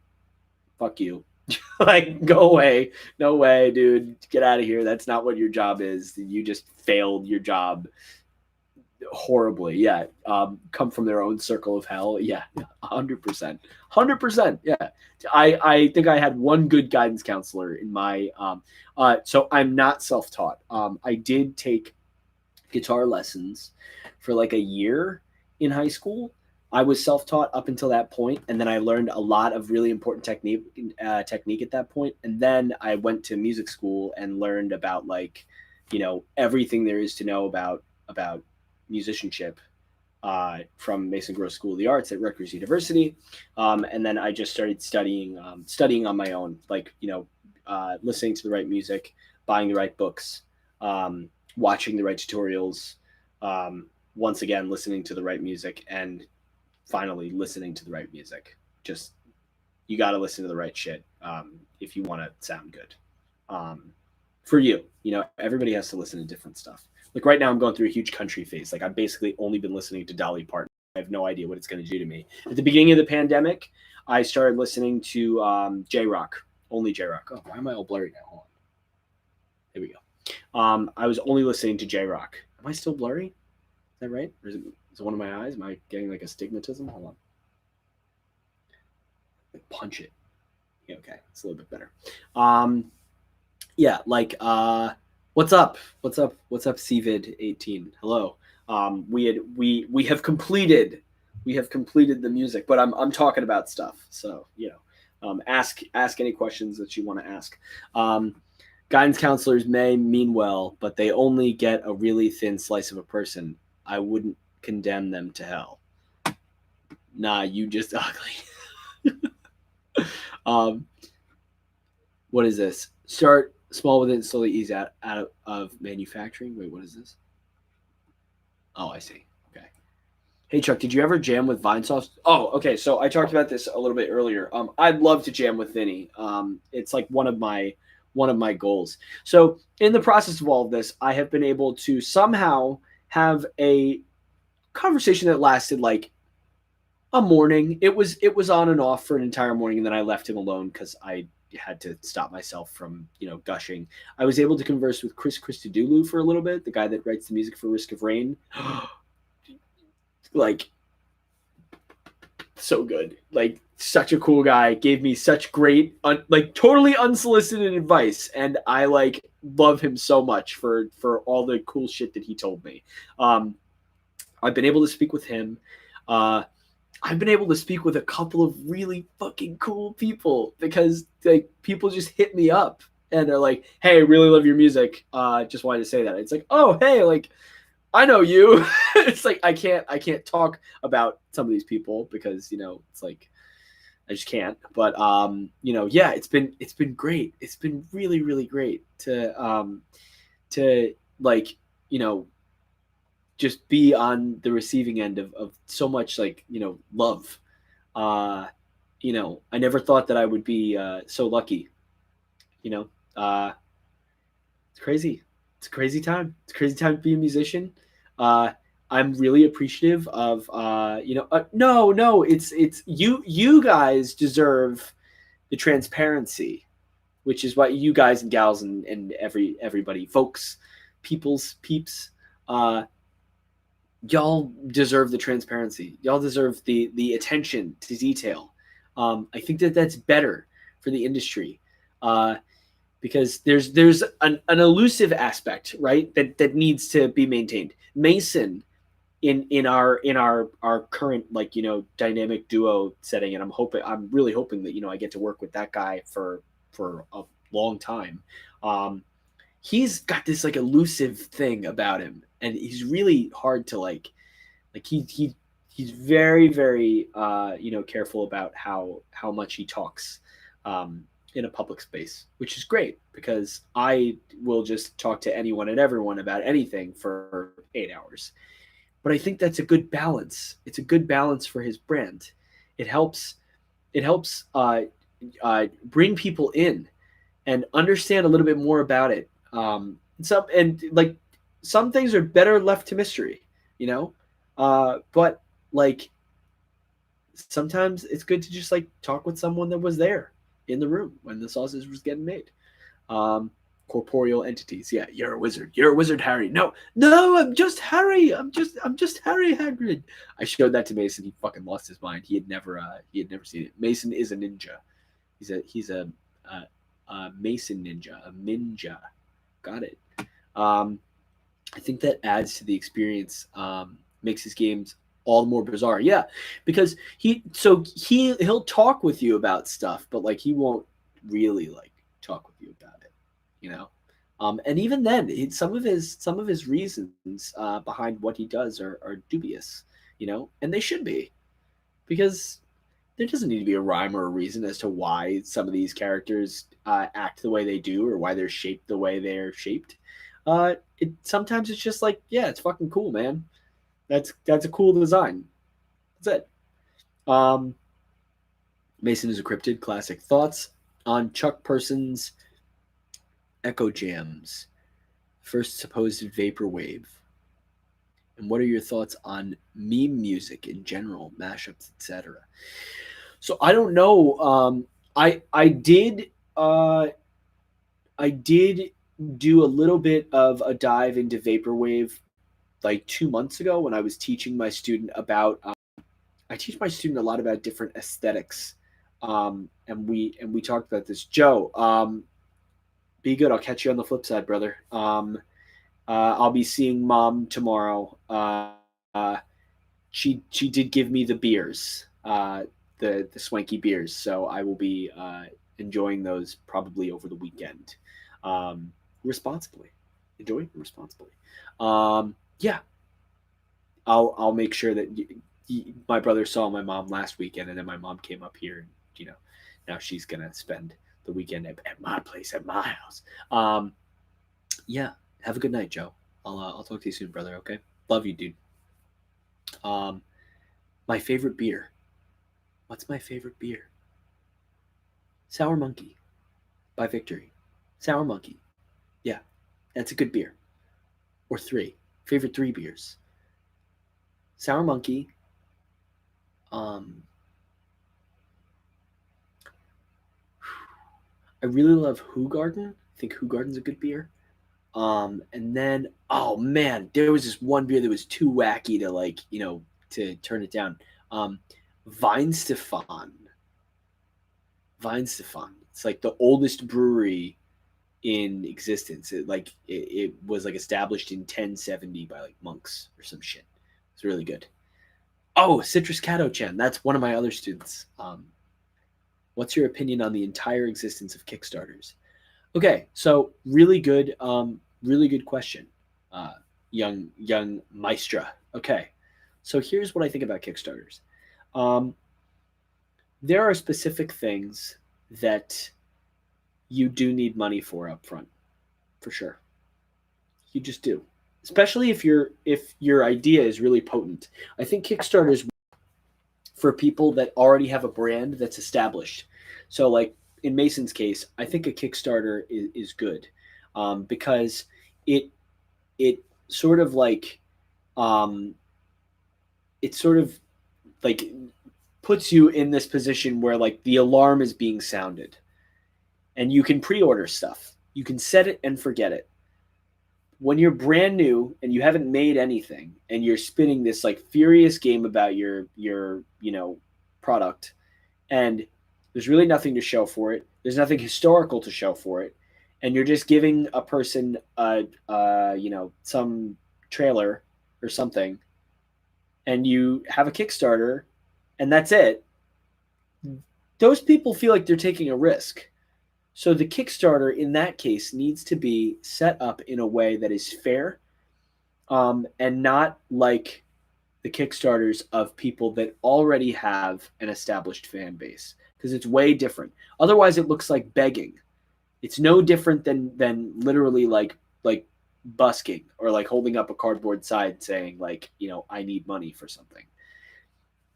Fuck you. Like, go away. No way, dude. Get out of here. That's not what your job is. You just failed your job horribly. Yeah. Come from their own circle of hell. Yeah. 100%. 100%. Yeah. I think I had one good guidance counselor in my, so I'm not self-taught. I did take guitar lessons for like a year in high school. I was self-taught up until that point, and then I learned a lot of really important technique at that point. And then I went to music school and learned about, like, everything there is to know about musicianship from Mason Gross School of the Arts at Rutgers University. And then I just started studying on my own, like, listening to the right music, buying the right books, watching the right tutorials, once again, listening to the right music, and finally listening to the right music. Just, you got to listen to the right shit if you want to sound good. For you, everybody has to listen to different stuff. Like right now I'm going through a huge country phase. Like I've basically only been listening to Dolly Parton. I have no idea what it's going to do to me. At the beginning of the pandemic, I started listening to J-Rock, only J-Rock. Oh, why am I all blurry now? Hold on. There we go. I was only listening to J-Rock. Am I still blurry? Is that right? Or is it one of my eyes? Am I getting like astigmatism? Hold on. Punch it. Yeah, okay. It's a little bit better. Yeah, like what's up? What's up, CVID18? Hello. We have completed the music, but I'm talking about stuff. So, ask any questions that you want to ask. Guidance counselors may mean well, but they only get a really thin slice of a person. I wouldn't condemn them to hell. Nah, you just ugly. What is this? Start small with it and slowly ease out of manufacturing. Wait, what is this? Oh, I see. Okay. Hey, Chuck, did you ever jam with Vinesauce? Oh, okay. So I talked about this a little bit earlier. I'd love to jam with Vinny. It's like one of my goals. So in the process of all of this, I have been able to somehow have a conversation that lasted like a morning. It was on and off for an entire morning, and then I left him alone because I had to stop myself from gushing. I was able to converse with Chris Christodoulou for a little bit, the guy that writes the music for Risk of Rain. Like, so good. Like, such a cool guy. Gave me such great, totally unsolicited advice, and I love him so much for all the cool shit that he told me. I've been able to speak with him. I've been able to speak with a couple of really fucking cool people because people just hit me up and they're like, "Hey, I really love your music. Just wanted to say that." It's like, "Oh, hey, I know you." It's like I can't talk about some of these people because it's like I just can't. But yeah, it's been great. It's been really, really great to just be on the receiving end of so much love. I never thought that I would be so lucky. It's crazy. It's a crazy time. It's a crazy time to be a musician. I'm really appreciative of no, it's you guys deserve the transparency, which is what you guys and gals and everybody, folks, peeps, y'all deserve the transparency. Y'all deserve the attention to detail. I think that's better for the industry because there's an elusive aspect, right, that needs to be maintained. Mason, in our current dynamic duo setting, and I'm really hoping that I get to work with that guy for a long time. He's got this elusive thing about him, and he's really hard to he's very, very careful about how much he talks in a public space, which is great because I will just talk to anyone and everyone about anything for 8 hours. But I think that's a good balance. It's a good balance for his brand. It helps bring people in and understand a little bit more about it. Some things are better left to mystery, but sometimes it's good to just like talk with someone that was there in the room when the sausage was getting made. Um, Corporeal entities. Yeah, you're a wizard. You're a wizard, Harry. No, no, I'm just Harry. I'm just Harry Hagrid. I showed that to Mason. He fucking lost his mind. He had never seen it. Mason is a ninja. He's a Mason ninja, a ninja. Got it. Um, I think that adds to the experience. Makes his games all the more bizarre. Yeah, because he'll talk with you about stuff, but like he won't really like talk with you about it, you know. And even then, some of his reasons behind what he does are dubious, you know, and they should be, because there doesn't need to be a rhyme or a reason as to why some of these characters act the way they do or why they're shaped the way they're shaped. Sometimes it's just like, yeah, it's fucking cool, man. That's a cool design. That's it. Mason is a cryptid. Classic thoughts on Chuck Person's Echo Jams, first supposed vaporwave, and what are your thoughts on meme music in general, mashups, etc.? So I don't know. I did do a little bit of a dive into vaporwave like 2 months ago when I was teaching my student about. I teach my student a lot about different aesthetics, and we talked about this. Joe, be good. I'll catch you on the flip side, brother. I'll be seeing mom tomorrow. She did give me the beers, the swanky beers, so I will be enjoying those probably over the weekend, responsibly. Enjoy responsibly. Yeah, I'll make sure that my brother saw my mom last weekend, and then my mom came up here, and now she's gonna spend the weekend at my place, at my house. Yeah, have a good night, Joe. I'll talk to you soon, brother. Okay, love you, dude. Um, my favorite beer. What's my favorite beer? Sour Monkey by Victory. Sour Monkey. Yeah, that's a good beer. Or three. Favorite three beers. Sour Monkey. Um, I really love Garden. I think Garden's a good beer. And then, oh man, there was this one beer that was too wacky to to turn it down. Um, Vine Stefan. Vine Stefan. It's like the oldest brewery in existence. It was like established in 1070 by like monks or some shit. It's really good. Oh, Citrus Kato-chan. That's one of my other students. What's your opinion on the entire existence of Kickstarters? Okay, so really good question, young maestra. Okay, so here's what I think about Kickstarters. Um, there are specific things that you do need money for up front, for sure. You just do, especially if your idea is really potent. I think Kickstarters for people that already have a brand that's established. So, like in Mason's case, I think a Kickstarter is good, because it it sort of like um, it sort of like puts you in this position where like the alarm is being sounded, and you can pre-order stuff. You can set it and forget it. When you're brand new and you haven't made anything and you're spinning this like furious game about your product, and there's really nothing to show for it, there's nothing historical to show for it, and you're just giving a person some trailer or something, and you have a Kickstarter and that's it, those people feel like they're taking a risk. So the Kickstarter in that case needs to be set up in a way that is fair, and not like the Kickstarters of people that already have an established fan base, because it's way different. Otherwise, it looks like begging. It's no different than literally like busking or like holding up a cardboard sign saying like I need money for something.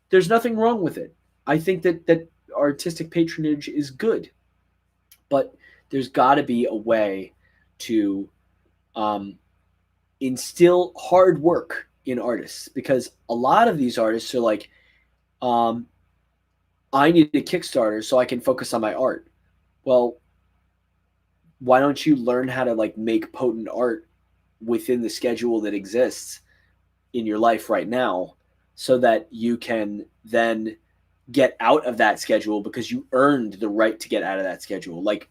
There's nothing wrong with it. I think that artistic patronage is good, but there's got to be a way to um, instill hard work in artists, because a lot of these artists are like, um, I need a Kickstarter so I can focus on my art. Well, why don't you learn how to like make potent art within the schedule that exists in your life right now so that you can then get out of that schedule because you earned the right to get out of that schedule. Like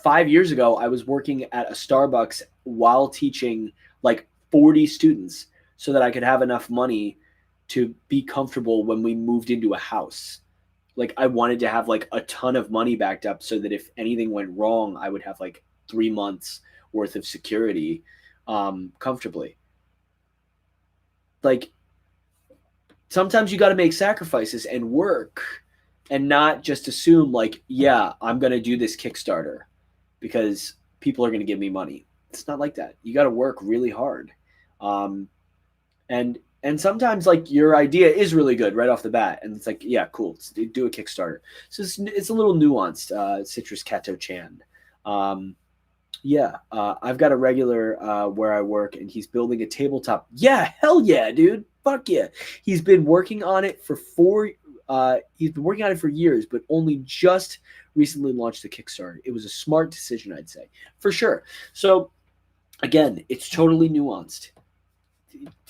5 years ago, I was working at a Starbucks while teaching like 40 students so that I could have enough money to be comfortable when we moved into a house. Like I wanted to have like a ton of money backed up so that if anything went wrong, I would have like 3 months worth of security comfortably. Like sometimes you got to make sacrifices and work and not just assume like, yeah, I'm going to do this Kickstarter because people are going to give me money. It's not like that. You got to work really hard. Um, and sometimes like your idea is really good right off the bat. And it's like, yeah, cool. Let's do a Kickstarter. So it's a little nuanced, Citrus Kato Chan. Yeah, I've got a regular where I work, and he's building a tabletop. Yeah, hell yeah, dude. Fuck yeah. He's been working on it for he's been working on it for years, but only just recently launched the Kickstarter. It was a smart decision, I'd say, for sure. So again, it's totally nuanced.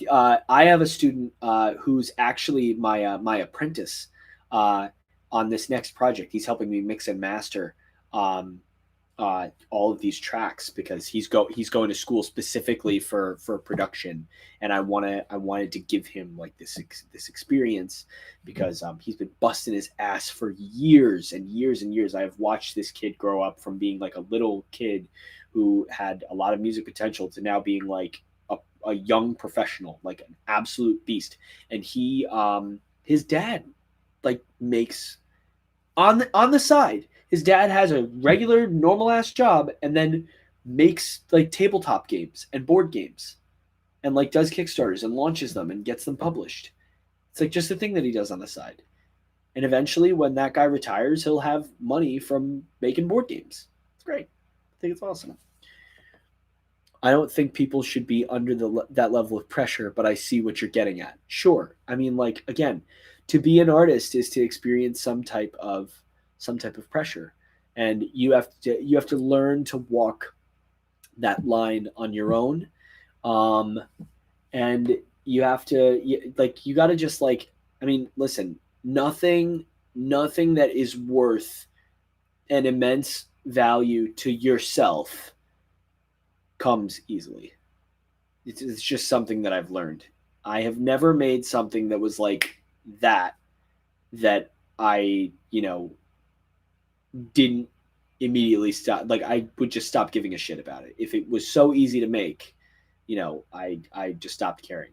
I have a student who's actually my apprentice on this next project. He's helping me mix and master all of these tracks because he's going to school specifically for production, and I wanted to give him like this experience because he's been busting his ass for years and years and years. I have watched this kid grow up from being like a little kid who had a lot of music potential to now being like a young professional, like an absolute beast. And he his dad like makes on the side. His dad has a regular normal ass job and then makes like tabletop games and board games and like does Kickstarters and launches them and gets them published. It's like just a thing that he does on the side. And eventually when that guy retires, he'll have money from making board games. It's great. I think it's awesome. I don't think people should be under that level of pressure, but I see what you're getting at. Sure. I mean, like again, to be an artist is to experience some type of pressure, and you have to learn to walk that line on your own, and you have to you got to just like, I mean, listen, nothing that is worth an immense value to yourself comes easily. It's just something that I've learned. I have never made something that was like that I, didn't immediately stop. Like I would just stop giving a shit about it. If it was so easy to make, I just stopped caring.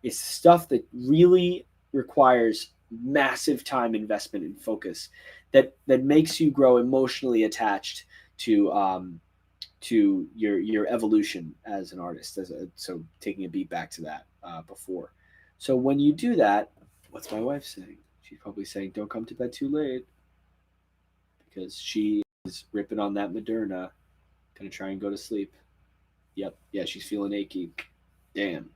It's stuff that really requires massive time investment and focus that makes you grow emotionally attached to your evolution as an artist. So taking a beat back to that before. So when you do that, what's my wife saying? She's probably saying, "Don't come to bed too late," because she is ripping on that Moderna, gonna try and go to sleep. Yep, yeah, she's feeling achy. Damn.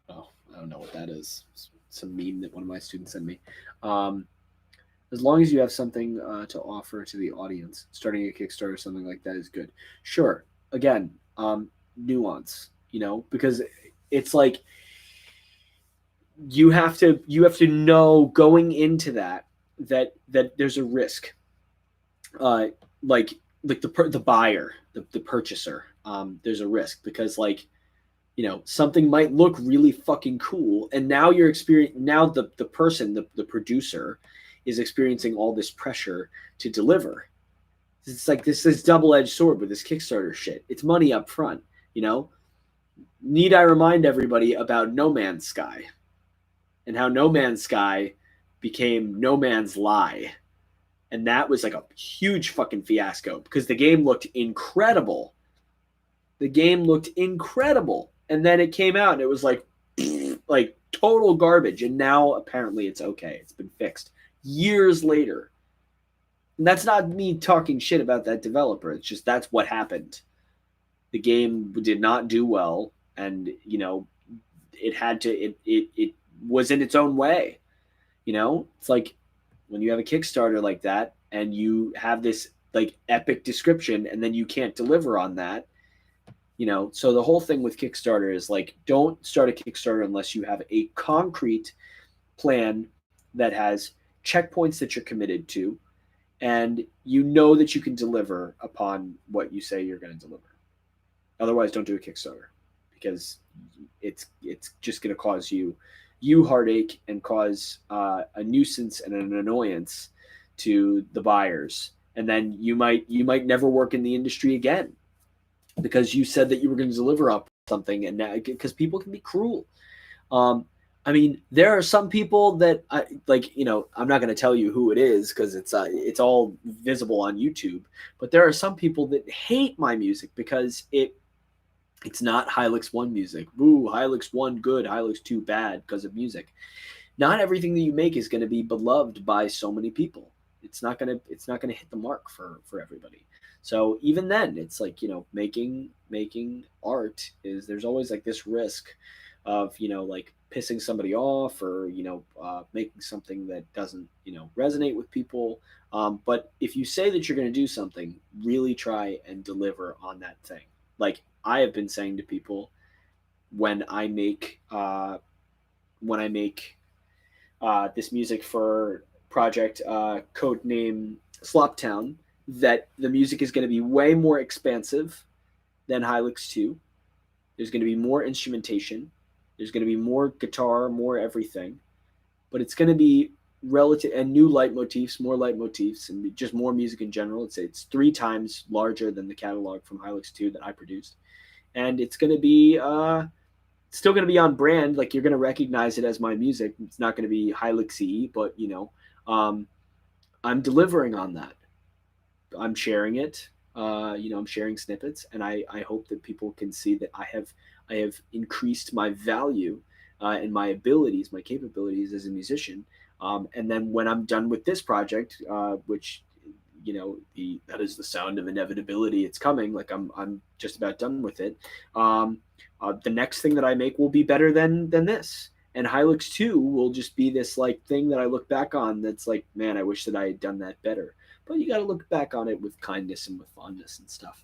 Oh, I don't know what that is. It's some meme that one of my students sent me. As long as you have something to offer to the audience, starting a Kickstarter or something like that is good. Sure. Again, nuance, because it's like you have to know going into that there's a risk. Like the buyer, the purchaser, there's a risk because something might look really fucking cool, and now you're experiencing, now the person, the producer is experiencing all this pressure to deliver. It's like this double-edged sword with this Kickstarter shit. It's money up front, Need I remind everybody about No Man's Sky and how No Man's Sky became No Man's Lie? And that was like a huge fucking fiasco because the game looked incredible. And then it came out and it was like total garbage. And now apparently it's okay. It's been fixed years later. And that's not me talking shit about that developer. It's just that's what happened. The game did not do well, and it had to. It was in its own way. It's like when you have a Kickstarter like that and you have this like epic description and then you can't deliver on that, so the whole thing with Kickstarter is like, don't start a Kickstarter unless you have a concrete plan that has checkpoints that you're committed to, and you know that you can deliver upon what you say you're going to deliver. Otherwise, don't do a Kickstarter, because it's just going to cause you heartache and cause a nuisance and an annoyance to the buyers, and then you might never work in the industry again because you said that you were going to deliver up something, and now, because people can be cruel. I mean, there are some people that I'm not going to tell you who it is because it's all visible on YouTube. But there are some people that hate my music because it's not Hylics 1 music. Ooh, Hylics 1 good, Hylics 2 bad because of music. Not everything that you make is going to be beloved by so many people. It's not going to hit the mark for everybody. So even then, it's like, making art there's always like this risk of, like pissing somebody off, or, making something that doesn't, resonate with people. But if you say that you're going to do something, really try and deliver on that thing. Like I have been saying to people, when I make this music for project codename Sloptown, that the music is going to be way more expansive than Hylics 2. There's going to be more instrumentation. There's going to be more guitar, more everything. But it's going to be relative, and new leitmotifs, more leitmotifs, and just more music in general. It's 3 times larger than the catalog from Hylics 2 that I produced. And it's going to be still going to be on brand. Like, you're going to recognize it as my music. It's not going to be Hylics-y, but, I'm delivering on that. I'm sharing it. I'm sharing snippets, and I hope that people can see that I have increased my value and my abilities, my capabilities as a musician. And then when I'm done with this project, which that is the sound of inevitability. It's coming. Like I'm just about done with it. The next thing that I make will be better than this. And Hylics 2 will just be this like thing that I look back on that's like, man, I wish that I had done that better. But you got to look back on it with kindness and with fondness and stuff.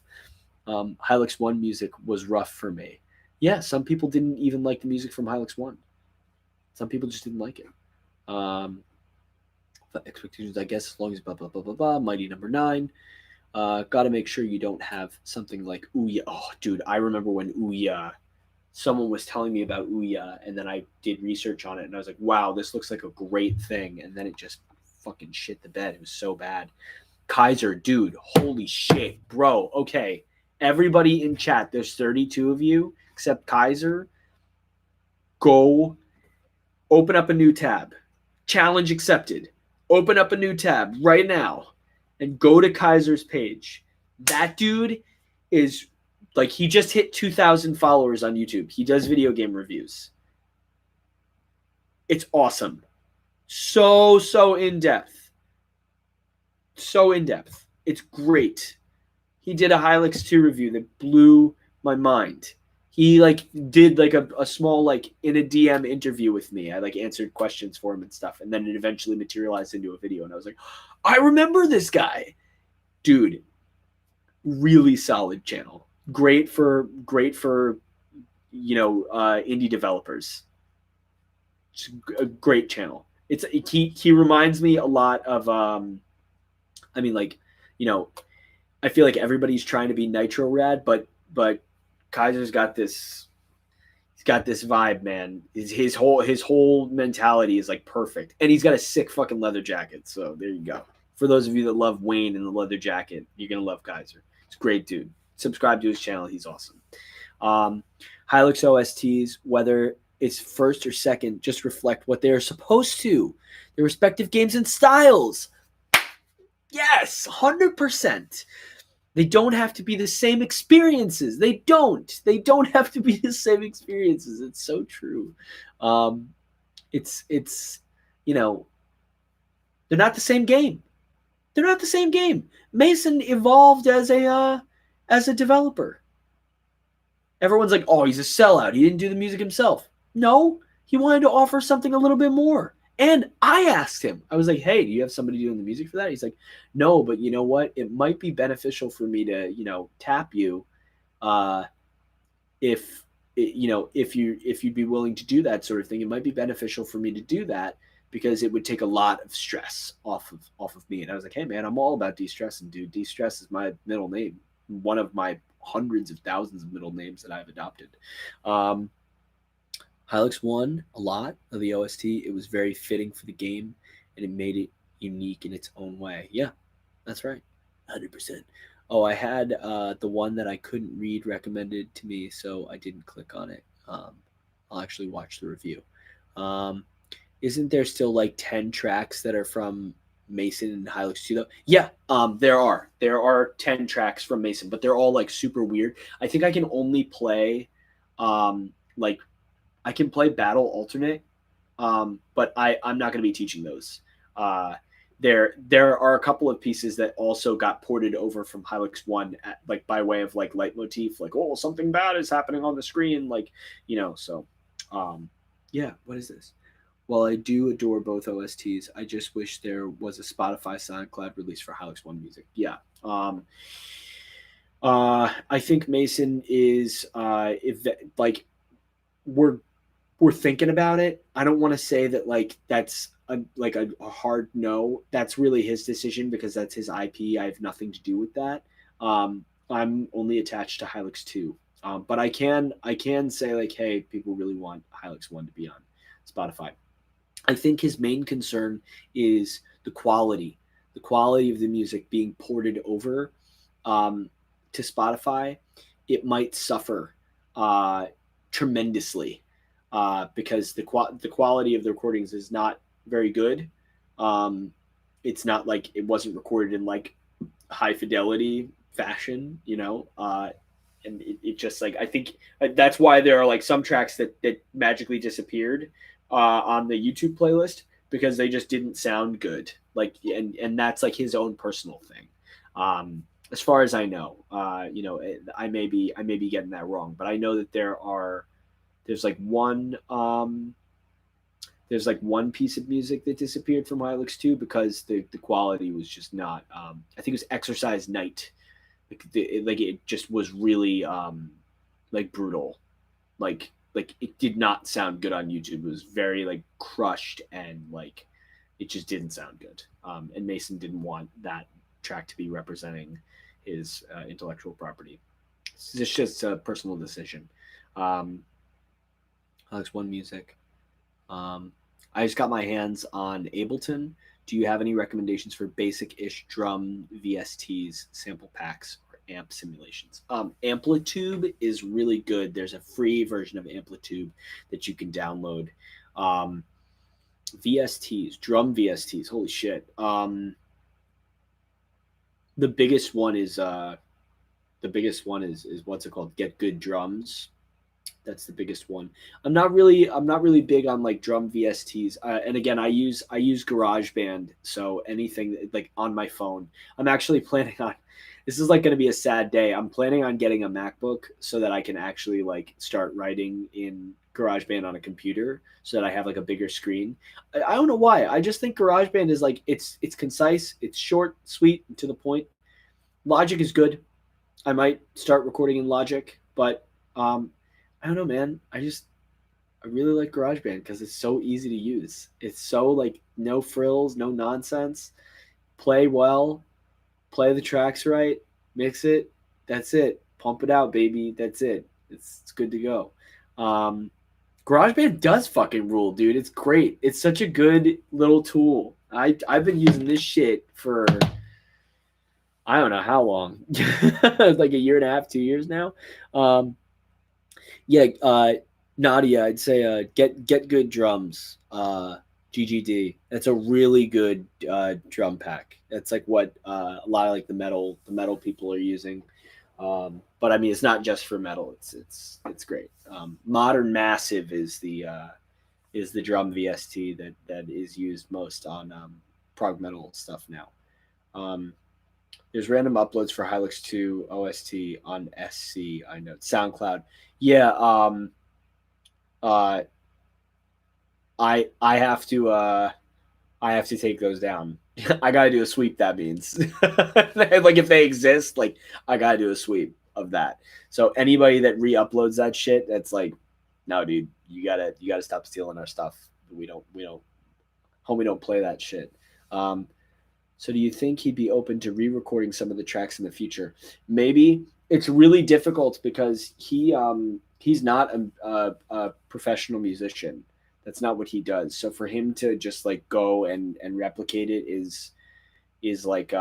Hylics 1 music was rough for me. Yeah, some people didn't even like the music from Hylics 1. Some people just didn't like it. Expectations, I guess, as long as blah, blah, blah, blah, blah. Mighty Number 9. Got to make sure you don't have something like Ouya. Oh, dude, I remember when Ouya, someone was telling me about Ouya, and then I did research on it, and I was like, wow, this looks like a great thing. And then it just fucking shit the bed. It was so bad. Kaiser, dude, holy shit, bro. Okay, everybody in chat, there's 32 of you, except Kaiser. Go open up a new tab. Challenge accepted. Open up a new tab right now and go to Kaiser's page. That dude is like, he just hit 2,000 followers on YouTube. He does video game reviews. It's awesome. So in depth. So in depth. It's great. He did a Hylics 2 review that blew my mind. He did a small in a DM interview with me. I answered questions for him and stuff, and then it eventually materialized into a video. And I was like, I remember this guy, dude. Really solid channel. Great for indie developers. It's a great channel. He reminds me a lot of I feel like everybody's trying to be Nitro Rad, but Kaiser's got this. He's got this vibe, man. His whole mentality is perfect, and he's got a sick fucking leather jacket. So there you go. For those of you that love Wayne and the leather jacket, you're gonna love Kaiser. He's a great dude. Subscribe to his channel. He's awesome. Hylics OSTs, whether it's first or second, just reflect what they are supposed to. Their respective games and styles. Yes, 100%. They don't have to be the same experiences. They don't have to be the same experiences. It's so true. It's they're not the same game. They're not the same game. Mason evolved as a developer. Everyone's like, oh, he's a sellout. He didn't do the music himself. No, he wanted to offer something a little bit more. And I asked him, I was like, hey, do you have somebody doing the music for that? He's like, no, but you know what? It might be beneficial for me to, tap you uh, if, if you'd be willing to do that sort of thing. It might be beneficial for me to do that because it would take a lot of stress off of me. And I was like, hey, man, I'm all about de-stressing, dude. De-stress is my middle name, one of my hundreds of thousands of middle names that I've adopted. Um, Hylics won a lot of the OST. It was very fitting for the game, and it made it unique in its own way. Yeah, that's right, 100%. Oh, I had the one that I couldn't read recommended to me, so I didn't click on it. I'll actually watch the review. Um, isn't there still like 10 tracks that are from Mason and Hylics 2 though? Yeah, there are. There are 10 tracks from Mason, but they're all like super weird. I think I can only play like I can play Battle Alternate, but I'm not going to be teaching those. Uh, there are a couple of pieces that also got ported over from Hylics One, like by way of like leitmotif, like oh something bad is happening on the screen, like so. Um, yeah, what is this? While I do adore both OSTs, I just wish there was a Spotify SoundCloud release for Hylics One music. Yeah. I think Mason is if like we're we're thinking about it. I don't want to say that like that's a hard no. That's really his decision because that's his IP. I have nothing to do with that. I'm only attached to Hylics 2. But I can say like, hey, people really want Hylics 1 to be on Spotify. I think his main concern is the quality of the music being ported over um, to Spotify. It might suffer uh, tremendously because the quality of the recordings is not very good. Um, it's not like it wasn't recorded in like high fidelity fashion, and it just like I think that's why there are like some tracks that magically disappeared on the YouTube playlist because they just didn't sound good. Like and that's like his own personal thing. As far as I know, I may be getting that wrong, but I know that there's like one piece of music that disappeared from Hylics 2 because the quality was just not. I think it was Exercise Night. Like it just was really like brutal. Like it did not sound good on YouTube. It was very like crushed and like it just didn't sound good. And Mason didn't want that track to be representing his intellectual property. It's just a personal decision. Um, Alex One Music. Um, I just got my hands on Ableton. Do you have any recommendations for basic-ish drum VSTs, sample packs, or amp simulations? Amplitude is really good. There's a free version of Amplitude that you can download. Um, VSTs, drum VSTs. Holy shit. The biggest one is what's it called? Get Good Drums. That's the biggest one. I'm not really big on like drum VSTs. And again, I use GarageBand, so anything like on my phone. I'm actually planning on. This is like going to be a sad day. I'm planning on getting a MacBook so that I can actually like start writing in GarageBand on a computer, so that I have like a bigger screen. I don't know why. I just think GarageBand is like it's concise, it's short, sweet, and to the point. Logic is good. I might start recording in Logic, but um, I don't know, man. I really like GarageBand because it's so easy to use. It's so like no frills, no nonsense. Play well, play the tracks right, mix it. That's it. Pump it out, baby. That's it. It's good to go. Um, GarageBand does fucking rule, dude. It's great. It's such a good little tool. I've been using this shit for I don't know how long, like a year and a half, 2 years now. Um, yeah, Nadia, I'd say get good drums. GGD. That's a really good drum pack. That's like what a lot of like the metal people are using. But I mean, it's not just for metal. It's great. Modern Massive is the drum VST that is used most on prog metal stuff now. Um, there's random uploads for Hylics 2 OST on SC. I know SoundCloud. Yeah. Uh, I have to take those down. I gotta do a sweep. That means like if they exist, like I gotta do a sweep of that. So anybody that re-uploads that shit, that's like, no, dude, you gotta stop stealing our stuff. We don't play that shit. Um, so do you think he'd be open to re-recording some of the tracks in the future? Maybe. It's really difficult because he's not a professional musician. That's not what he does. So for him to just like go and replicate it is like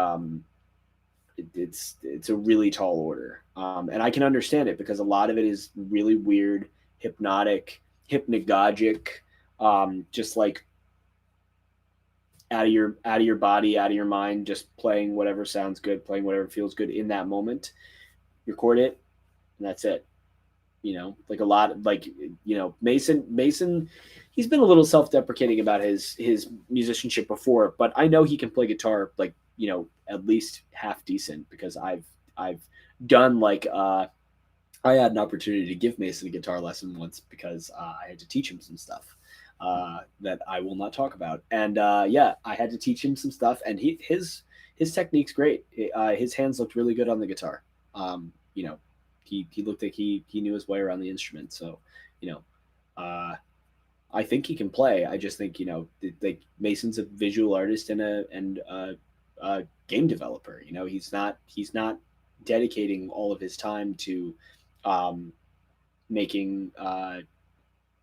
it's a really tall order. And I can understand it because a lot of it is really weird, hypnagogic, just like out of your body, out of your mind, just playing whatever sounds good, playing whatever feels good in that moment. Record it, and that's it. Like a lot, like Mason. He's been a little self-deprecating about his musicianship before, but I know he can play guitar like at least half decent because I've done like I had an opportunity to give Mason a guitar lesson once because I had to teach him some stuff that I will not talk about. And yeah, I had to teach him some stuff, and his technique's great. His hands looked really good on the guitar. He looked like he knew his way around the instrument. So, you know, uh, I think he can play. I just think like Mason's a visual artist and a game developer. He's not dedicating all of his time to um, making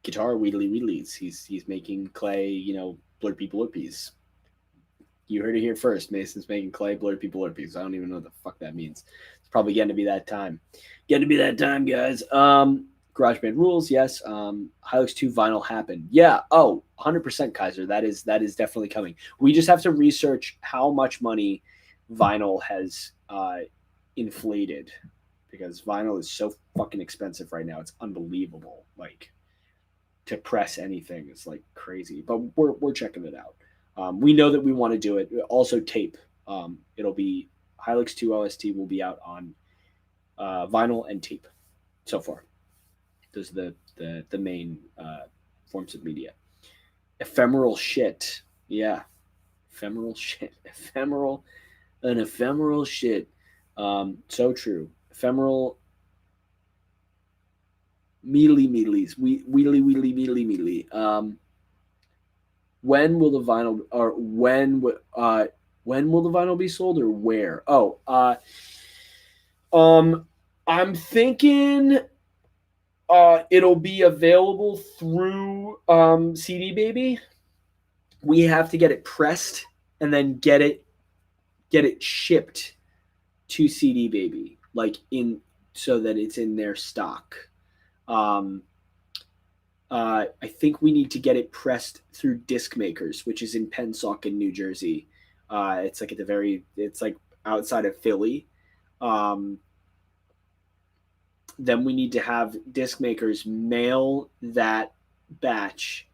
guitar wheedly wheedlies. He's making clay, blurpy blurpies. You heard it here first. Mason's making clay blurpy blurpies. I don't even know what the fuck that means. It's probably getting to be that time. Getting to be that time, guys. GarageBand rules, yes. Hylics 2 vinyl happened. Yeah. Oh, 100% Kaiser. That is definitely coming. We just have to research how much money vinyl has inflated because vinyl is so fucking expensive right now. It's unbelievable. Like to press anything is like crazy, but we're checking it out. We know that we want to do it. Also, tape. It'll be Hylics 2 OST will be out on vinyl and tape. So far, those are the main forms of media. Ephemeral shit. Yeah, ephemeral shit. Ephemeral shit. So true. Ephemeral mealy. Wheedly. When will the vinyl or when will the vinyl be sold or where? I'm thinking it'll be available through CD Baby. We have to get it pressed and then get it shipped to CD Baby, like in so that it's in their stock. Um, I think we need to get it pressed through Disc Makers, which is in Pennsauken, New Jersey. It's like it's like outside of Philly. Um, then we need to have Disc Makers mail that batch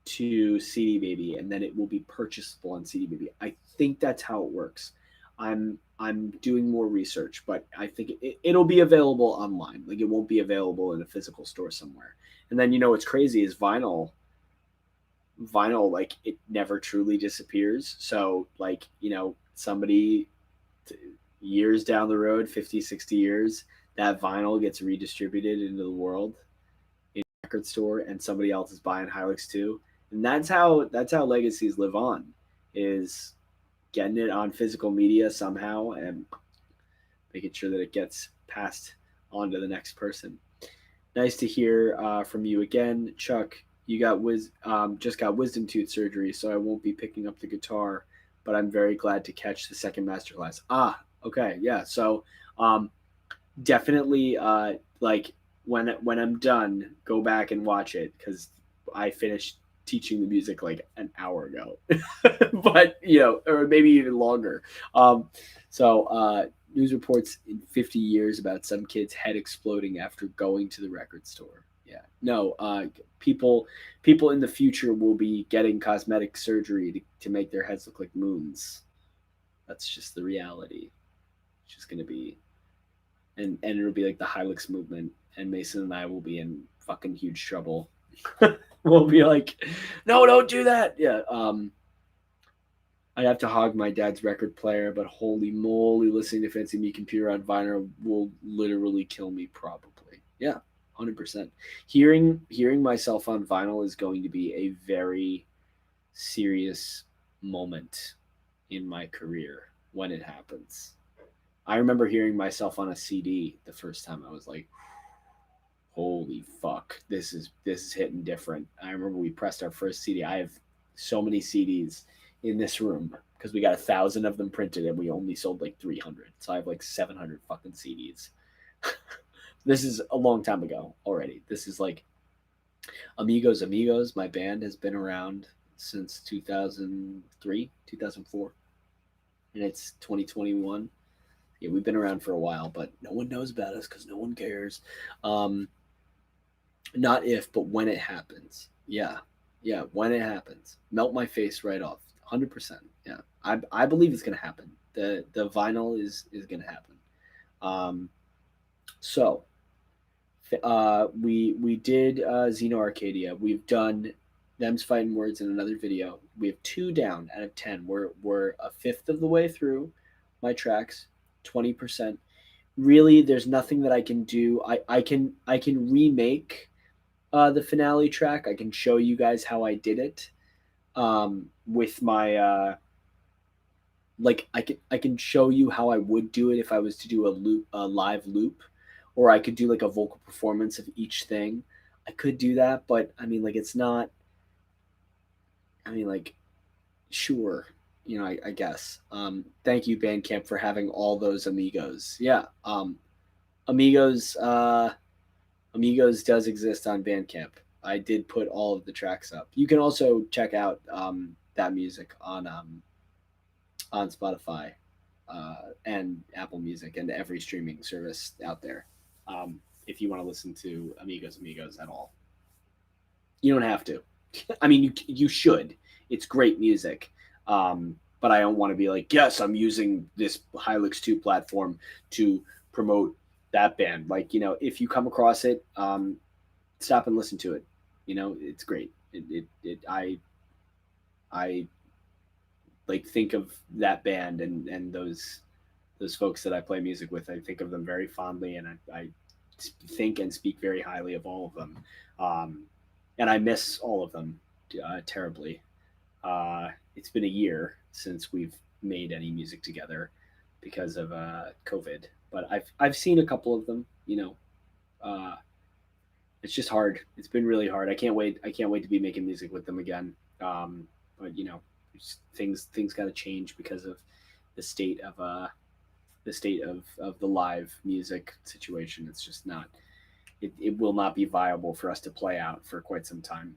to CD Baby, and then it will be purchasable on CD Baby. I think that's how it works. I'm doing more research, but I think it'll be available online. Like it won't be available in a physical store somewhere. And then what's crazy is vinyl. Vinyl, like it never truly disappears. So like somebody years down the road, 50, 60 years, that vinyl gets redistributed into the world in a record store, and somebody else is buying Hylics too. And that's how legacies live on, is getting it on physical media somehow and making sure that it gets passed on to the next person. Nice to hear from you again, Chuck. You just got wisdom tooth surgery, so I won't be picking up the guitar, but I'm very glad to catch the second masterclass. Okay, yeah. So definitely, like when I'm done, go back and watch it because I finished teaching the music like an hour ago, but or maybe even longer. So news reports in 50 years about some kid's head exploding after going to the record store. Yeah, no, people in the future will be getting cosmetic surgery to make their heads look like moons. That's just the reality. It's just gonna be, and it'll be like the Hylics movement, and Mason and I will be in fucking huge trouble. we'll be like, no, don't do that. Yeah. I'd have to hog my dad's record player, but holy moly, listening to Fancy Me Computer on vinyl will literally kill me probably. Yeah, 100%. Hearing myself on vinyl is going to be a very serious moment in my career when it happens. I remember hearing myself on a CD the first time. I was like, holy fuck, this is hitting different. I remember we pressed our first CD. I have so many CDs in this room because we got 1,000 of them printed and we only sold like 300. So I have like 700 fucking CDs. This is a long time ago already. This is like Amigos Amigos. My band has been around since 2003, 2004, and it's 2021. Yeah, we've been around for a while, but no one knows about us because no one cares. Um, Not if, but when it happens. Yeah. Yeah. When it happens. Melt my face right off. 100%. Yeah. I believe it's going to happen. The vinyl is going to happen. Um, so we did Xeno Arcadia. We've done Them's Fighting Words in another video. We have 2 down out of 10. We're a fifth of the way through my tracks, 20%. Really, there's nothing that I can do. I can remake the finale track. I can show you guys how I did it with my like I can show you how I would do it if I was to do a live loop, or I could do like a vocal performance of each thing. I could do that, but I mean, like, it's not. I mean, like, sure, I guess. Thank you, Bandcamp, for having all those amigos. Yeah, amigos. Amigos does exist on Bandcamp. I did put all of the tracks up. You can also check out that music on Spotify and Apple Music and every streaming service out there. If you want to listen to Amigos Amigos at all, you don't have to. I mean, you should. It's great music. But I don't want to be like, yes, I'm using this Hylics 2 platform to promote that band. Like, if you come across it, stop and listen to it. It's great. I like think of that band and those folks that I play music with. I think of them very fondly, and I think and speak very highly of all of them. And I miss all of them terribly. It's been a year since we've made any music together because of COVID, but I've seen a couple of them. Uh, it's just hard. It's been really hard. I can't wait. I can't wait to be making music with them again. But things got to change because of the state of the live music situation. It's just not. It will not be viable for us to play out for quite some time.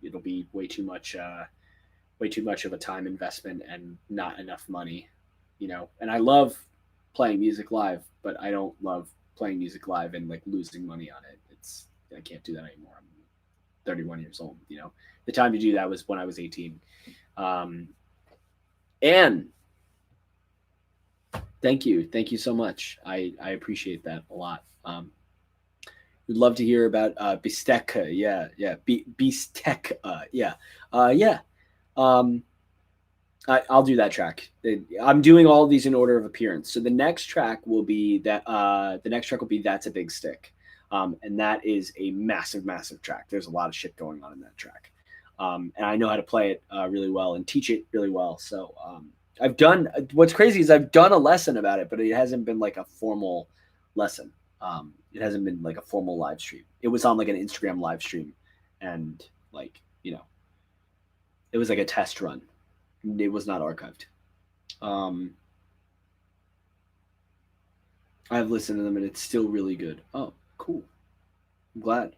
It'll be way too much of a time investment and not enough money. And I love playing music live, but I don't love playing music live and like losing money on it. I can't do that anymore. I'm 31 years old. The time to do that was when I was 18. And thank you so much. I appreciate that a lot. We'd love to hear about Bistecca. Yeah. Bistecca. Yeah. Yeah. I'll do that track. I'm doing all of these in order of appearance. So the next track will be that. The next track will be That's a Big Stick, and that is a massive, massive track. There's a lot of shit going on in that track, and I know how to play it really well and teach it really well. So I've done. What's crazy is I've done a lesson about it, but it hasn't been like a formal lesson. It hasn't been like a formal live stream. It was on like an Instagram live stream, and like it was like a test run. It was not archived. I've listened to them and it's still really good. Oh, cool. I'm glad.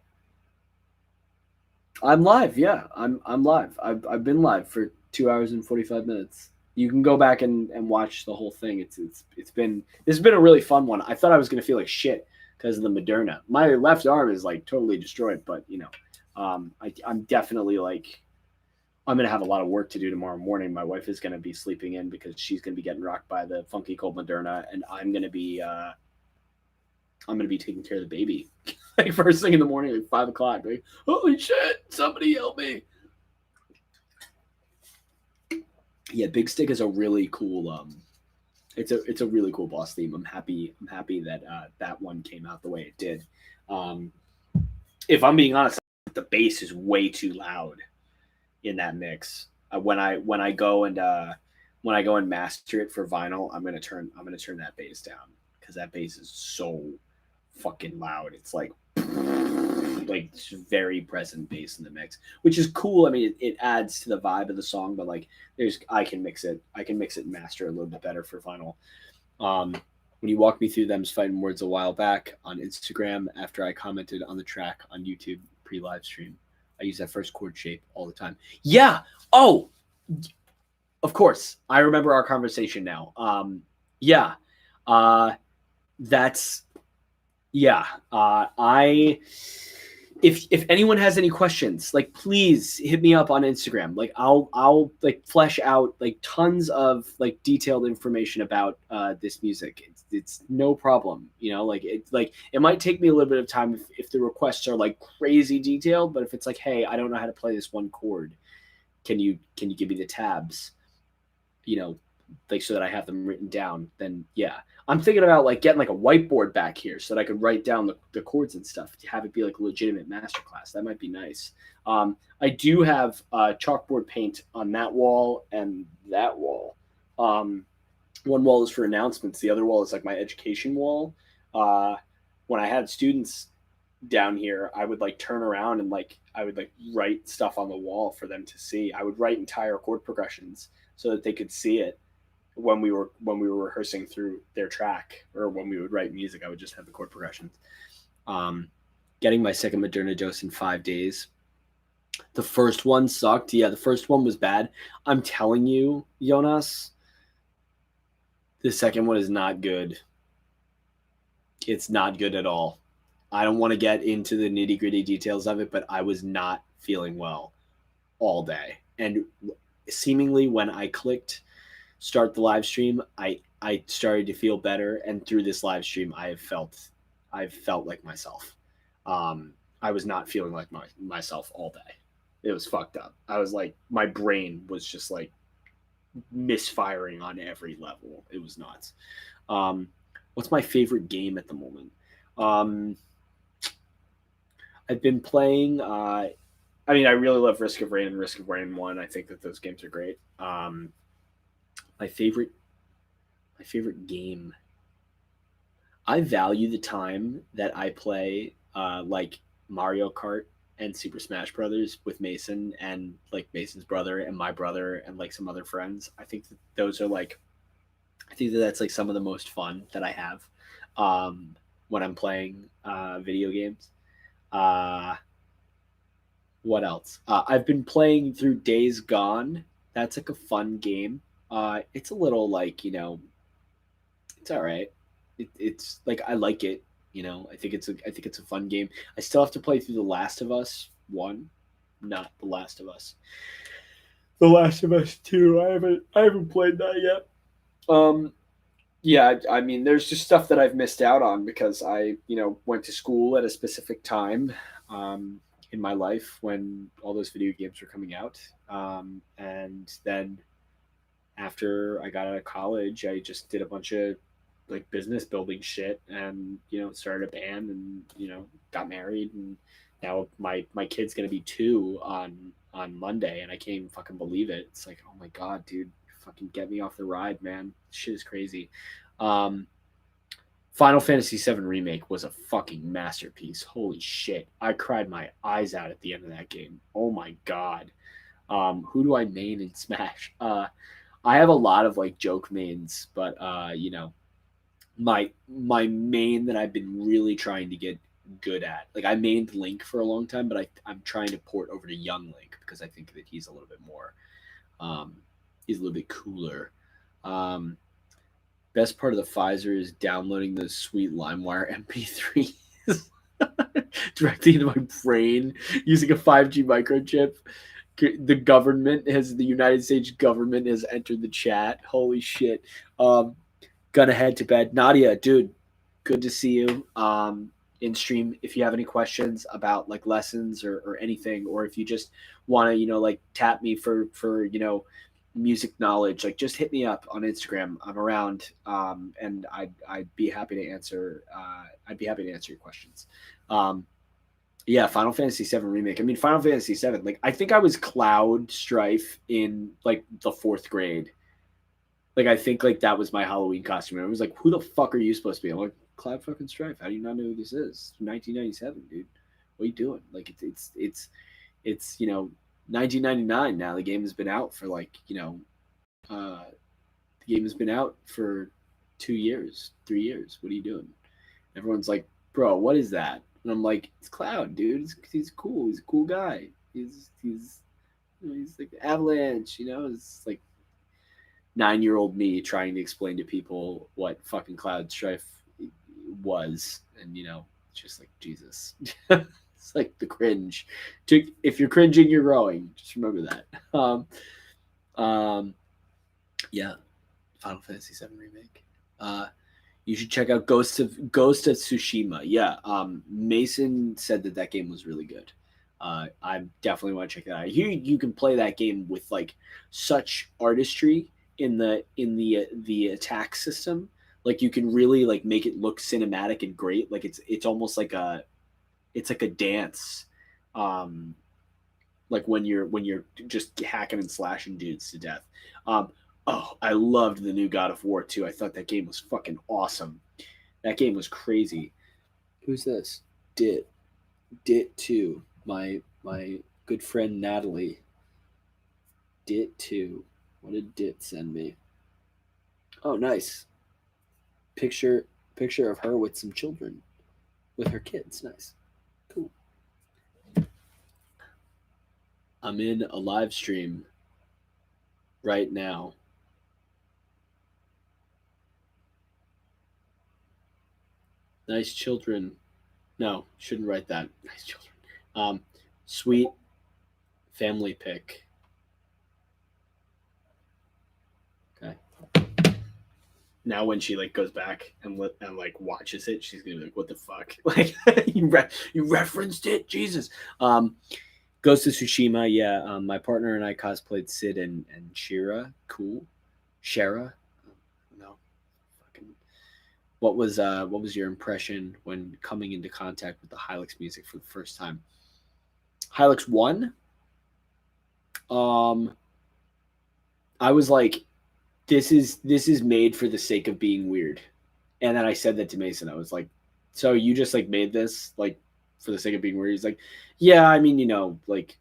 I'm live. Yeah, I'm live. I've been live for 2 hours and 45 minutes. You can go back and watch the whole thing. This has been a really fun one. I thought I was gonna feel like shit because of the Moderna. My left arm is like totally destroyed, but I'm definitely like. I'm going to have a lot of work to do tomorrow morning. My wife is going to be sleeping in because she's going to be getting rocked by the funky cold Moderna, and I'm going to be I'm gonna be taking care of the baby. Like first thing in the morning, like 5 o'clock. Like, holy shit! Somebody help me! Yeah, Big Stick is a really cool. It's a really cool boss theme. I'm happy that that one came out the way it did. Um, if I'm being honest, the bass is way too loud in that mix. When I go and master it for vinyl, I'm gonna turn that bass down because that bass is so fucking loud. It's like very present bass in the mix, which is cool. I mean, it adds to the vibe of the song, but like I can mix it and master it a little bit better for vinyl. When you walked me through them's fighting words a while back on Instagram after I commented on the track on YouTube pre-live stream, I use that first chord shape all the time. Yeah. Oh, of course. I remember our conversation now. Yeah. That's yeah. I if anyone has any questions, like please hit me up on Instagram. Like I'll like flesh out like tons of like detailed information about this music. It's no problem, you know. Like it might take me a little bit of time if the requests are like crazy detailed, but if it's like, hey, I don't know how to play this one chord, can you give me the tabs, you know, like so that I have them written down, then yeah. I'm thinking about like getting like a whiteboard back here so that I could write down the chords and stuff to have it be like a legitimate masterclass. That might be nice. I do have chalkboard paint on that wall and that wall. One wall is for announcements. The other wall is like my education wall. When I had students down here, I would like turn around and like I would like write stuff on the wall for them to see. I would write entire chord progressions so that they could see it when we were rehearsing through their track, or when we would write music. I would just have the chord progressions. Getting my second Moderna dose in 5 days. The first one sucked. Yeah, the first one was bad. I'm telling you, Jonas, the second one is not good. It's not good at all. I don't want to get into the nitty-gritty details of it, but I was not feeling well all day. And seemingly when I clicked start the live stream, I started to feel better, and through this live stream I've felt like myself. I was not feeling like myself all day. It was fucked up. I was like, my brain was just like misfiring on every level. It was nuts. What's my favorite game at the moment? I've been playing I mean, I really love Risk of Rain and Risk of Rain 1. I think that those games are great. My favorite game. I value the time that I play like Mario Kart and Super Smash Brothers with Mason and like Mason's brother and my brother and like some other friends. I think that those are like, I think that that's like some of the most fun that I have when I'm playing video games. What else? I've been playing through Days Gone. That's like a fun game. It's a little like, you know, it's all right. It's like I like it. You know, I think it's a fun game. I still have to play through The Last of Us 1, not The Last of Us. The Last of Us 2. I haven't played that yet. Yeah, I mean, there's just stuff that I've missed out on because I, you know, went to school at a specific time in my life when all those video games were coming out, and then after I got out of college, I just did a bunch of like business building shit, and you know, started a band, and you know, got married, and now my kid's gonna be 2 on Monday, and I can't even fucking believe it. It's like, oh my god, dude, fucking get me off the ride, man. This shit is crazy. Final Fantasy VII Remake was a fucking masterpiece. Holy shit, I cried my eyes out at the end of that game. Oh my god. Who do I main in Smash? I have a lot of like joke mains, but you know, my main that I've been really trying to get good at. Like I mained Link for a long time, but I'm trying to port over to Young Link because I think that he's a little bit more he's a little bit cooler. Best part of the Pfizer is downloading those sweet LimeWire MP3s directly into my brain using a 5G microchip. The United States government has entered the chat. Holy shit. Gonna head to bed. Nadia, dude, good to see you in stream. If you have any questions about like lessons or anything, or if you just want to, like tap me for music knowledge, like just hit me up on Instagram. I'm around, and I'd be happy to answer. I'd be happy to answer your questions. Um, yeah, Final Fantasy VII remake. I mean, Final Fantasy VII. Like, I think I was Cloud Strife in like the fourth grade. Like, I think like that was my Halloween costume. And I was like, "Who the fuck are you supposed to be?" I'm like, "Cloud fucking Strife. How do you not know who this is? 1997, dude. What are you doing? Like, it's 1999 now. The game has been out for like uh, the game has been out for 2 years, 3 years. What are you doing?" Everyone's like, "Bro, what is that?" And I'm like, "It's Cloud, dude. He's cool. He's a cool guy. He's like Avalanche. It's like 9-year-old me trying to explain to people what fucking Cloud Strife was, and just like Jesus." It's like the cringe. If you're cringing, you're growing. Just remember that. Um, yeah, Final Fantasy VII remake. You should check out Ghost of Tsushima. Yeah, Mason said that game was really good. I definitely want to check that out. You can play that game with like such artistry in the attack system. Like you can really like make it look cinematic and great. Like it's almost like a dance. Um, like when you're just hacking and slashing dudes to death. Um, oh, I loved the new God of War 2. I thought that game was fucking awesome. That game was crazy. Who's this? Dit 2. My good friend Natalie. Dit 2. What did Dit send me? Oh, nice. Picture of her with some children, with her kids. Nice. Cool. I'm in a live stream right now. Nice children. No, shouldn't write that. Nice children. Sweet family pic. Okay. Now when she like goes back and like watches it, she's gonna be like, "What the fuck? Like you referenced it, Jesus." Ghost of Tsushima. Yeah. My partner and I cosplayed Sid and Shira. Cool. Shara. No. Fucking. What was your impression when coming into contact with the Hylics music for the first time? Hylics 1. Um, I was like, this is made for the sake of being weird. And then I said that to Mason. I was like, "So you just like made this like for the sake of being weird?" He's like, "Yeah, I mean, like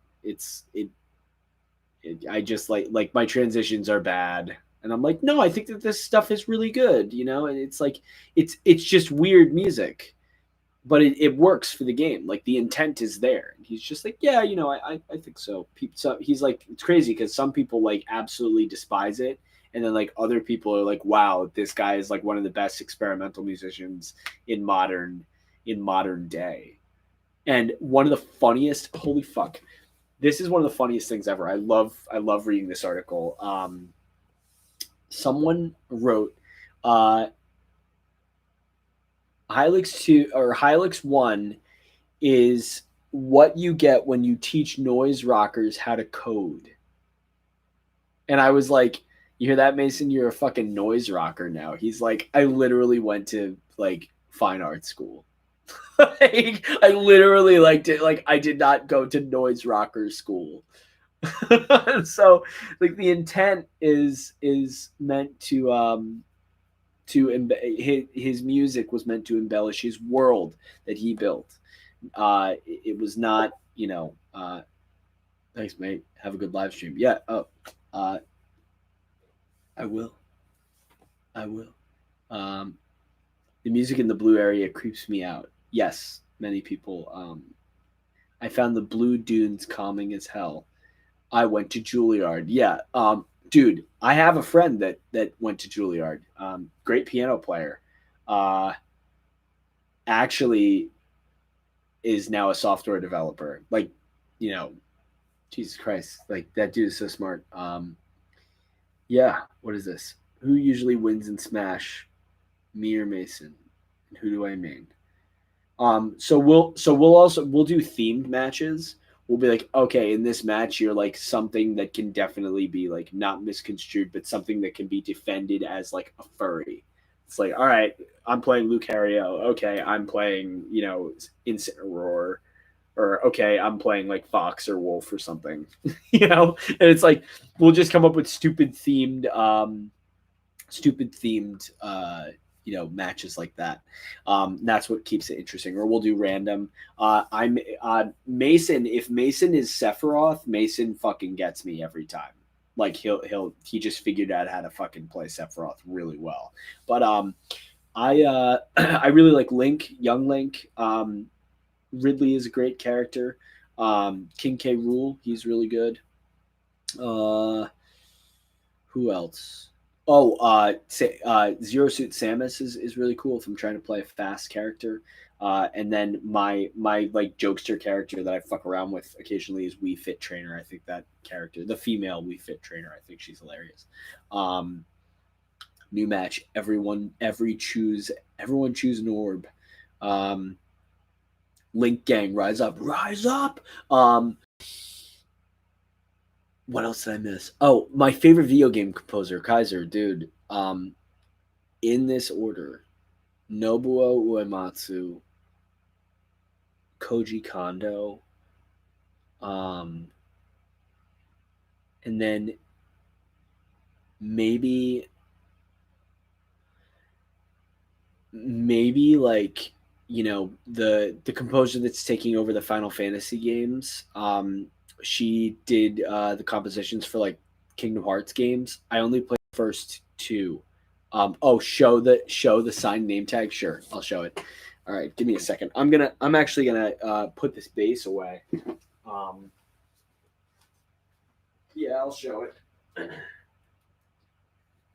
I just like my transitions are bad." And I'm like, "No, I think that this stuff is really good, and it's like it's just weird music, but it works for the game. Like the intent is there." And he's just like, "Yeah, I think so." So he's like, it's crazy because some people like absolutely despise it, and then like other people are like, "Wow, this guy is like one of the best experimental musicians in modern day." And one of the funniest, holy fuck, this is one of the funniest things ever. I love reading this article. Someone wrote, uh, Hylics 2 or Hylics 1 is what you get when you teach noise rockers how to code. And I was like, "You hear that, Mason? You're a fucking noise rocker now." He's like, "I literally went to like fine art school." Like, I literally like I did not go to noise rocker school. So like the intent is meant his music was meant to embellish his world that he built. It was not, thanks, mate. Have a good live stream. Yeah. Oh, uh, I will. I will. Um, the music in the blue area creeps me out. Yes, many people. I found the blue dunes calming as hell. I went to Juilliard. Yeah. Dude, I have a friend that went to Juilliard. Great piano player. Uh, actually is now a software developer. Like, you know, Jesus Christ, like that dude is so smart. Yeah, what is this? Who usually wins in Smash? Me or Mason? And who do I main? We'll do themed matches. We'll be like, okay, in this match, you're like something that can definitely be like not misconstrued, but something that can be defended as like a furry. It's like, all right, I'm playing Lucario. Okay, I'm playing, Incineroar, or okay, I'm playing like Fox or Wolf or something, And it's like we'll just come up with stupid themed matches like that. That's what keeps it interesting. Or we'll do random. I'm Mason. If Mason is Sephiroth, Mason fucking gets me every time. Like he just figured out how to fucking play Sephiroth really well. But I I really like Link, young Link. Ridley is a great character. King K. Rool, he's really good. Who else? Oh, Zero Suit Samus is really cool if I'm trying to play a fast character. And then my like jokester character that I fuck around with occasionally is Wii Fit Trainer. I think that character, the female Wii Fit Trainer, I think she's hilarious. New match, everyone choose an orb. Link gang, rise up, rise up. What else did I miss? Oh, my favorite video game composer, Kaiser, dude. In this order: Nobuo Uematsu, Koji Kondo, and then maybe like the composer that's taking over the Final Fantasy games. She did the compositions for like Kingdom Hearts games. I only played the first two. Show the signed name tag. Sure, I'll show it. All right, give me a second. I'm actually gonna put this bass away. Yeah, I'll show it.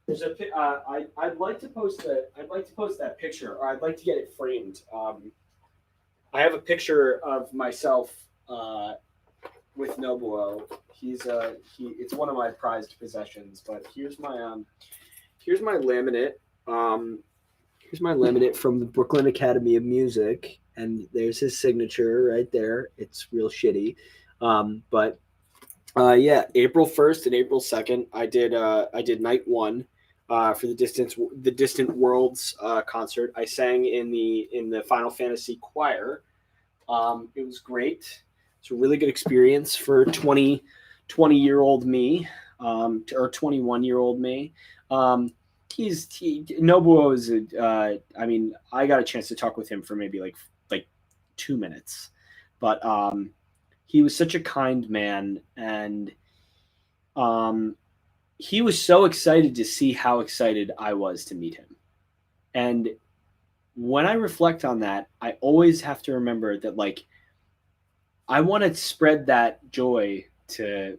There's I'd like to post that picture, or I'd like to get it framed. I have a picture of myself with Nobuo. It's one of my prized possessions. But here's my laminate. Here's my laminate from the Brooklyn Academy of Music, and there's his signature right there. It's real shitty, but yeah, April 1st and April 2nd, I did night one for the Distant Worlds concert. I sang in the Final Fantasy choir. It was great. It's a really good experience for 20-year-old me, or 21-year-old me. Nobuo is I mean, I got a chance to talk with him for maybe like 2 minutes, but he was such a kind man, and he was so excited to see how excited I was to meet him. And when I reflect on that, I always have to remember that like I want to spread that joy to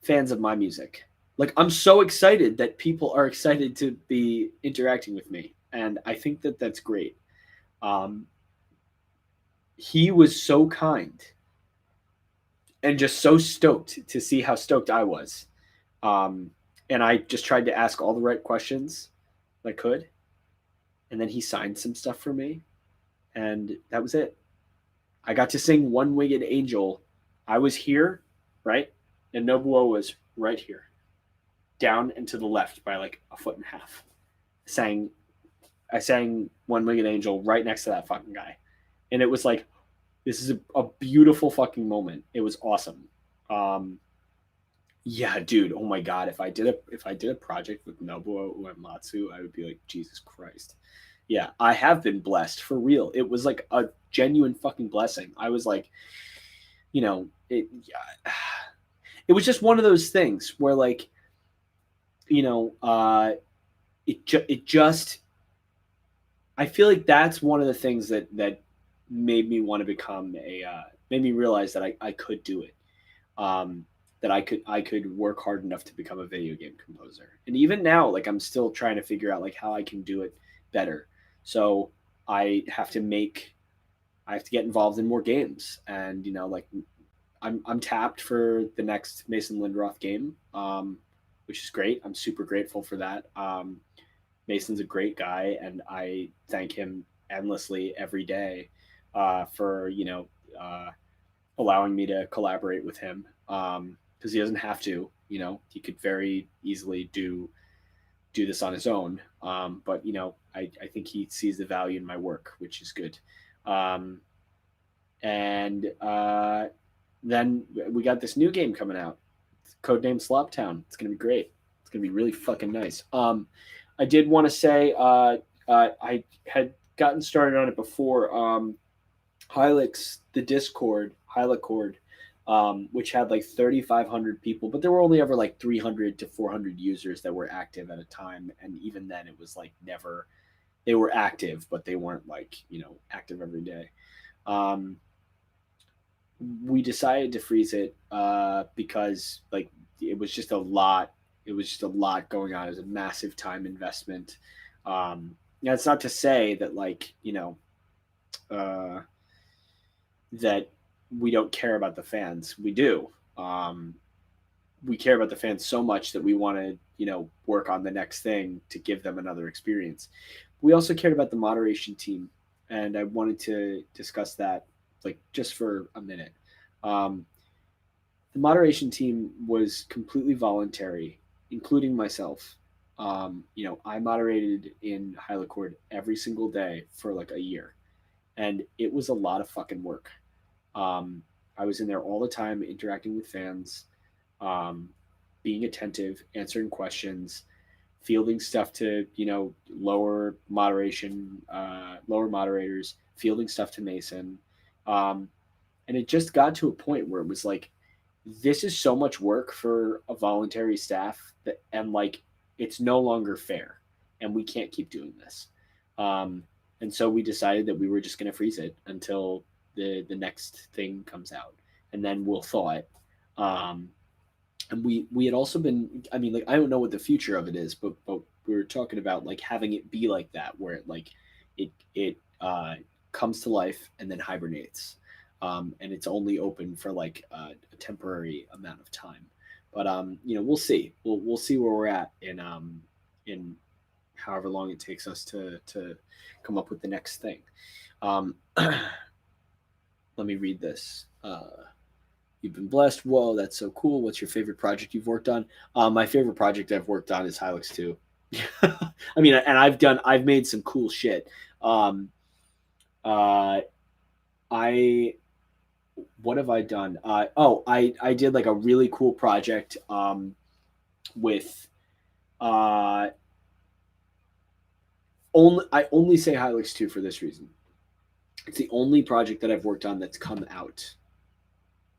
fans of my music. Like I'm so excited that people are excited to be interacting with me, and I think that that's great. He was so kind and just so stoked to see how stoked I was. And I just tried to ask all the right questions I could. And then he signed some stuff for me. And that was it. I got to sing One Winged Angel. I was here, right? And Nobuo was right here. Down and to the left by like a foot and a half. I sang One Winged Angel right next to that fucking guy. And it was like, this is a beautiful fucking moment. It was awesome. Yeah, dude. Oh my god, if I did a project with Nobuo Uematsu, I would be like, Jesus Christ. Yeah, I have been blessed for real. It was like a genuine fucking blessing. I was like, it was just one of those things where like, it just I feel like that's one of the things that made me want to become made me realize that I could do it. That I could work hard enough to become a video game composer. And even now, like I'm still trying to figure out like how I can do it better. So I have to get involved in more games. And like I'm tapped for the next Mason Lindroth game, which is great. I'm super grateful for that. Mason's a great guy, and I thank him endlessly every day for allowing me to collaborate with him, because he doesn't have to. He could very easily do this on his own. But I think he sees the value in my work, which is good. And then we got this new game coming out, codenamed Sloptown. It's gonna be great. It's gonna be really fucking nice. I did want to say I had gotten started on it before. Hylics, the Discord, Hylicord, which had like 3,500 people, but there were only ever like 300 to 400 users that were active at a time, and even then, it was like never. They were active, but they weren't like active every day. We decided to freeze it because like it was just a lot. It was just a lot going on. It was a massive time investment. Now it's not to say that that we don't care about the fans. We do. We care about the fans so much that we want to work on the next thing to give them another experience. We also cared about the moderation team, and I wanted to discuss that like just for a minute. The moderation team was completely voluntary, including myself. I moderated in Hylicord every single day for like a year, and it was a lot of fucking work. I was in there all the time, interacting with fans, being attentive, answering questions, fielding stuff to lower moderators, fielding stuff to Mason, and it just got to a point where it was like, this is so much work for a voluntary staff and like it's no longer fair, and we can't keep doing this. And so we decided that we were just going to freeze it until the next thing comes out, and then we'll thaw it. And we had also been, I mean, like, I don't know what the future of it is, but we were talking about like having it be like that, where it comes to life and then hibernates, and it's only open for like a temporary amount of time. But we'll see. We'll see where we're at in however long it takes us to come up with the next thing. Let me read this. You've been blessed. Whoa, that's so cool. What's your favorite project you've worked on? My favorite project I've worked on is Hylics 2. I mean, and I've made some cool shit. What have I done? I did like a really cool project with I only say Hylics 2 for this reason. It's the only project that I've worked on that's come out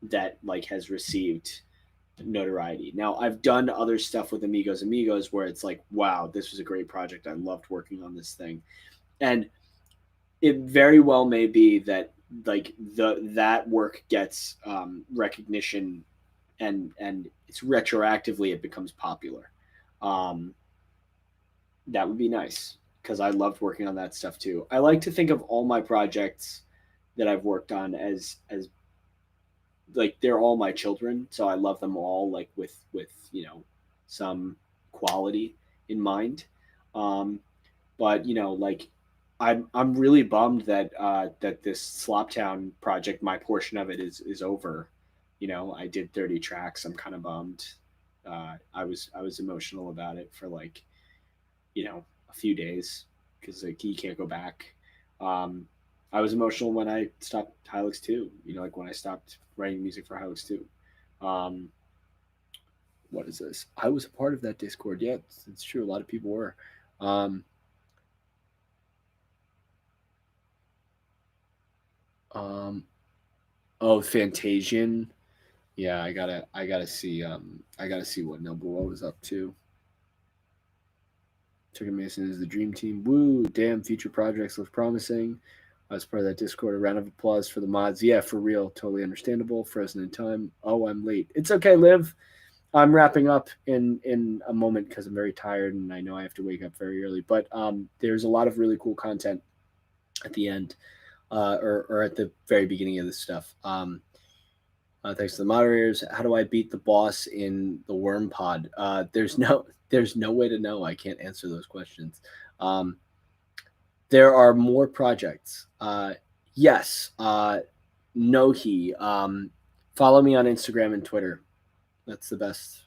that like has received notoriety. Now I've done other stuff with Amigos where it's like, wow, this was a great project. I loved working on this thing. And it very well may be that like that work gets recognition and it's retroactively it becomes popular. That would be nice, because I loved working on that stuff too. I like to think of all my projects that I've worked on as like they're all my children, so I love them all like with some quality in mind. But like I'm really bummed that that this Sloptown project, my portion of it is over. I did 30 tracks. I'm kind of bummed. I was emotional about it for like a few days, because like you can't go back. I was emotional when I stopped Hylics 2. Like when I stopped writing music for Hylics 2. What is this? I was a part of that Discord. Yeah, it's true. A lot of people were. Fantasian. Yeah, I gotta see what Nobuo was up to. Chicken Mason is the dream team. Woo! Damn, future projects look promising. I was part of that Discord. A round of applause for the mods. Yeah, for real. Totally understandable. Frozen in time. Oh, I'm late. It's okay, Liv. I'm wrapping up in a moment because I'm very tired and I know I have to wake up very early. But there's a lot of really cool content at the end, or at the very beginning of this stuff. Thanks to the moderators. How do I beat the boss in the worm pod? There's no way to know. I can't answer those questions. There are more projects. Yes. Nohi. Follow me on Instagram and Twitter. That's the best.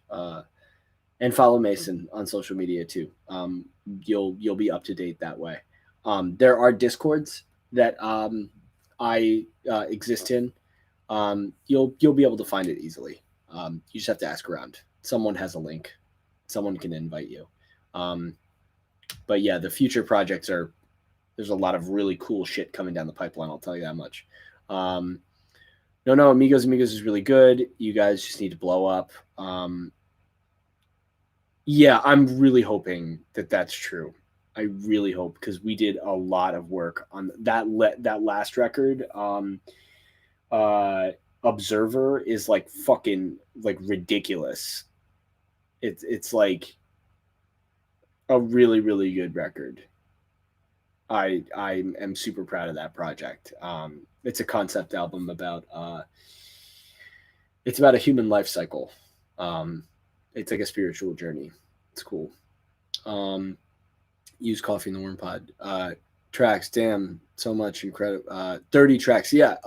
And follow Mason on social media too. You'll be up to date that way. There are Discords that I exist in. You'll be able to find it easily. You just have to ask around. Someone has a link. Someone can invite you. But yeah, the future projects are. There's a lot of really cool shit coming down the pipeline. I'll tell you that much. No, Amigos is really good. You guys just need to blow up. Yeah, I'm really hoping that that's true. I really hope, because we did a lot of work on that last record. Observer is like fucking like ridiculous. It's like a really, really good record. I am super proud of that project. It's a concept album about it's about a human life cycle. It's like a spiritual journey. It's cool. Use Coffee in the Worm Pod. Tracks, damn, so much incredible. 30 tracks, yeah.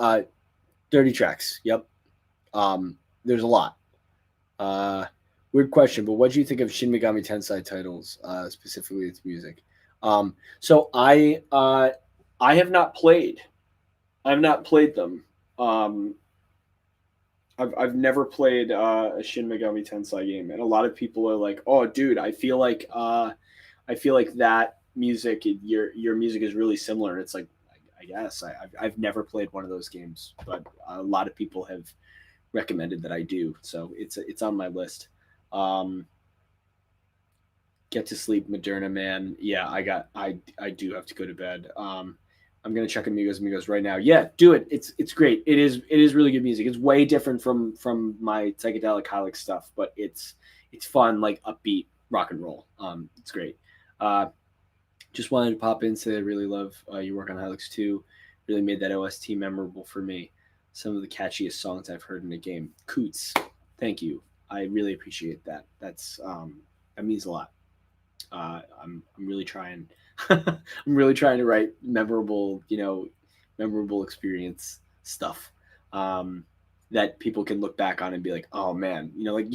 30 tracks, yep. There's a lot. Weird question, but what do you think of Shin Megami Tensei titles, specifically its music? So I have not played. I've not played them. I've never played a Shin Megami Tensei game, and a lot of people are like, "Oh, dude, I feel like that music, your music is really similar." And it's like, I guess I've never played one of those games, but a lot of people have recommended that I do, so it's on my list. Get to sleep, Moderna man. Yeah, I do have to go to bed. I'm gonna check Amigos right now. Yeah, do it. It's great. It is really good music. It's way different from my psychedelic Hylics stuff, but it's fun, like upbeat rock and roll. It's great. Just wanted to pop in, say I really love your work on Hylics too. Really made that OST memorable for me. Some of the catchiest songs I've heard in a game. Coots, thank you. I really appreciate that. That means a lot. I'm really trying. I'm really trying to write memorable experience stuff that people can look back on and be like, oh man,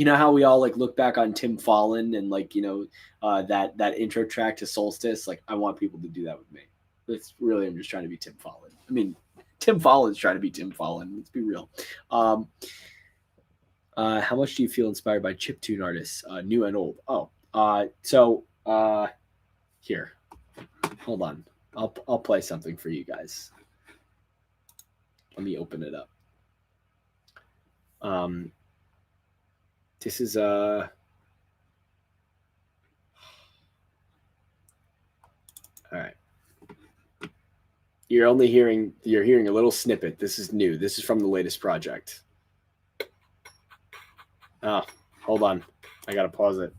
how we all like look back on Tim Fallon and that intro track to Solstice. Like, I want people to do that with me. It's really, I'm just trying to be Tim Fallon. I mean, Tim Fallon's trying to be Tim Fallon. Let's be real. How much do you feel inspired by chiptune artists, new and old? Here, hold on. I'll play something for you guys. Let me open it up. This is all right. You're hearing a little snippet. This is new. This is from the latest project. Oh, hold on. I gotta pause it.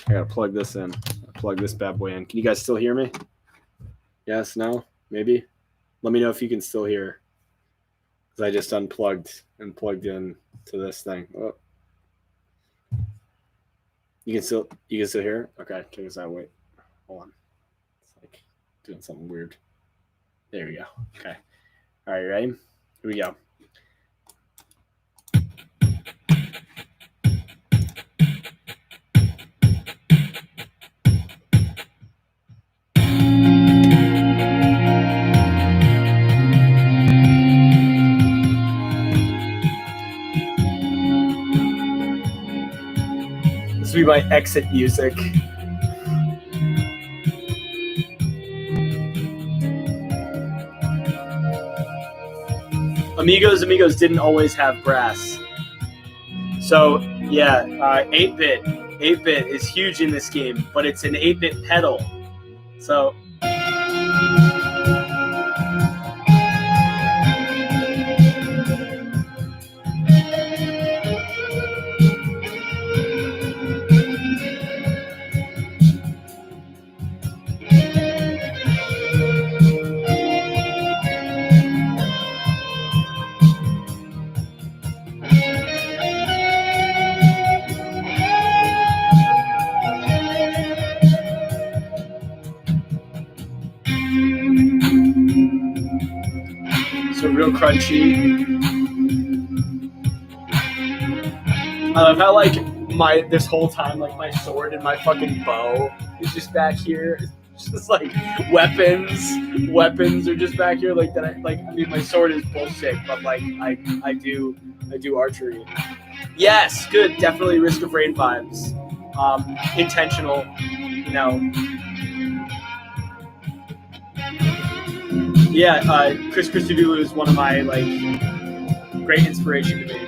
I gotta plug this in. Plug this bad boy in. Can you guys still hear me? Yes, no, maybe. Let me know if you can still hear. Because I just unplugged and plugged in to this thing. Oh. You can still hear? Okay, check this out. Wait, hold on. It's like doing something weird. There we go. Okay. All right, ready? Here we go. This will be my exit music. Amigos didn't always have brass. So yeah, 8-bit is huge in this game, but it's an 8-bit pedal. So real crunchy. I love how like this whole time like my sword and my fucking bow is just back here. It's just like weapons are just back here. Like that. I mean, my sword is bullshit, but like I do archery. Yes, good. Definitely Risk of Rain vibes. Intentional, you know. Yeah, Chris Christodoulou is one of my like great inspiration to me.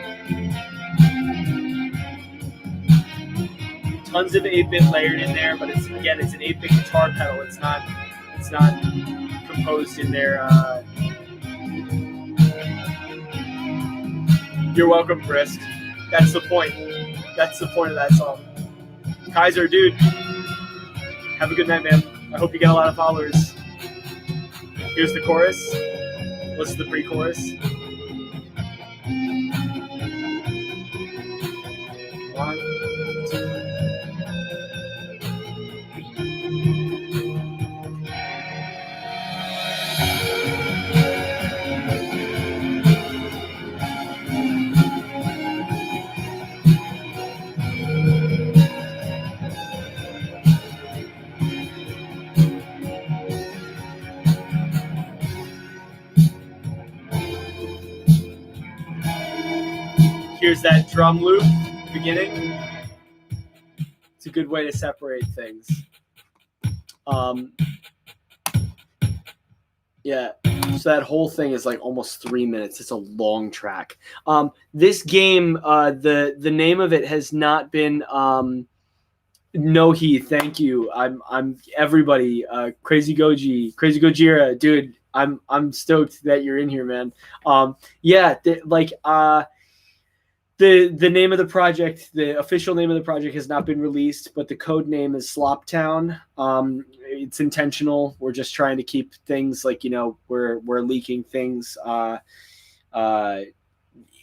Tons of 8-bit layered in there, but it's an 8-bit guitar pedal. It's not composed in there. You're welcome, Brisk. That's the point. That's the point of that song. Kaiser, dude, have a good night, man. I hope you get a lot of followers. Here's the chorus. What's the pre-chorus? One, two. Here's that drum loop beginning. It's a good way to separate things. Yeah, so that whole thing is like almost 3 minutes. It's a long track. This game, the name of it has not been Nohi. Thank you. I'm everybody. Crazy Gojira, dude. I'm stoked that you're in here, man. The name of the project, the official name of the project has not been released, but the code name is Sloptown. It's intentional. We're just trying to keep things like, you know, we're leaking things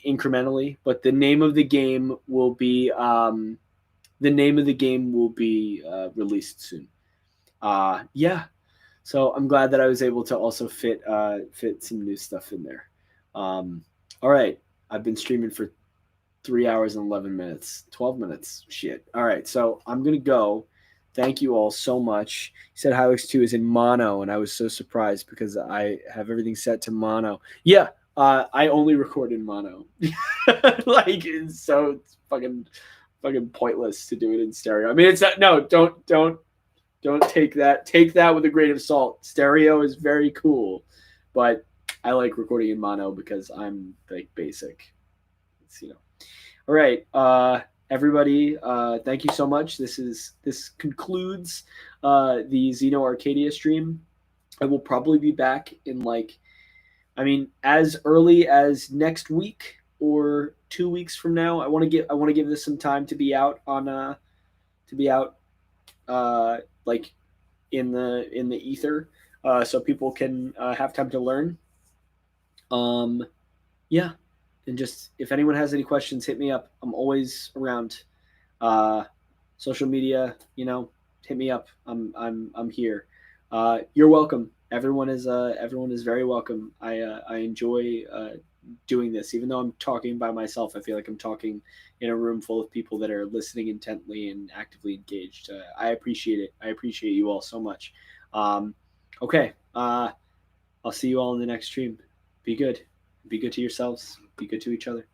incrementally, but the name of the game will be released soon. So I'm glad that I was able to also fit some new stuff in there. All right, I've been streaming for 3 hours and 11 minutes, 12 minutes. Shit. All right. So I'm going to go. Thank you all so much. He said Hylics 2 is in mono, and I was so surprised because I have everything set to mono. Yeah. I only record in mono. It's fucking pointless to do it in stereo. I mean, it's not, no, don't take that. Take that with a grain of salt. Stereo is very cool, but I like recording in mono because I'm like basic. It's, you know. All right, everybody, thank you so much. This concludes the Xeno Arcadia stream. I will probably be back in as early as next week or 2 weeks from now. I want to give this some time to be out on in the ether, so people can have time to learn. Yeah. And just, if anyone has any questions, hit me up. I'm always around. Social media, you know, hit me up. I'm here. You're welcome. Everyone is very welcome. I enjoy doing this, even though I'm talking by myself. I feel like I'm talking in a room full of people that are listening intently and actively engaged. I appreciate it. I appreciate you all so much. Okay. I'll see you all in the next stream. Be good. Be good to yourselves. Be good to each other.